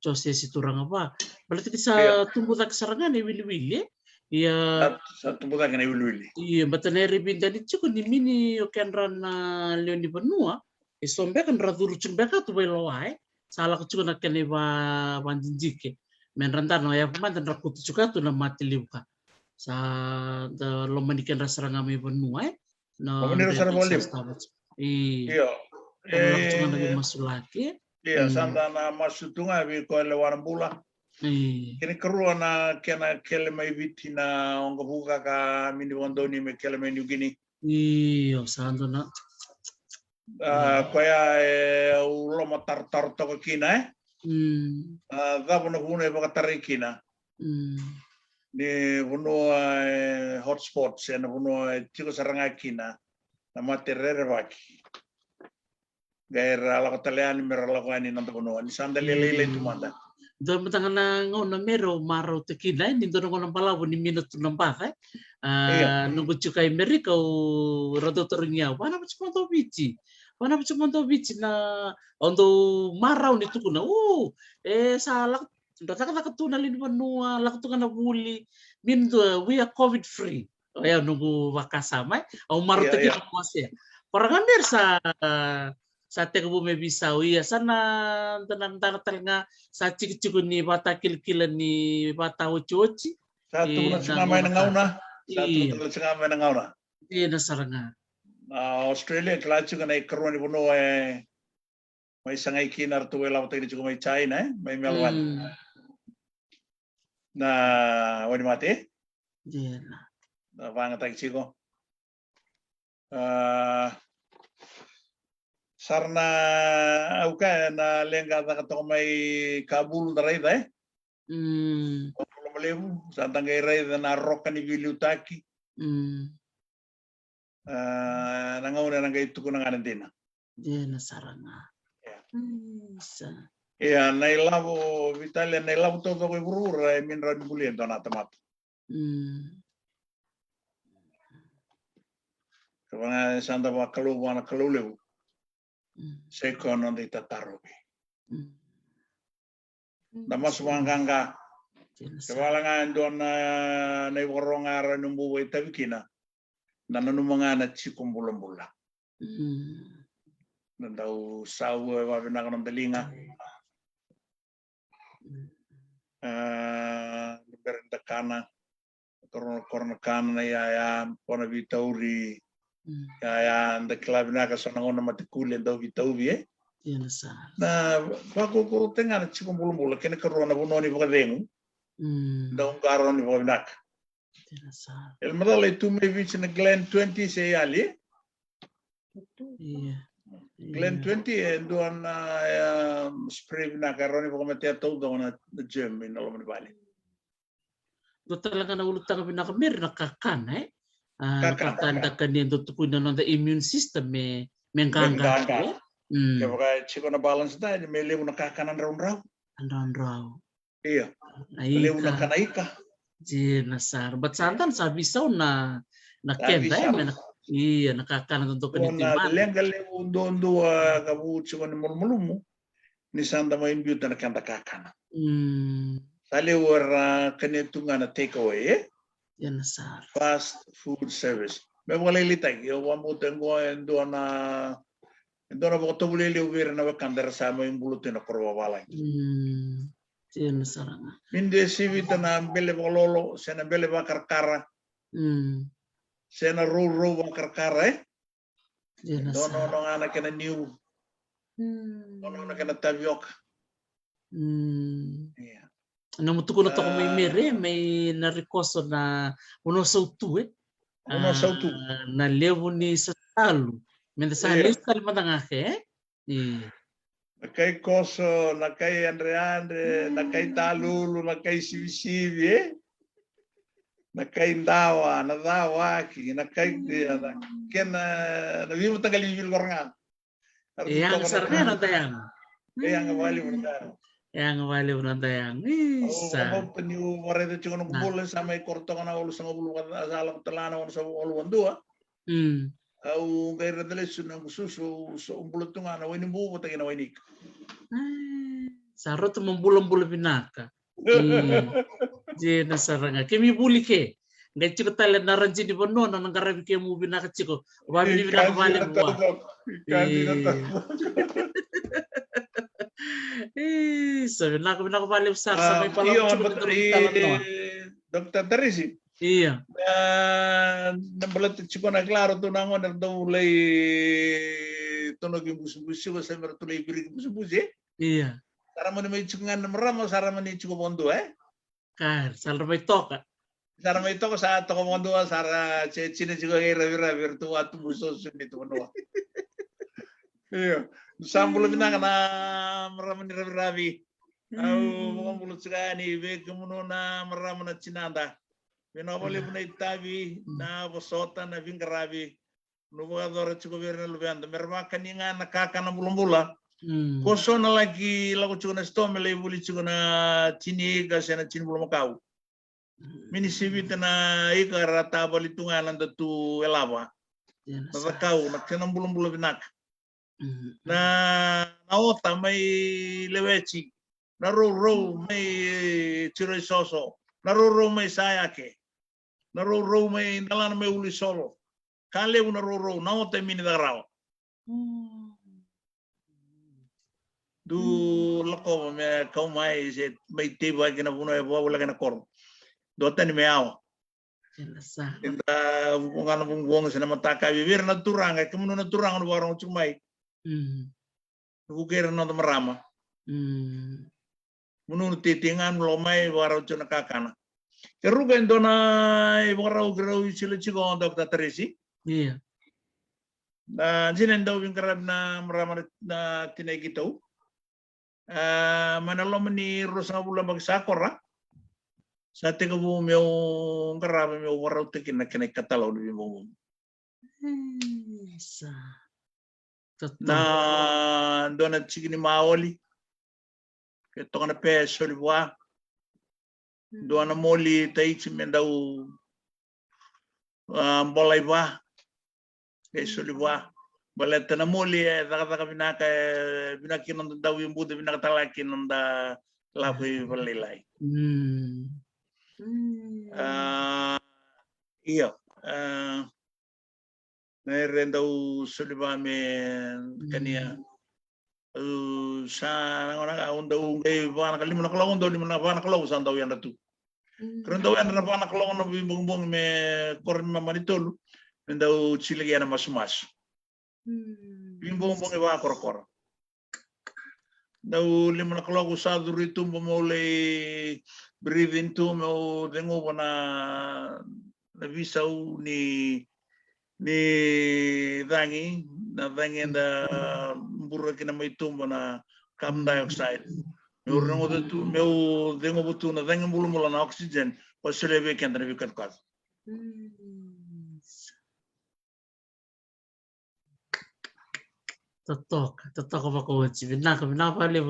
Speaker 2: chose siturang apa. Berarti kita tumbuh tak sarangan ni wili-wili. Iya.
Speaker 1: Satu tumbuh tak ni wili-wili.
Speaker 2: Iya, batana ribinda ni chuko ni mini okenran na leoni benua. Isombe kan raduru chumbeka tu belawai. Salah chuko na kene ba banjinjike. Menrantar no ya pemantan rakutu chuka tu na mati liuka. Sa lomanikan rasarangami benua.
Speaker 1: No. Kamu ni rasarang boleh. Iya.
Speaker 2: Cuma lagi masuk lagi.
Speaker 1: Iya, sanda na masutunga bi ko le warambula. Kini keruan na kena kele mai biti na onga buka ka mini wandoni me kele mai New
Speaker 2: Iya, sanda na.
Speaker 1: Koya ulo matar to kina Gabo na puno baka tarikina. Ni puno hotspots na puno chiko saranga kina. Na materere baki. Gaira la katalian merala ko ani nanda puno. Ni sandali lele tumanda.
Speaker 2: Do matanga na ngona mero maro tekina ni do ngona palawo ni minuto nampa nunggu cukai Amerika o rodotoringa. Wana pachmonto bici. Wana pachmonto bici na ondo marau ni tukuna. Salah datang katuna lini benua lakatu kana buli min we are covid free. Ya nunggu wakasama au maro tekina kuasia. Orang ambil sa teka bume bisau iya sana tenan tanah sa cik-cik ni bata kil-kilan ni bata uci-uci.
Speaker 1: Satu na singamay na ngauna. Satu na singamay na ngauna.
Speaker 2: Iya nasaranga.
Speaker 1: Australia kelacu kan ay karuan ni puno may sangay kinar tu wala tayo juga may China may Melbourne. Na wani mati?
Speaker 2: Iya
Speaker 1: na. Pangat ay chiko. Sarna auka na lenga ta kato may Kabul daray da Kabul malebu santang ray na roka ni Vilutaki. Nangauna nang itu ko nang anandina.
Speaker 2: Dia nasaranga.
Speaker 1: Iya, nailabo Vitalia nailabo to ko burura min ran bulien to na tamat. Kaya santa ba kaluwa na kalulew. Sekono di tatarobi. Damas wanganga. Kawalangan doon na iwarongar numbu itabikina. Nananumanga na chikumbulambulang. Nandaw sawo wabinaka ng dalinga. Berenda kana. Korona kana na yaya pona vitauri. Kaya ang club na kasi nangon na matikulen daw vitaubi na bago ko tenga na chikong bulong kaya karon na buno ni bakadengo daw karon ni bakadak el madal itu may beach na Glen 20 say ali Glen 20 doon spray na karon ni bakamati ataw daw na gym in alam ni bali
Speaker 2: do talaga na ulutang binakmer nakakana
Speaker 1: Kakana.
Speaker 2: nakakanda kanien do tukuna no the immune system me menganga
Speaker 1: Menganga. Kaya baka chiko na balance tayo, may lew na kakanan raw.
Speaker 2: andon raw
Speaker 1: Iya,
Speaker 2: ai
Speaker 1: lew na kanaika.
Speaker 2: je nasar but santan sabi so na
Speaker 1: Sabi
Speaker 2: kenda
Speaker 1: sa
Speaker 2: iya nakakana do kanien
Speaker 1: na
Speaker 2: timan
Speaker 1: lenga lew dondo kabu chiko ni mulmulumu ni sanda may imbuta na kanda kakana. Sali war kanetunga na take away
Speaker 2: ya nasar
Speaker 1: fast food service. May wala ilitag, yung wamutan ko Ito na bako tubuli uwir na wakandar sama yung bulutin na korwawalay.
Speaker 2: ya nasar nga
Speaker 1: Hindi sivita na bele bako lolo, siya na bele baka karkara, siya na roll baka karkara
Speaker 2: ya nasar
Speaker 1: Dono nga na kena new, dono na kena tabiok. Yeah.
Speaker 2: Namutuko na to ko may mere, may narikoso na uno sa utu
Speaker 1: Uno sa utu.
Speaker 2: Na levo ni sa talo. Menda sa listal matangake
Speaker 1: Nakay koso, nakay andre, nakay talulu, nakay sivi, nakay ndawa, nadawaki, nakay kena nabimu tagali yul kornga.
Speaker 2: yang sarga na tayang.
Speaker 1: Kaya nga wali mo na.
Speaker 2: Yang wali mo na tayang. Isa.
Speaker 1: Ako penyu warede chungo ng bulan sa may korto nga ulo sa ulo ka sa alam talana sa ulo wandua. Au gaira dele sunang susu so umbulot nga na wini buo ta gina winik.
Speaker 2: Sarot membulam-bulam pinaka. Je na saranga. Kemi buli ke. Ngai chiko tale naranji di bono na ngarabi ke mu binaka chiko. Wabi ni binaka bali mo. Sabi na ko bali sa may pala
Speaker 1: Dr. Teresi.
Speaker 2: Iya.
Speaker 1: Nabalat chiko na klaro to nango na ulay tunog yung busi ko sa mer tulay birig busi.
Speaker 2: Iya.
Speaker 1: Sara mo may chiko nga marama sara man ni chiko bondo
Speaker 2: Kar, sara may toka.
Speaker 1: Sara may to sa to bondo sara chine chiko ira virtu atu buso sunito no. Iya. Sambulo binaka na marama ni rabi. Au mga bulot sigani ve kumuno na marama na chinanda. Pinabali mo na itabi na bosota na vingarabi. Nubuador chiko verna lubanda. Merma kaninga nakakana bulambula. Koso na lagi lago chiko na stomele buli chiko na chini kasi na chini bulamakaw. Minisibita na ikara tabali tungalan datu elava. Natakaw na kinang bulambula binak. Na naota may lewechi. Na row may chiroy soso. Na row may sayake. Na row may nalan may uli solo. Kale una row naota mini daraw. Du lako me kau mai se may tiba kina puno e wala kina kor. Dota ni meaw. Inda bunga na bunga sa namataka bibir na turang ay kumuno na turang no warong chumay. Bukira na marama. Munun titingan lomay waraw chuna kakana. Keruga indona waraw graw sila chigo Dr. Teresi.
Speaker 2: Iya.
Speaker 1: Na jinen daw yung karab na marama na tinay kitaw. Manalom ni Rosa Bula magsakora. Sa tiga mo yung karab mo waraw tikin na kinay katalaw ni mo. Na doon at sige ni Maoli. Ito ka na peso liwa. Doon na moli tayo si Mendaw bolay ba. Peso liwa. Baleta na moli taka binakinan daw yung buda binakatalakin ng da lakoy balilay. Iyo. Mayroon daw suliba men kaniya. Sa nangona daw kay bana kalimo na kalawon daw limo na bana kalawon sa daw yan datu. Kung daw yan na bana kalawon na bimbong me korin mamanitol daw chile yan na mas. Bimbong iba korkor. Daw limo na kalawon sa durito mo lay breathing to mo dengo na visaw ni dangi na burra kina may tumba na carbon dioxide. Meu dengo butu na dangi mula na oxygen Australia ke andar bikat kas.
Speaker 2: Totok apa kau cip na vale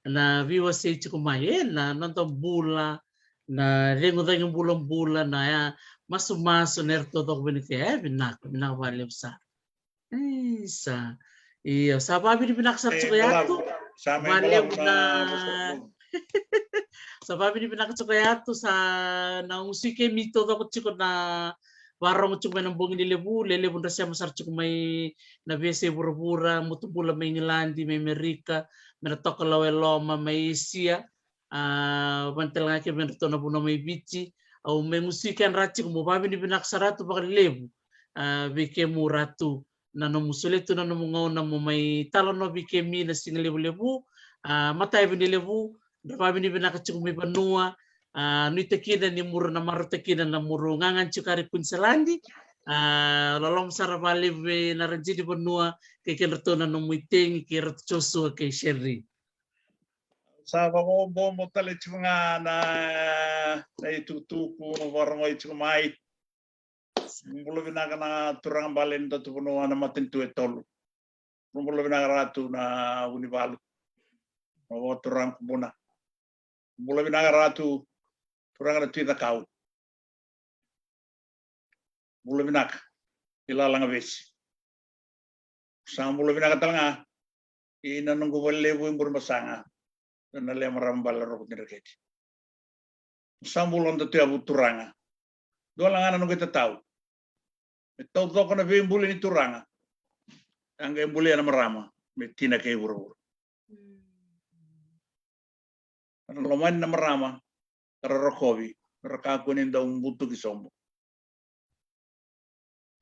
Speaker 2: na viwa se chiku mai na nonton bula na rengo dengen bula na ya masu ner totok bini ke bina vale sa isa iya sababi di binak sa chiku yatu vale na sababi di binak chiku yatu sa na musike mi totok chiku na warong cuma nambong ini lebu nda siya masar cuma may na bese bura-bura mutu bula may Ngilandi may Amerika may natoka lawe loma may Asia mantel nga ke may na puno may bici au may musika ang rachi kung mababi ni binaksaratu baka lebu bike mu ratu na no musuletu na no mga na mo may talon no bike mi na singa lebu-lebu matay ni lebu mababi ni binakachuk may banua nui tekina ni muru na maru tekina na muru ngangan cukari Queenslandi lolom sarabali be na rajidi benua ke kerto na no muiteng ke ratu chosu ke sherry
Speaker 1: sa ko bombo tale chunga na itu tuku no warmo itu mai bulo binaga na turang balen to benua na matentu etol bulo binaga ratu na univalu no turang kubuna bulo binaga ratu turang na tuida kau bulo binak ilalanga besi sang bulo binak talanga ina nunggu lebu imbur masanga na le marambal ro nirketi sang bulo ndo tiabu turanga dolanga nunggu tetau tau tau kana be imbul ni turanga anga imbul na marama metina ke buru loman na marama rokobi rakaku ni daw butu kisombo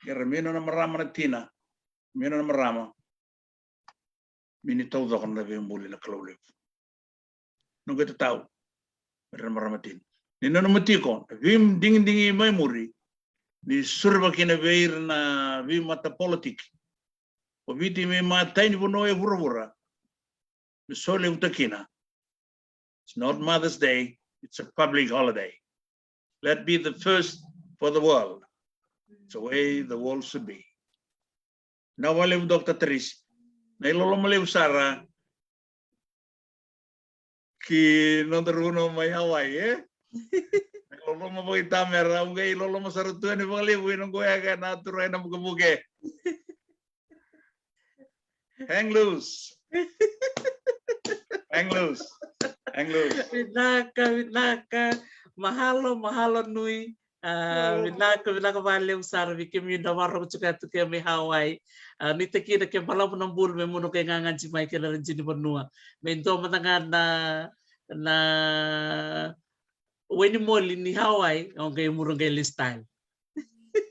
Speaker 1: kera mino na marama na tina mino na marama mini tau do kan be mbuli na klole no geta tau mer marama tin ni no matiko vim ding mai muri ni surba kina veir na vim mata politik o viti me mata ni bono e vura ni sole utakina. It's not Mother's Day, it's a public holiday. Let be the first for the world. It's the way the world should be. Now, while Dr. Tris, nailolo maliw Sara, ki nonderuno may Hawaii, eh? Nailolo mo po itamera, ungay ilolo mo sarutuan ni maliw, inong kuyaga na turay na mukabuke. Hang loose. Hang loose. Hang loose.
Speaker 2: Vinaka, mahalo nui. Vinaka valeu sarvi ke mi nawarro chuka tu ke mi Hawaii. Ni te kira ke pala po ng bul me muno ke ngangan si Michael Arjini Bonua. Mento matangan na weni moli ni Hawaii ang kay murong kay listyle.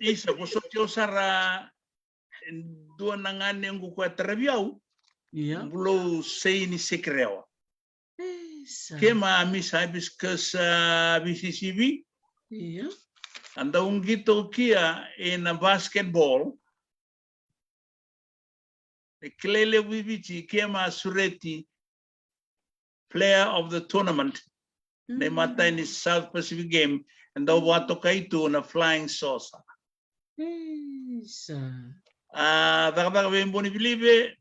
Speaker 1: Isa ko sotyo sara dua nangane ang kukuha tarabiyaw.
Speaker 2: Iya.
Speaker 1: Bulo say ni sekrewa. Kema misa biskas BCCB.
Speaker 2: Iya.
Speaker 1: Anda gito kia in a basketball. Klele Wibichi kema sureti player of the tournament. They mata in the South Pacific game and daw wato kaito na flying saucer.
Speaker 2: Isa.
Speaker 1: Daga be mboni bilibe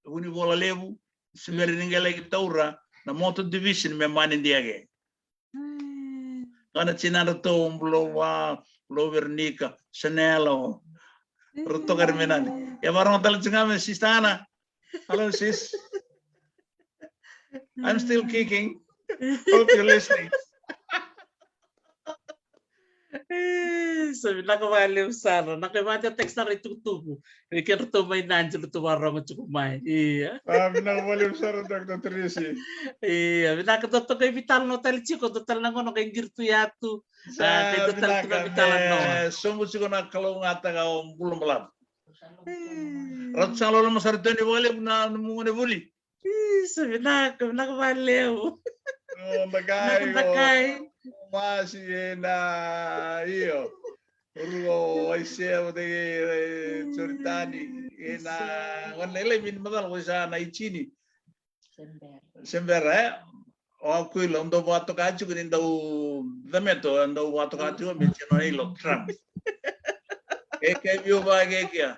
Speaker 1: uni bola lebu simeri ningala gitaura na moto division me mani diage. Kana chinara to lo vernica Chanel Ruto Carmenani. Ya barang tal chingame sistana. Hello sis. I'm still kicking. Hope you're listening.
Speaker 2: Sabi na ko valeu sana. Nakimati text na rin tutubo. Kaya to may nandiyo to warong chukumay. Iya.
Speaker 1: Na valeu sana Dr. Tracy.
Speaker 2: Iya, binakato kay vital no tal chico total na ngono kay girtu yatu. Kay total na vital no.
Speaker 1: Somos chico na kalungata ka bulong balab. Rat salo na masarito ni wale na mungone buli.
Speaker 2: Sabi na ko valeu.
Speaker 1: Nakay. Masih na iyo. Urugo aiseo de Choritani ina wanele min madal ko sa na ichini. Sembera aquilo ando boato cacho que ainda o dameto ando boato cacho me chama ele Trump. Que viu vai que é?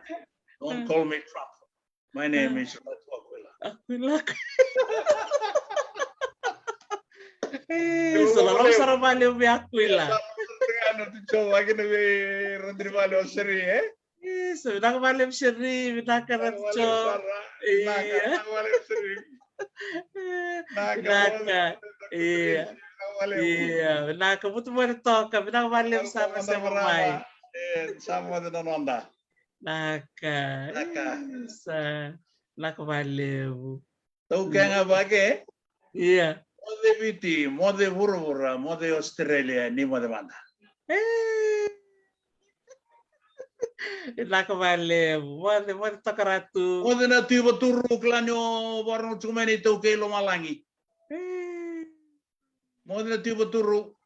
Speaker 1: Don't call me Trump. My name is Aquila.
Speaker 2: Aquila. Selalu sarang valeu me Aquila.
Speaker 1: Ano tu coba que não vê Rodrigo Valeu seri
Speaker 2: Isso, nak valeu seri, nak ratcho. Iya. Iya. Iya, nak butuh mau toka, nak valeu sama sama mai.
Speaker 1: Sama de não anda.
Speaker 2: Naka. Nak valeu.
Speaker 1: Tahu kan apa ke?
Speaker 2: Iya.
Speaker 1: Mode biti, mode burubura, mode Australia, ni mode mana?
Speaker 2: Nak valeu. Mode toka ratu.
Speaker 1: Mode na tiba turu klanyo warno cuma ni tahu ke lo malangi. Mode na tiba turu,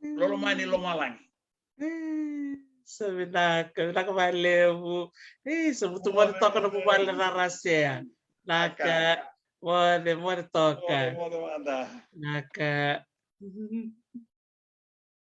Speaker 1: lo mani lo malangi.
Speaker 2: Sabi nak valeu. Sebutu mode toka na bubala na rasya. Naka. Mode toka.
Speaker 1: Mode mana?
Speaker 2: Naka.